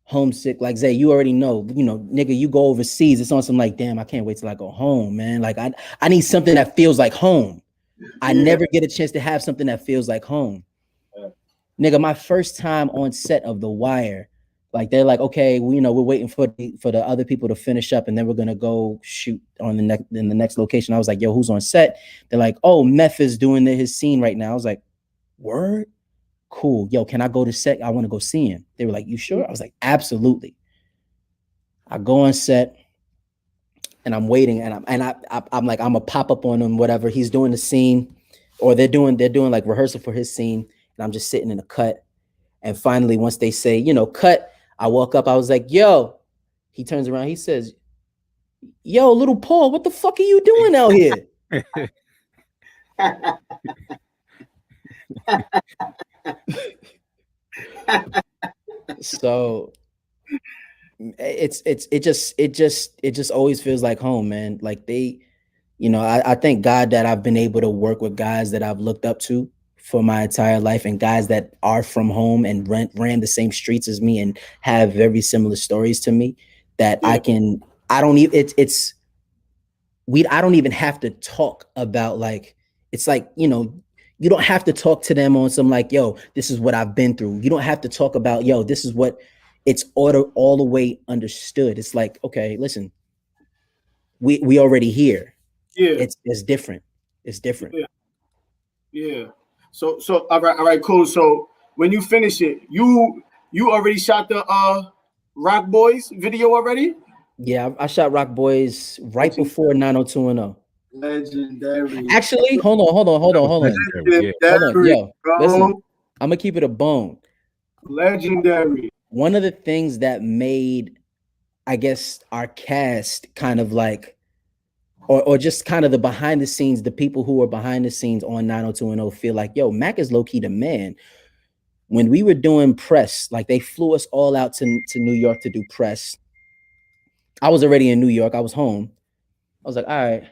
homesick. Like, Zay, you already know, nigga, you go overseas, it's on some like, damn, I can't wait till I go home, man. Like, I need something that feels like home. I never get a chance to have something that feels like home. Nigga, my first time on set of The Wire, like, they're like, okay, we're waiting for the other people to finish up, and then we're gonna go shoot in the next location. I was like, yo, who's on set? They're like, oh, Meth is doing his scene right now. I was like, word? Cool. Yo, can I go to set? I want to go see him. They were like, you sure? I was like, absolutely. I go on set and I'm waiting, and I'm like, I'm gonna pop up on him, whatever. He's doing the scene, or they're doing like rehearsal for his scene, and I'm just sitting in a cut. And finally, once they say, cut, I walk up, I was like, yo. He turns around, he says, yo, little Paul, what the fuck are you doing out here? So it just always feels like home, man. Like they, I thank God that I've been able to work with guys that I've looked up to for my entire life, and guys that are from home and ran the same streets as me and have very similar stories to me that I don't even have to talk about, like, it's like, you don't have to talk to them on some like, yo, this is what I've been through. You don't have to talk about, yo, this is what it's all the way understood. It's like, okay, listen, we already here. Yeah. It's different. It's different. Yeah. So all right, cool. So when you finish it, you already shot the Rock Boys video already? Yeah, I shot Rock Boys right before 90210. Legendary. Actually, hold on. Legendary, Yo, bro. listen, I'm gonna keep it a bone. Legendary. One of the things that made, I guess, our cast kind of like, or just kind of the behind the scenes, the people who were behind the scenes on 90210 feel like, yo, Mac is low-key the man. When we were doing press, like they flew us all out to New York to do press. I was already in New York. I was home. I was like, all right.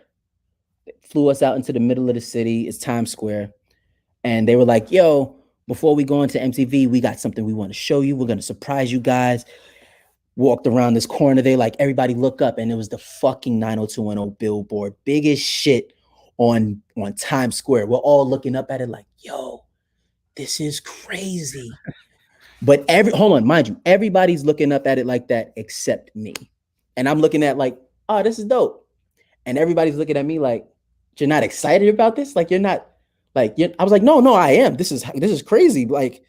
Flew us out into the middle of the city. It's Times Square. And they were like, yo, before we go into MTV, we got something we want to show you. We're going to surprise you guys. Walked around this corner. They like, everybody look up. And it was the fucking 90210 billboard. Biggest shit on Times Square. We're all looking up at it like, yo, this is crazy. But hold on, mind you, everybody's looking up at it like that except me. And I'm looking at like, oh, this is dope. And everybody's looking at me like, you're not excited about this? Like, you're not like, I was like, no, I am. This is crazy. Like,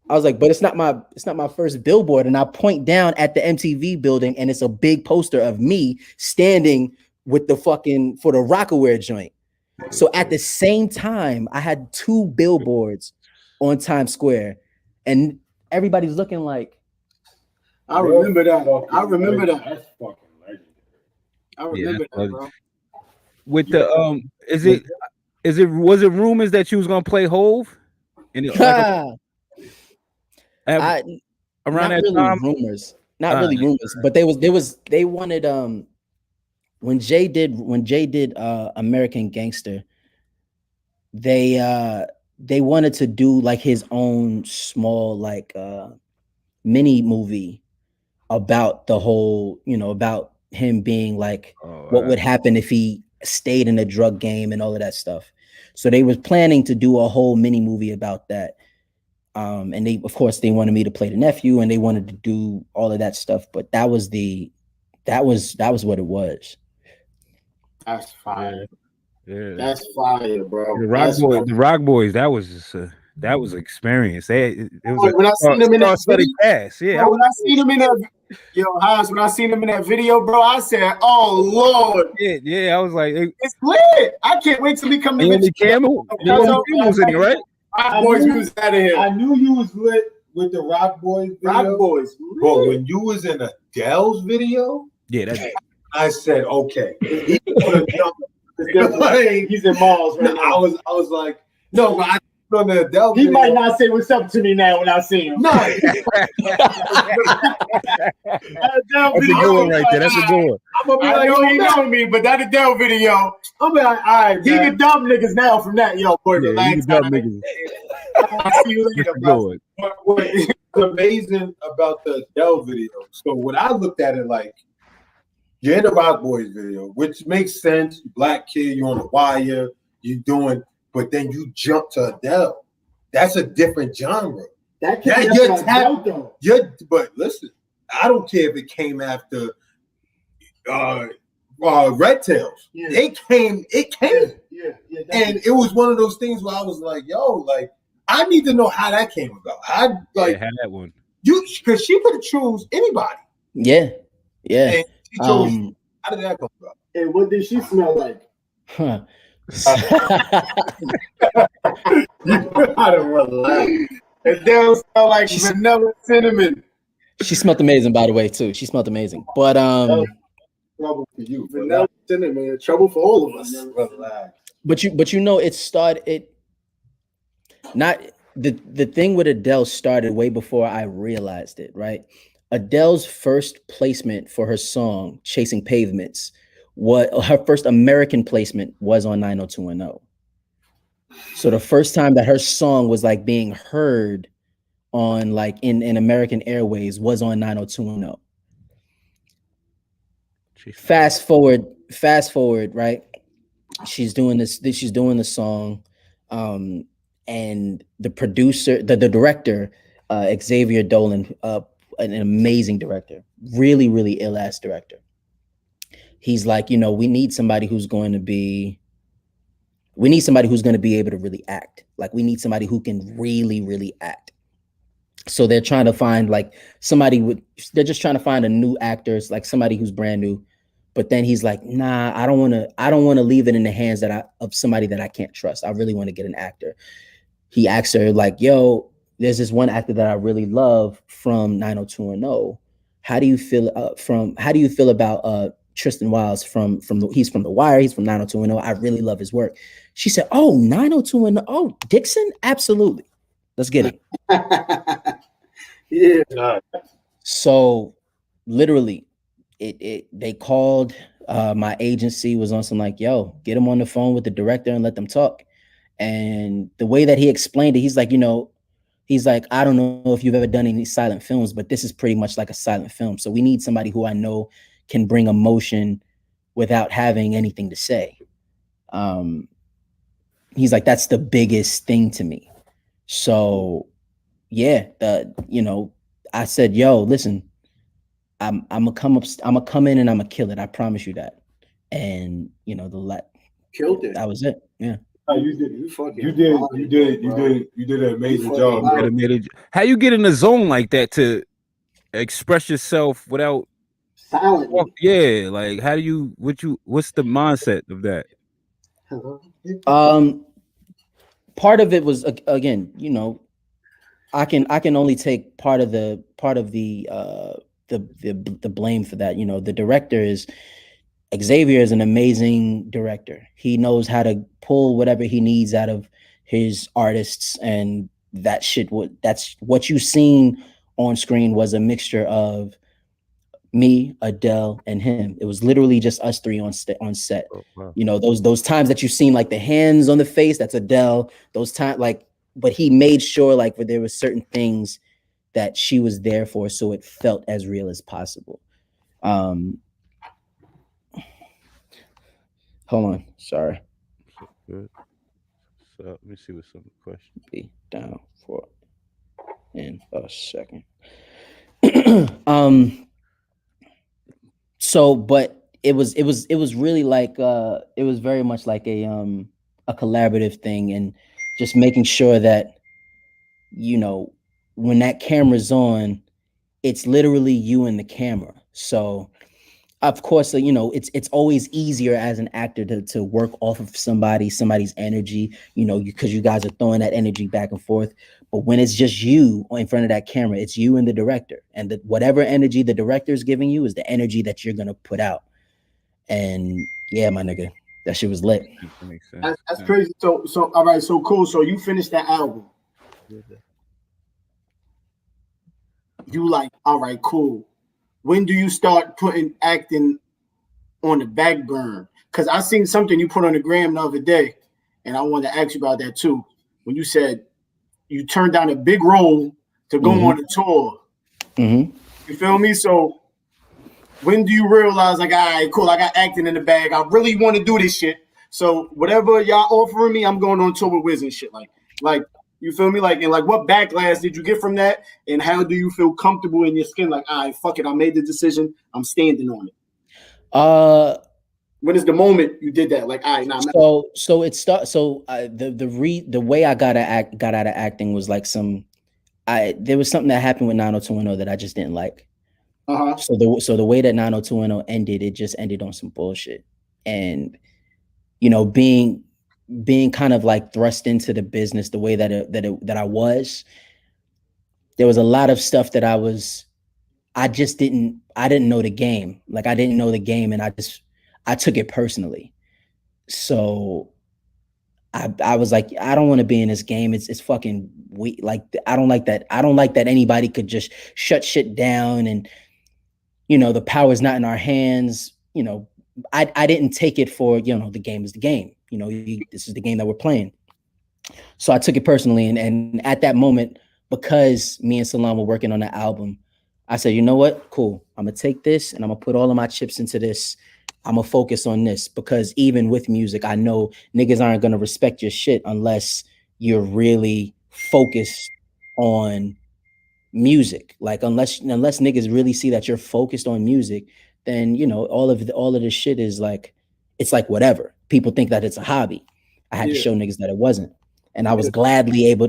I was like, but it's not my first billboard. And I point down at the MTV building and it's a big poster of me standing with the fucking, for the Rockaware joint. So at the same time, I had 2 billboards on Times Square and everybody's looking like, I remember that. I remember that. That's fucking legendary. I remember that, bro. With the was it rumors that you was gonna play Hove? And it, around that really time, rumors, not really rumors, but they wanted when Jay did American Gangster, they wanted to do like his own small like mini movie about the whole, about him being like what would happen if he stayed in the drug game and all of that stuff. So they was planning to do a whole mini movie about that. And they wanted me to play the nephew and they wanted to do all of that stuff, but that was what it was. That's fire. Yeah. That's fire, bro. The Rock Boys, that was just that was an experience. It was when I seen them in that study pass. Yeah. When I seen them in that when I seen them in that video, bro, I said, "Oh Lord!" Yeah. I was like, "It's lit! I can't wait till we come to Andy Campbell. Was in it, right? Rock Boys, we was out of here. I knew you was lit with the Rock Boys video. Rock Boys, but when you was in Adele's video, I said, okay. He's in Mars right now. I was like, no, but I on the Adele video. He might not say what's up to me now when I see him. No. That's a good one right there. That's a good one. I'm gonna be like, yo, he know me, but that Adele video, I'm like, all right, he the dumb niggas now from that, boy. Yeah, the dumb niggas. I'll see you later, bro. What's amazing about the Adele video? So when I looked at it, like, you're in the Rock Boys video, which makes sense. Black kid, you're on the wire, you're doing, but then you jump to Adele. That's a different genre. But listen, I don't care if it came after Red Tails. Yeah. It came. Yeah, and it was one of those things where I was like, yo, like, I need to know how that came about. How that one. Because she could have chose anybody. Yeah. And she chose, how did that come about? And what did she smell like? Huh. I don't want to laugh. Adele smell like vanilla cinnamon. She smelled amazing, by the way, too. She smelled amazing. But Trouble for you. Vanilla in it, man. Trouble for all of us. Relax. But you know, not the thing with Adele started way before I realized it, right? Adele's first placement for her song Chasing Pavements, her first American placement was on 90210. So the first time that her song was like being heard on like in American Airways was on 90210. Fast forward, right? She's doing the song, and the producer, the director, Xavier Dolan, an amazing director, really, really ill-ass director. He's like, you know, we need somebody who's going to be able to really act. Like, we need somebody who can really, really act. So they're trying to find like they're just trying to find a new actor, like somebody who's brand new. But then he's like, nah, I don't want to leave it in the hands of somebody that I can't trust. I really want to get an actor. He asked her like, yo, there's this one actor that I really love from 90210. How do you feel about Tristan Wilds he's from The Wire, he's from 90210. I really love his work. She said, oh, 90210. Oh, Dixon? Absolutely. Let's get it. Yeah. So literally, they called, my agency was on some like, yo, get him on the phone with the director and let them talk. And the way that he explained it, he's like, I don't know if you've ever done any silent films, but this is pretty much like a silent film. So we need somebody who I know can bring emotion without having anything to say. He's like, that's the biggest thing to me. So yeah, I said, yo, listen, I'm gonna come in and I'm gonna kill it. I promise you that. And Killed it. That was it. Yeah. You did an amazing job. How you get in the zone like that to express yourself without silent? Yeah, like how do you? What's the mindset of that? Part of it was, again, I can only take part of the blame for that. The director Xavier is an amazing director. He knows how to pull whatever he needs out of his artists, and that's what you've seen on screen was a mixture of me, Adele, and him. It was literally just us three on set. Oh, wow. Those times that you've seen like the hands on the face, that's Adele. Those times, but he made sure like there were certain things that she was there for, so it felt as real as possible. Hold on, sorry. Good. So let me see what's some question. Be down for in a second. So, but it was really like it was very much like a collaborative thing, and just making sure that when that camera's on, it's literally you and the camera. So of course, it's always easier as an actor to work off of somebody's energy, because you guys are throwing that energy back and forth. But when it's just you in front of that camera, it's you and the director, and whatever energy the director is giving you is the energy that you're gonna put out. And yeah, my nigga, that shit was lit. That makes sense. That's crazy. So all right, so cool. So you finished that album. You like, all right, cool. When do you start putting acting on the back burner? Because I seen something you put on the gram the other day, and I wanted to ask you about that too. When you said you turned down a big role to go on a tour. Mm-hmm. You feel me? So when do you realize, like, all right, cool, I got acting in the bag. I really want to do this shit. So whatever y'all offering me, I'm going on tour with Wiz and shit. Like, you feel me? Like, and like, what backlash did you get from that? And how do you feel comfortable in your skin? Like, all right, fuck it, I made the decision. I'm standing on it. When is the moment you did that? Like, all right, nah. So it starts. So the way I got out of acting was like there was something that happened with 90210 that I just didn't like. Uh-huh. So the way that 90210 ended, it just ended on some bullshit. And being kind of like thrust into the business the way that I was, there was a lot of stuff that I just didn't I didn't know the game. Like I didn't know the game, and I took it personally. So I was like, I don't want to be in this game. It's fucking weak. Like I don't like that. I don't like that anybody could just shut shit down, and the power is not in our hands. I didn't take it for the game is the game. This is the game that we're playing. So I took it personally, and at that moment, because me and Salam were working on the album, I said, you know what? Cool. I'm gonna take this and I'm gonna put all of my chips into this. I'm gonna focus on this, because even with music, I know niggas aren't gonna respect your shit unless you're really focused on music. Like unless niggas really see that you're focused on music, then all of this shit is like, it's like whatever. People think that it's a hobby. I had to show niggas that it wasn't. And I was gladly able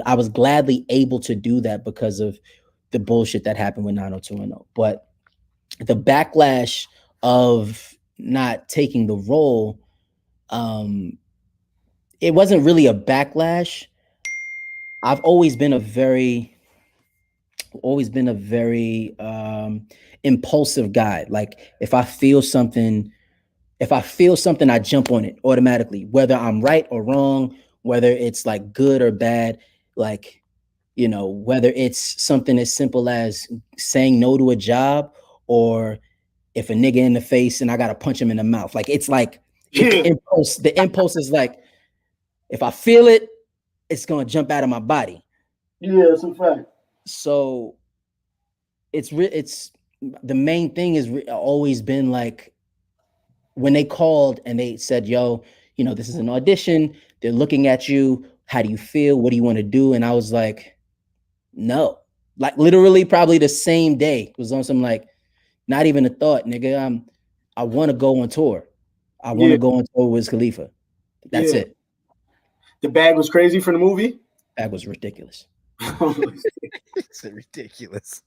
to do that because of the bullshit that happened with 90210. But the backlash of not taking the role, it wasn't really a backlash. I've always been a very impulsive guy. Like if I feel something, I jump on it automatically, whether I'm right or wrong, whether it's like good or bad, like, whether it's something as simple as saying no to a job, or if a nigga in the face and I got to punch him in the mouth. Like, it's like the impulse is like, if I feel it, it's going to jump out of my body. Yeah, that's a fact. So it's the main thing is always been like, when they called and they said, yo, this is an audition. They're looking at you. How do you feel? What do you want to do? And I was like, no, like literally probably the same day. It was on some like, not even a thought, nigga. I want to go on tour. I want to go on tour with Khalifa. That's it. The bag was crazy for the movie. That was ridiculous. It's ridiculous.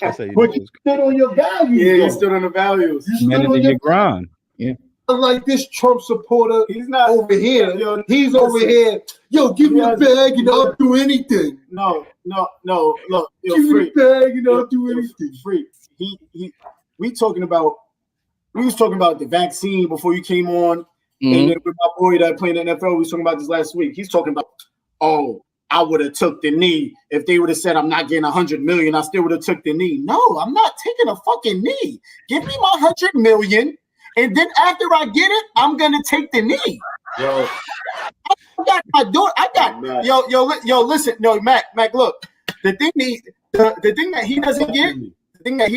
But you stood on your values. Yeah, you stood on the values. You stood on your ground. Yeah. Like this Trump supporter, he's not over here. He's over here. Yo, give me a bag and I'll do anything. No. Look, give me the bag and I'll do anything. Free. We was talking about the vaccine before you came on, and then with my boy that played in the NFL, we was talking about this last week. He's talking about, I would have took the knee if they would have said I'm not getting 100 million. I still would have took the knee. No, I'm not taking a fucking knee. Give me my 100 million. And then after I get it, I'm gonna take the knee. Yo, I got my daughter. Listen, Mac. Look, the thing that he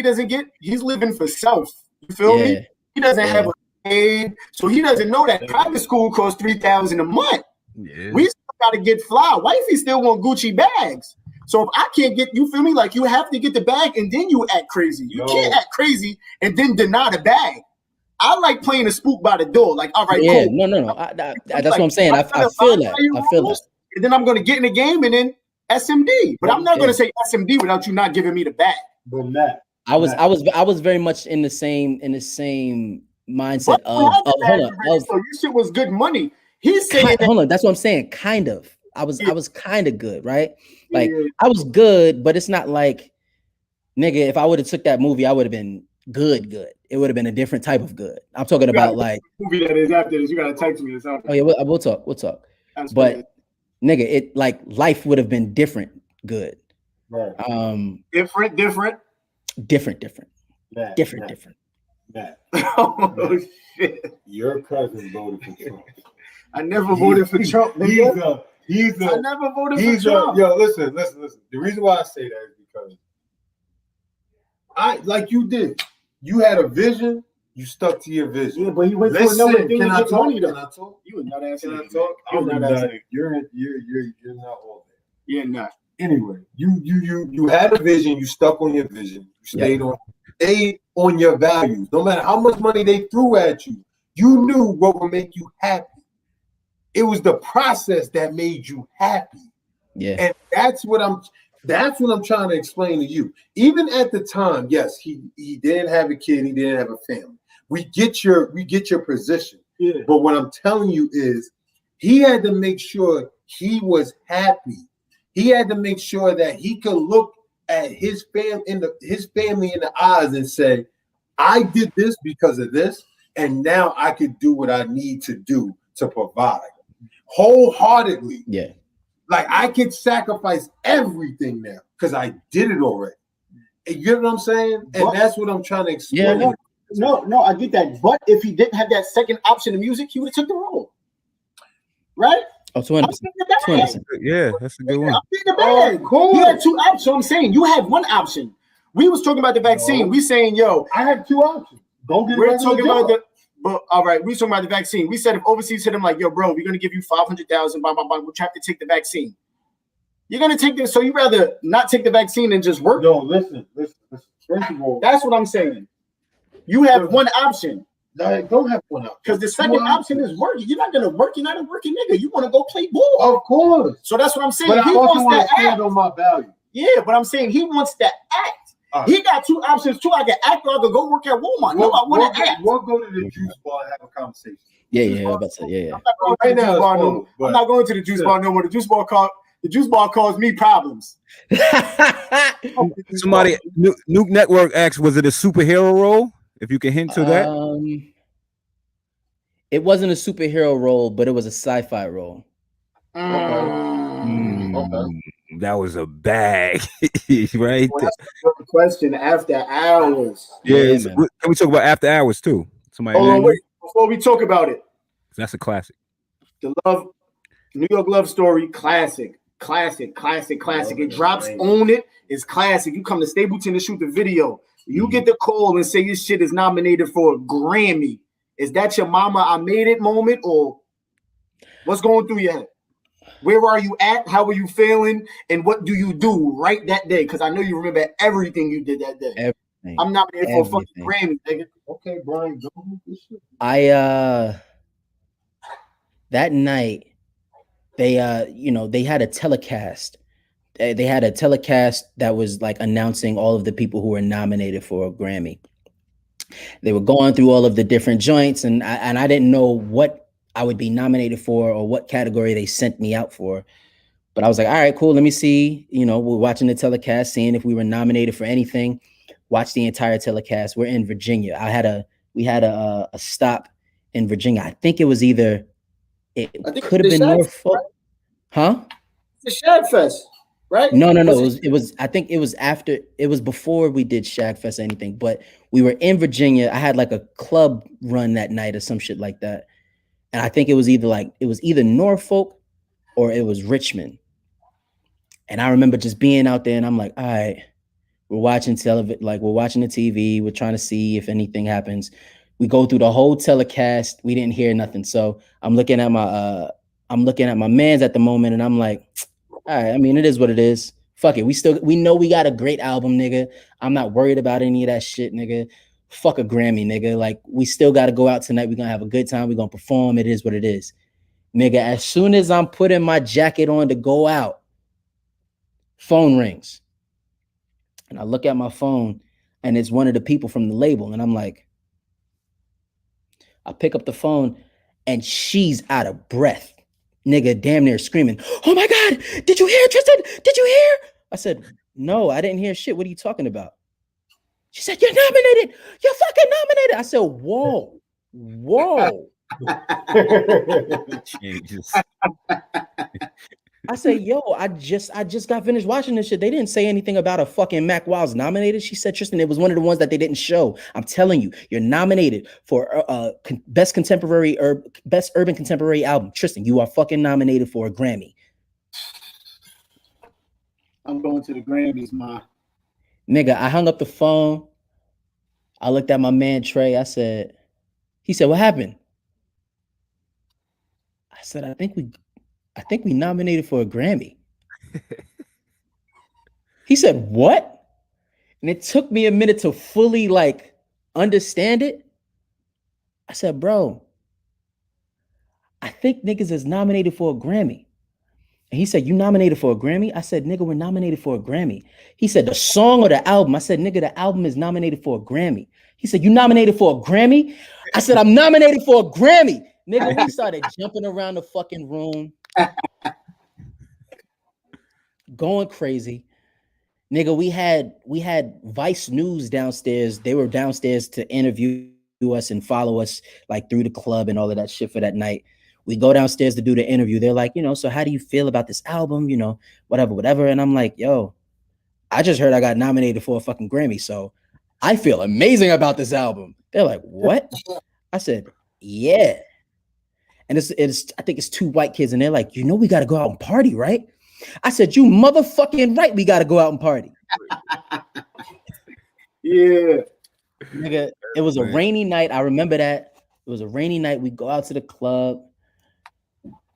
doesn't get, he's living for self. You feel me? He doesn't have a aid, so he doesn't know that private school costs $3,000 a month. Yeah. We still gotta get fly. Wifey still want Gucci bags. So if I can't get, you feel me? Like you have to get the bag and then you act crazy. You can't act crazy and then deny the bag. I like playing a spook by the door. Like, all right, cool. No. That's what I'm saying. I feel that. And then I'm going to get in the game and then SMD. But I'm not going to say SMD without you not giving me the bag. But Matt, I was very much in the same mindset of hold on. So your shit was good money. He's saying hold on. That's what I'm saying. Kind of. I was kind of good, right? Like I was good, but it's not like, nigga, if I would have took that movie, I would have been good. It would have been a different type of good. I'm talking about like movie that is after this. You gotta text me or something. Oh yeah, we'll talk. That's but funny. Nigga, it like life would have been different good. Right. Different. Different. Matt. Oh shit. Your cousin voted for Trump. I never voted for Trump. I never voted for Trump. Yo, listen. The reason why I say that is because like you did. You had a vision. You stuck to your vision. Yeah, but he went to another thing. Can I talk? You would not answer. Can I talk? You're not answering. You're not all there. You're not. Anyway, you had a vision. You stuck on your vision. You stayed on your values. No matter how much money they threw at you, you knew what would make you happy. It was the process that made you happy. Yeah, and that's what I'm trying to explain to you. Even at the time, yes, he didn't have a kid, he didn't have a family. We get your position. Yeah. But what I'm telling you is he had to make sure he was happy. He had to make sure that he could look at his family in the eyes and say, I did this because of this, and now I could do what I need to do to provide wholeheartedly. Yeah. Like I could sacrifice everything now because I did it already. And you know what I'm saying? And that's what I'm trying to explain. Yeah. No, I get that. But if he didn't have that second option in music, he would have took the role. Right? Oh, 200%. 200%. Yeah, that's a good one. Cool. You had two options. So I'm saying you had one option. We was talking about the vaccine. We saying, yo, I have two options. Go get we're talking about the. But all right, we talking about the vaccine. We said if overseas hit him like, yo, bro, we're gonna give you 500,000. Blah blah blah. We'll try to take the vaccine. You're gonna take this, so you rather not take the vaccine and just work? No, listen. First of all, that's what I'm saying. You have one option. No, I don't have one option. Because the second option is working. You're not gonna work. You're not a working nigga. You want to go play ball. Of course. So that's what I'm saying. But he I also wants to act on my value. Yeah, but I'm saying he wants to act. He got two options too. I can act or I can go work at Walmart. No, I want to act. We'll go to the juice bar and have a conversation. Yeah. I'm about to say, yeah. I'm not going to the juice bar no more. The juice bar caused me problems. Somebody, Nuke Network asked, was it a superhero role? If you can hint to that. It wasn't a superhero role, but it was a sci-fi role. Okay. That was a bag, right? Well, that's a question. After Hours. Yeah, can we talk about After Hours too? Somebody. Wait, before we talk about it, that's a classic. The New York Love Story, classic. It drops on it. It's classic. You come to Stapleton to shoot the video. You get the call and say your shit is nominated for a Grammy. Is that your mama I made it moment, or what's going through your head? Where are you at? How are you feeling? And what do you do right that day? Because I know you remember everything you did that day. Everything. I'm nominated for a fucking Grammy, nigga. Okay, Brian, go with this shit. That night, they had a telecast. They had a telecast that was like announcing all of the people who were nominated for a Grammy. They were going through all of the different joints, and I didn't know what I would be nominated for or what category they sent me out for. But I was like, all right, cool. Let me see. We're watching the telecast, seeing if we were nominated for anything. Watch the entire telecast. We're in Virginia. We had a stop in Virginia. I think it was either it could have been Norfolk, right? Huh? The Shag Fest, right? No. It was. I think it was after. It was before we did Shag Fest or anything. But we were in Virginia. I had like a club run that night or some shit like that. And I think it was either Norfolk or it was Richmond. And I remember just being out there and I'm like, all right, we're watching television, like we're watching the TV. We're trying to see if anything happens. We go through the whole telecast. We didn't hear nothing. So I'm looking at my mans at the moment and I'm like, all right, I mean, it is what it is. Fuck it. We know we got a great album, nigga. I'm not worried about any of that shit, nigga. Fuck a Grammy, nigga. Like, we still got to go out tonight. We're going to have a good time. We're going to perform. It is what it is. Nigga, as soon as I'm putting my jacket on to go out, phone rings. And I look at my phone, and it's one of the people from the label. And I'm like, I pick up the phone, and she's out of breath. Nigga, damn near screaming, oh my God, did you hear, Tristan? Did you hear? I said, no, I didn't hear shit. What are you talking about? She said, you're nominated. You're fucking nominated. I said, whoa. I said, yo, I just got finished watching this shit. They didn't say anything about a fucking Mack Wilds nominated. She said, Tristan, it was one of the ones that they didn't show. I'm telling you, you're nominated for best urban contemporary album. Tristan, you are fucking nominated for a Grammy. I'm going to the Grammys, ma. Nigga, I hung up the phone. I looked at my man Trey. He said, what happened? I said, I think we nominated for a Grammy. He said, what? And it took me a minute to fully like understand it. I said, bro, I think niggas is nominated for a Grammy. And he said, you nominated for a Grammy? I said, nigga, we're nominated for a Grammy. He said, the song or the album? I said, nigga, the album is nominated for a Grammy. He said, you nominated for a Grammy? I said, I'm nominated for a Grammy. Nigga, we started jumping around the fucking room. Going crazy. Nigga, we had Vice News downstairs. They were downstairs to interview us and follow us like through the club and all of that shit for that night. We go downstairs to do the interview. They're like, so how do you feel about this album? Whatever. And I'm like, yo, I just heard I got nominated for a fucking Grammy, so I feel amazing about this album. They're like, what? I said, yeah. And it's I think it's two white kids, and they're like, we got to go out and party, right? I said, you motherfucking right, we got to go out and party. Yeah. Nigga, it was a rainy night. I remember that. It was a rainy night. We go out to the club.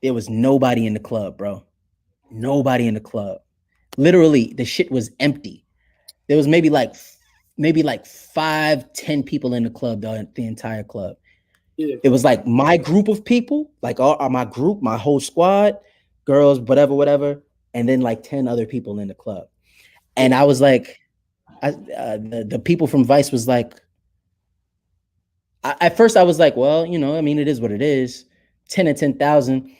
There was nobody in the club, bro. Nobody in the club. Literally, the shit was empty. There was maybe like 5-10 people in the club, the entire club. Yeah. It was like my group of people, like my group, my whole squad, girls, whatever, and then like 10 other people in the club. And I was like, the people from Vice was like, at first I was like, well, it is what it is. 10 and 10,000.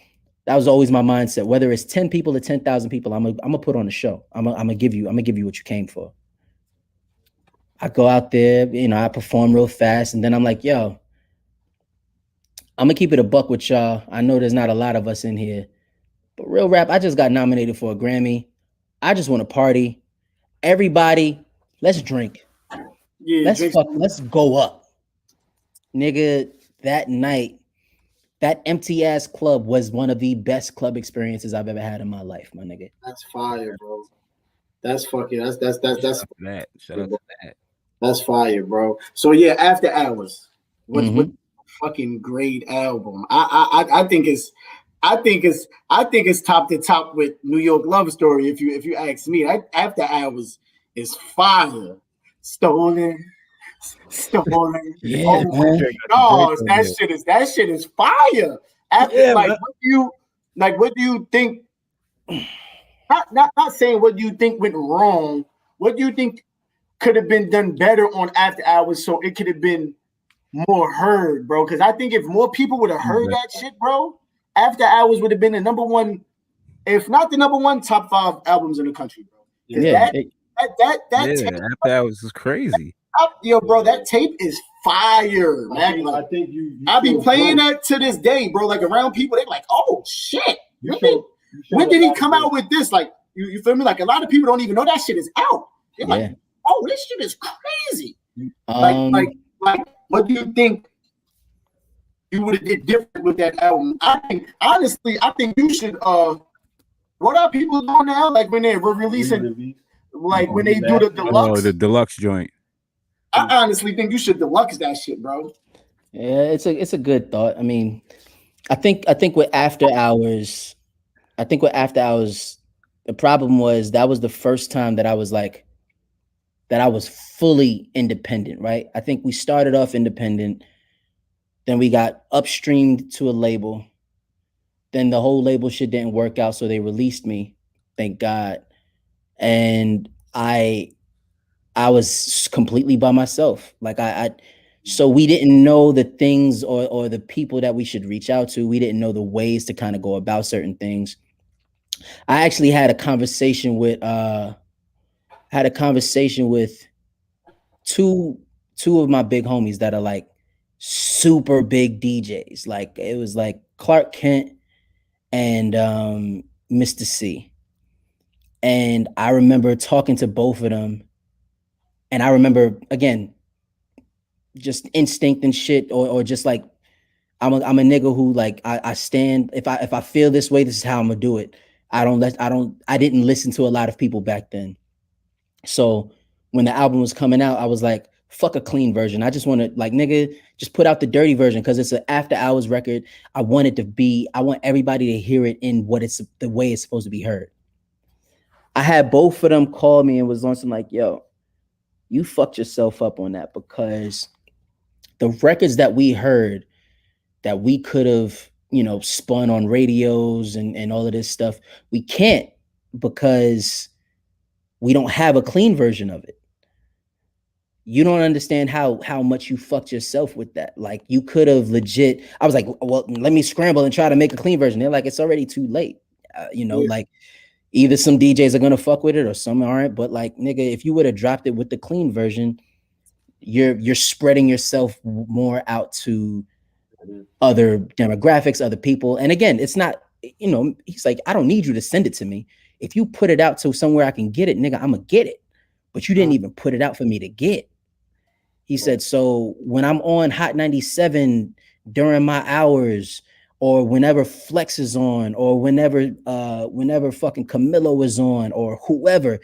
That was always my mindset. Whether it's 10 people or 10,000 people, I'm gonna put on a show. I'm gonna give you what you came for. I go out there, I perform real fast, and then I'm like, yo, I'm gonna keep it a buck with y'all. I know there's not a lot of us in here, but real rap, I just got nominated for a Grammy. I just want to party. Everybody, let's drink. Yeah, let's go up. Nigga, that night, that empty ass club was one of the best club experiences I've ever had in my life, my nigga. That's fire, bro. That's fucking that's Shout out to that. That's fire, bro. So yeah, After Hours. What fucking great album. I think it's top to top with New York Love Story. If you ask me, After Hours is fire. Stolen. Yeah, oh my gosh, that shit is fire. After what do you think? Not saying what do you think went wrong. What do you think could have been done better on After Hours so it could have been more heard, bro? Because I think if more people would have heard that shit, bro, After Hours would have been the number one, if not the number one, top 5 albums in the country, bro. Yeah, After Hours is crazy. Yo, bro, that tape is fire, man. I think I be playing that to this day, bro. Like around people, they're like, "Oh shit, when did he come out with this?" Like, you feel me? Like a lot of people don't even know that shit is out. They're like, "Oh, this shit is crazy." Like, what do you think you would have did different with that album? I think you should. What are people doing now? Like when they were releasing, like when they do the deluxe, the deluxe joint. I honestly think you should deluxe that shit, bro. Yeah, it's a good thought. I mean, I think with After Hours, the problem was that was the first time that I was fully independent, right? I think we started off independent, then we got upstreamed to a label, then the whole label shit didn't work out, so they released me, thank God, and I was completely by myself. Like so we didn't know the things or the people that we should reach out to. We didn't know the ways to kind of go about certain things. I actually had a conversation with two of my big homies that are like super big DJs. Like it was like Clark Kent and Mr. C. And I remember talking to both of them. And I remember, again, just instinct and shit, or just like I'm a nigga who like I stand, if I feel this way, this is how I'm gonna do it. I didn't listen to a lot of people back then. So when the album was coming out, I was like, fuck a clean version. I just want to, like, nigga, just put out the dirty version because it's an After Hours record. I want everybody to hear it in the way it's supposed to be heard. I had both of them call me and was on some like, yo, you fucked yourself up on that, because the records that we heard that we could have, spun on radios and all of this stuff, we can't, because we don't have a clean version of it. You don't understand how much you fucked yourself with that. Like, you could have legit, I was like, well, let me scramble and try to make a clean version. They're like, it's already too late. Like, Either some DJs are gonna fuck with it or some aren't. But like, nigga, if you would have dropped it with the clean version, you're spreading yourself more out to other demographics, other people. And again, it's not, you know, he's like, I don't need you to send it to me. If you put it out to somewhere I can get it, nigga, I'm gonna get it. But you didn't even put it out for me to get. He said, so when I'm on Hot 97 during my hours, or whenever Flex is on, or whenever fucking Camilo is on, or whoever,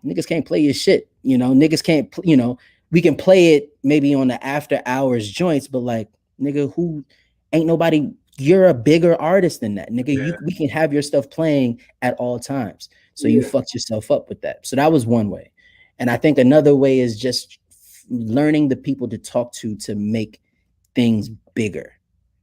niggas can't play your shit. You know, niggas can't, you know, we can play it maybe on the after hours joints, but like, nigga, who ain't nobody, you're a bigger artist than that, nigga. We can have your stuff playing at all times. So you fucked yourself up with that. So that was one way. And I think another way is just learning the people to talk to make things bigger.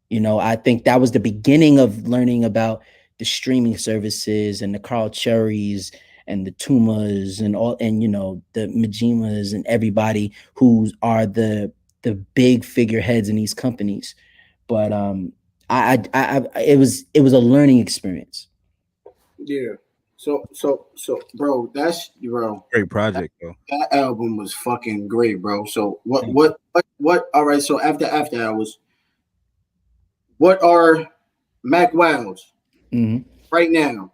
You know, I think that was the beginning of learning about the streaming services and the Carl Cherries and the Tumas and all, and, you know, the Majimas and everybody who are the big figureheads in these companies. But it was a learning experience. Yeah. So, bro, Great project, though. That album was fucking great, bro. So what? All right. So after Hours, what are Mack Wilds right now?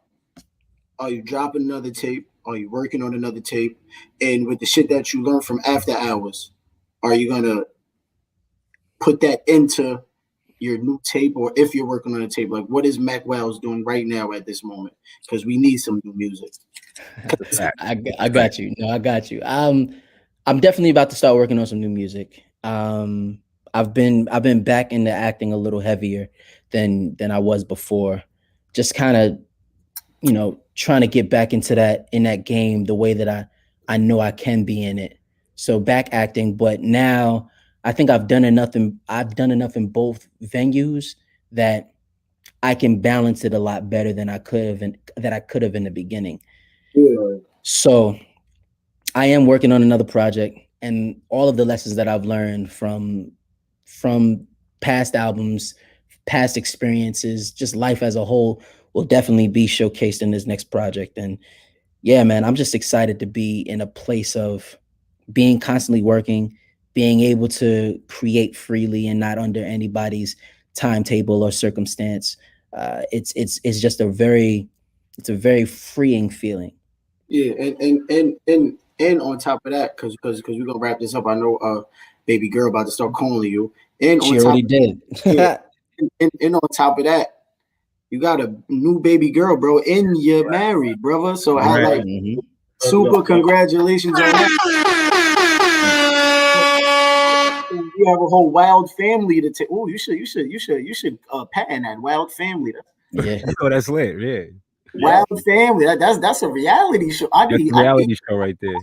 Are you dropping another tape? Are you working on another tape? And with the shit that you learned from After Hours, are you gonna put that into your new tape? Or if you're working on a tape, like, what is Mack Wilds doing right now at this moment? Because we need some new music. I got you. No, I got you. I'm definitely about to start working on some new music. I've been back into acting a little heavier than I was before. Just kind of, you know, trying to get back into that game the way that I know I can be in it. So back acting, but now I think I've done enough in both venues that I can balance it a lot better than I could have in the beginning. Yeah. So I am working on another project, and all of the lessons that I've learned from past albums, past experiences, just life as a whole will definitely be showcased in this next project. And yeah, man, I'm just excited to be in a place of being constantly working, being able to create freely and not under anybody's timetable or circumstance. It's just a very freeing feeling. Yeah, and on top of that, because we're gonna wrap this up. I know baby girl about to start calling you. And she already did. Yeah, and on top of that, you got a new baby girl, bro, and you're married, brother. So I like super congratulations on that. You have a whole wild family to take. Oh, you should patent that wild family. Yeah. Oh, that's lit. Yeah. Wild family. That's a reality show. That's a reality show right there.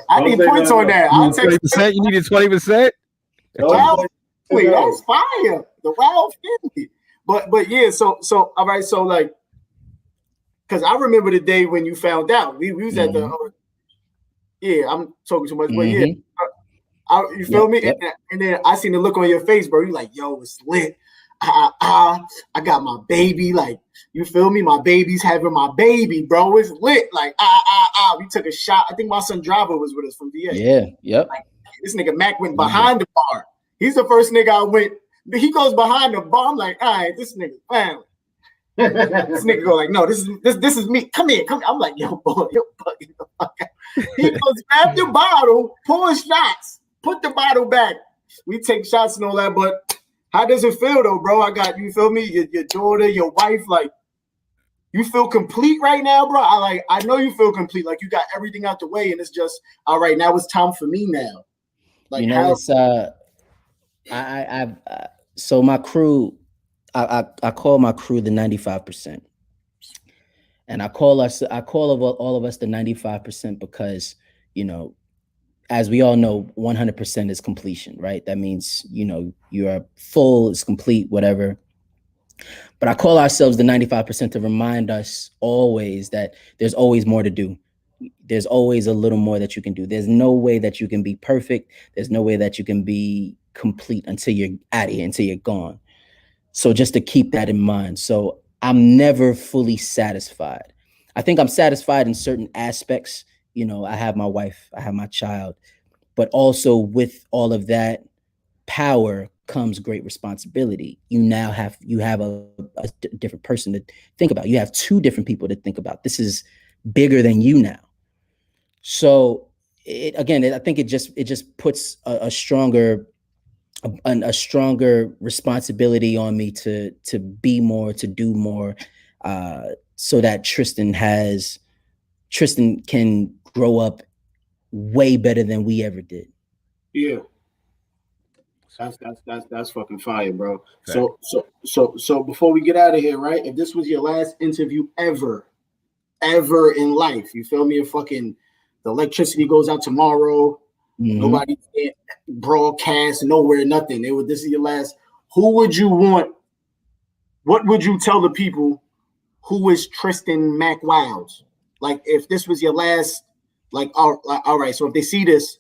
I need points on that. I'll take 20%. You needed 20%. Wild family. That's fire. The wild family. But yeah. So all right. So like, because I remember the day when you found out. We was at the. Yeah, I'm talking too much, but yeah. You feel me? Yep. And then I seen the look on your face, bro. You like, yo, it's lit. I got my baby. Like, you feel me? My baby's having my baby, bro. It's lit. Like, we took a shot. I think my son Driver was with us from VA. Yeah, yep. Like, this nigga Mac went behind the bar. He's the first nigga I went. He goes behind the bar. I'm like, all right, this nigga family. This nigga go like, no, this is me. Come here, come here. I'm like, yo, boy, you're bugging the fuck out. He goes, grab the bottle, pour shots, put the bottle back. We take shots and all that, but how does it feel though, bro? I got, you feel me? Your daughter, your wife, like, you feel complete right now, bro? I know you feel complete. Like, you got everything out the way, and it's just, all right, now it's time for me now. Like, you know, it's so my crew, I call my crew the 95%. And I call all of us the 95% because, you know, as we all know, 100% is completion, right? That means, you know, you are full, it's complete, whatever. But I call ourselves the 95% to remind us always that there's always more to do. There's always a little more that you can do. There's no way that you can be perfect. There's no way that you can be complete until you're out of here, until you're gone. So just to keep that in mind. So I'm never fully satisfied. I think I'm satisfied in certain aspects. You know, I have my wife, I have my child, but also with all of that power comes great responsibility. You have a different person to think about. You have two different people to think about. This is bigger than you now. So I think it just puts a stronger responsibility on me to be more, to do more, so that Tristan can grow up way better than we ever did. Yeah. That's fucking fire, bro. So before we get out of here, right? If this was your last interview ever in life, you feel me? If fucking the electricity goes out tomorrow, nobody can't broadcast nowhere, nothing. This is your last. Who would you want? What would you tell the people? Who is Tristan Mack Wilds? Like, if this was your last, like, all right. So if they see this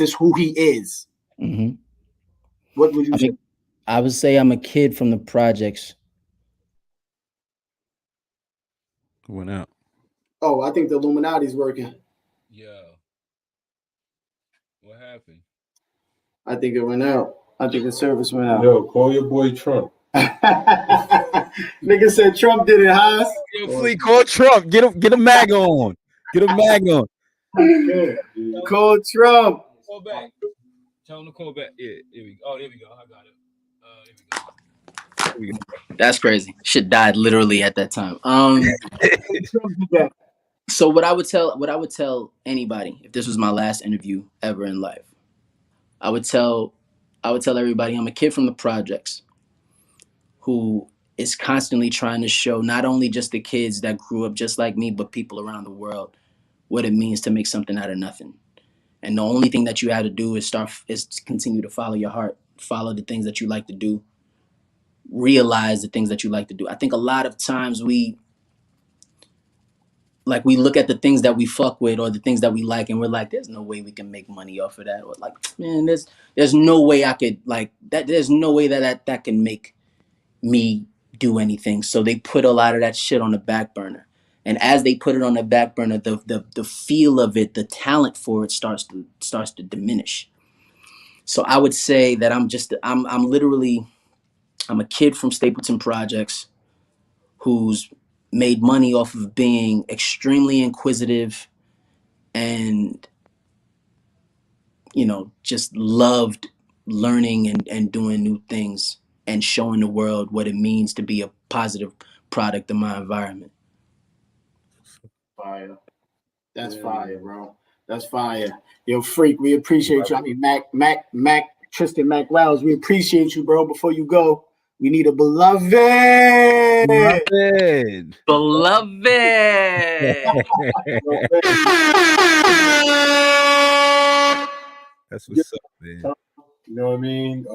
is who he is. Mm-hmm. What would you say? I would say I'm a kid from the projects. Went out. Oh, I think the Illuminati's working. Yeah. What happened? I think it went out. I think the service went out. Yo, call your boy Trump. Nigga said Trump did it, Haas. Yo, Flea, call Trump. Get a mag on. Get a mag on. Call Trump. Call back. Tell him to call back. Yeah, there we go. Oh, there we go. I got it. There we go. That's crazy. Shit died literally at that time. So what I would tell anybody if this was my last interview ever in life, I would tell everybody I'm a kid from the projects who is constantly trying to show not only just the kids that grew up just like me, but people around the world what it means to make something out of nothing. And the only thing that you have to do is continue to follow your heart, follow the things that you like to do, realize the things that you like to do. I think a lot of times we look at the things that we fuck with or the things that we like, and we're like, there's no way we can make money off of that. Or like, man, there's no way I could like that. There's no way that can make me do anything. So they put a lot of that shit on the back burner. And as they put it on the back burner, the feel of it, the talent for it starts to diminish. So I would say that I'm a kid from Stapleton Projects who's made money off of being extremely inquisitive and, just loved learning and doing new things and showing the world what it means to be a positive product of my environment. Fire. That's fire, bro. That's fire. Yo, Freak, we appreciate you. I mean, Tristan Mack Wilds, we appreciate you, bro. Before you go, we need a beloved. Beloved. That's what's up, man. You know what I mean?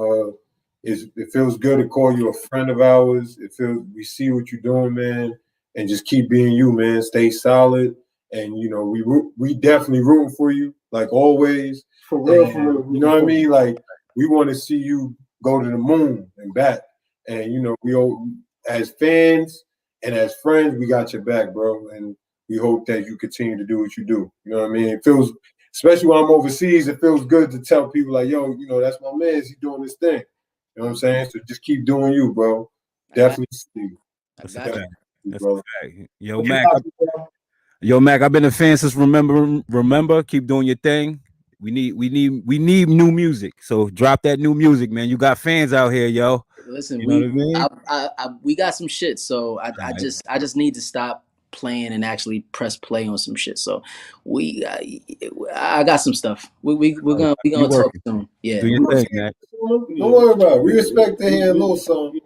It feels good to call you a friend of ours. We see what you're doing, man, and just keep being you, man. Stay solid, and we definitely rooting for you, like always. For real. You know what I mean? Like, we want to see you go to the moon and back, and we all, as fans and as friends, we got your back, bro, and we hope that you continue to do what you do. You know what I mean? It feels, especially when I'm overseas, it feels good to tell people like, yo, that's my man. He's doing this thing. You know what I'm saying? So just keep doing you, bro. Definitely see you. That's a fact. That's a fact. Yo, Mac, I've been a fan since remember. Keep doing your thing. We need new music. So drop that new music, man. You got fans out here, yo. Listen, you know what I mean? We got some shit. So I just need to stop playing and actually press play on some shit. So I got some stuff. We're gonna talk soon. Yeah. Do your thing, man. Don't worry about it. We expect to hear a little song. We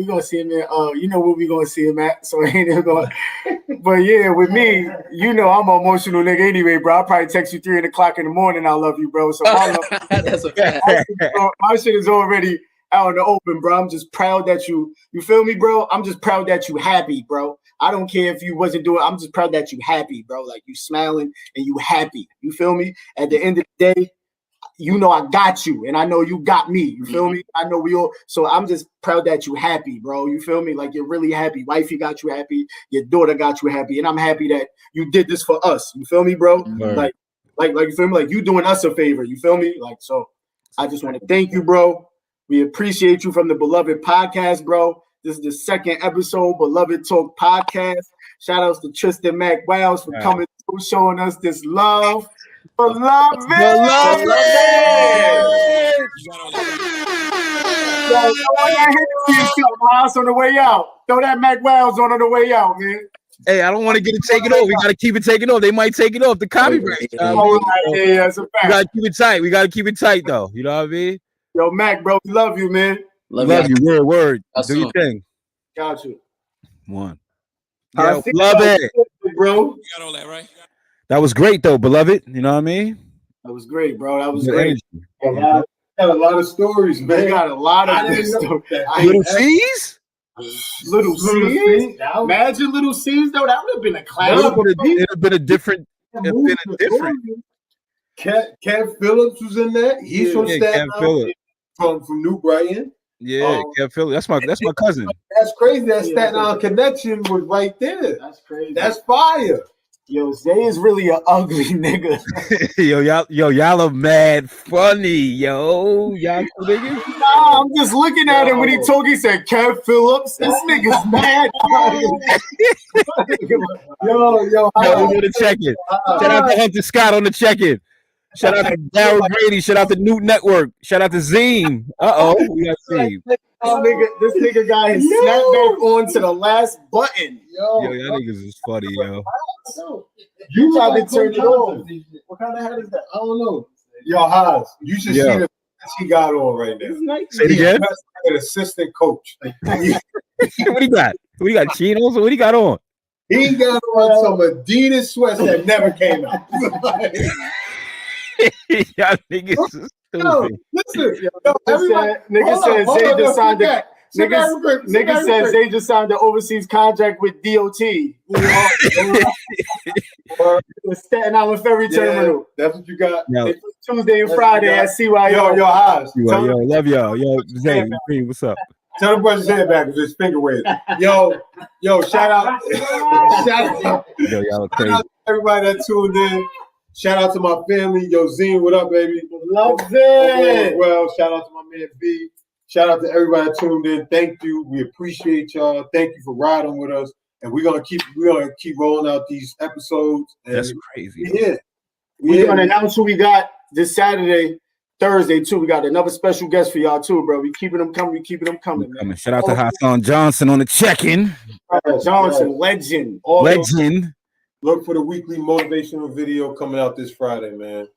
gonna see him at what we gonna see him at. So I ain't gonna but yeah, with me, I'm an emotional nigga anyway, bro. I'll probably text you 3 o'clock in the morning. I love you, bro. So that's a fact. My shit is already out in the open, bro. I'm just proud that you feel me, bro? I'm just proud that you happy, bro. I don't care if you wasn't doing, I'm just proud that you happy, bro. Like, you smiling and you happy. You feel me? At the end of the day, you know I got you, and I know you got me. You feel me? I know we all. So I'm just proud that you happy, bro. You feel me? Like you're really happy. Wifey got you happy. Your daughter got you happy, and I'm happy that you did this for us. You feel me, bro? Like you feel me? Like you doing us a favor. You feel me? Like so. I just want to thank you, bro. We appreciate you from the Beloved Podcast, bro. This is the second episode, Beloved Talk Podcast. Shout outs to Tristan Mack Wilds for coming through, showing us this love. Beloved! Yo, throw that house on the way out. Throw that Mack Wilds on the way out, man. Hey, I don't want to get it taken off. We got to keep it taken off. They might take it off. The copyright. Yeah, that's a fact. We got to keep it tight. We got to keep it tight, though. You know what I mean? Yo, Mac, bro, we love you, man. Love you. Word. Do your thing. Got you. One. Yo, love it. Bro. You got all that, right? That was great, though, beloved. You know what I mean? That was great, bro. That was great. Got a lot of stories, man. They got a lot of good stories. Little C's? Little C's? Imagine Little C's, though. That would have been a classic. It would have been a different. Kev Phillips was in that. He's from Staten Island, from New Brighton. Yeah, Kev Phillips. That's my cousin. That's crazy. That Staten Island connection was right there. That's crazy. That's fire. Yo, Zay is really an ugly nigga. y'all are mad funny, yo. Y'all niggas. Nah, I'm just looking at him when he told. He said, "Kev Phillips, this nigga's mad." yo, we're gonna check it. Shout out to Hunter Scott on the check-in. Shout out to Darryl Grady. Shout out to Newt Network. Shout out to Zine. We got Zine. This nigga got his snapback on to the last button. Yo, y'all niggas is funny, yo. You tried to turn it on. What kind of hat is that? I don't know. Yo, Haas, you should see the he got on right now. Say it again. An assistant coach. What he got? What he got? Chinos? What he got on? He got on some Adidas sweats that never came out. Y'all niggas is stupid. Yo, listen, nigga said Zay just signed the nigga said Zay just signed the overseas contract with DOT. The Staten Island Ferry Terminal. That's what you got. Yo. Tuesday and Friday at CYO. Yo, Haas. Yo, love y'all. Yo, Zay, what's up? Tell the brother say it back with his finger wave. Yo, shout out. Yo, y'all are crazy. Shout out to everybody that tuned in. Shout out to my family. Yo, Zine, what up, baby? Love it. Well, shout out to my man B. Shout out to everybody that tuned in. Thank you. We appreciate y'all. Thank you for riding with us. And we're gonna keep rolling out these episodes. And that's crazy. We're gonna announce who we got this Saturday, Thursday too. We got another special guest for y'all too, bro. We keeping them coming. Man. Shout out to Hassan Johnson on the check-in. Johnson, legend. Look for the weekly motivational video coming out this Friday, man.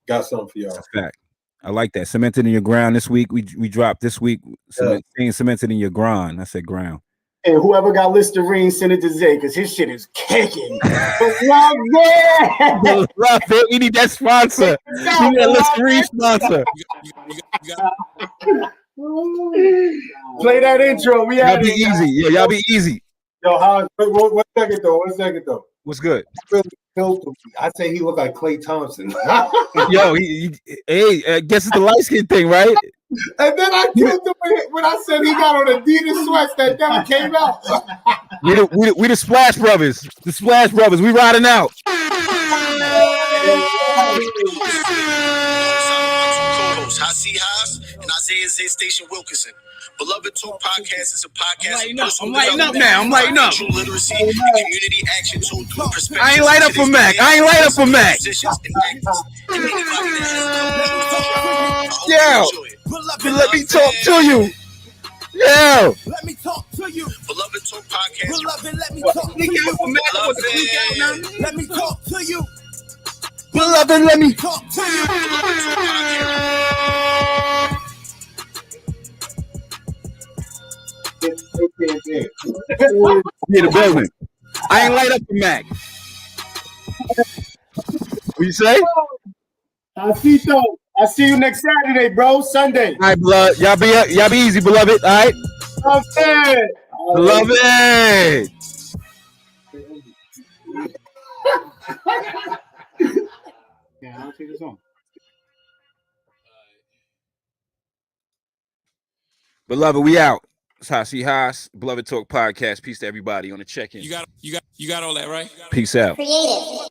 Got something for y'all. That's a fact. I like that. Cemented in your ground this week. We dropped this week. Cemented in your ground. I said ground. And whoever got Listerine, send it to Zay because his shit is kicking. Love it. We need that sponsor. We need a Listerine sponsor. Play that intro. Y'all be easy. Yeah, y'all be easy. Yo, one second though. What's good? I say he look like Klay Thompson. Yo, I guess it's the light skin thing, right? And then I killed him when I said he got on Adidas sweats that never came out. we the Splash Brothers. The Splash Brothers. We riding out. AfterHours and Isaiah Zay Station Wilkinson. Beloved Talk Podcast is a podcast. I'm lighting up now. I'm lighting up. Literacy and community action tool through perspective. I ain't light up for Mac. Yo, let me talk to you. Yo. Let me talk to you. Beloved Talk Podcast. Beloved, let me talk to you. Let me talk to you. Beloved, let me talk to you. Be the building. I ain't light up for Mac. What you say? I see you next Saturday, bro. Sunday. All right, blood. Y'all be easy, beloved. All right. Okay. Beloved. Yeah, I'll take this on. Beloved, we out. It's HOTSEAThaas, Beloved Talk Podcast. Peace to everybody on the check-in. You got all that, right? Peace out. Creative.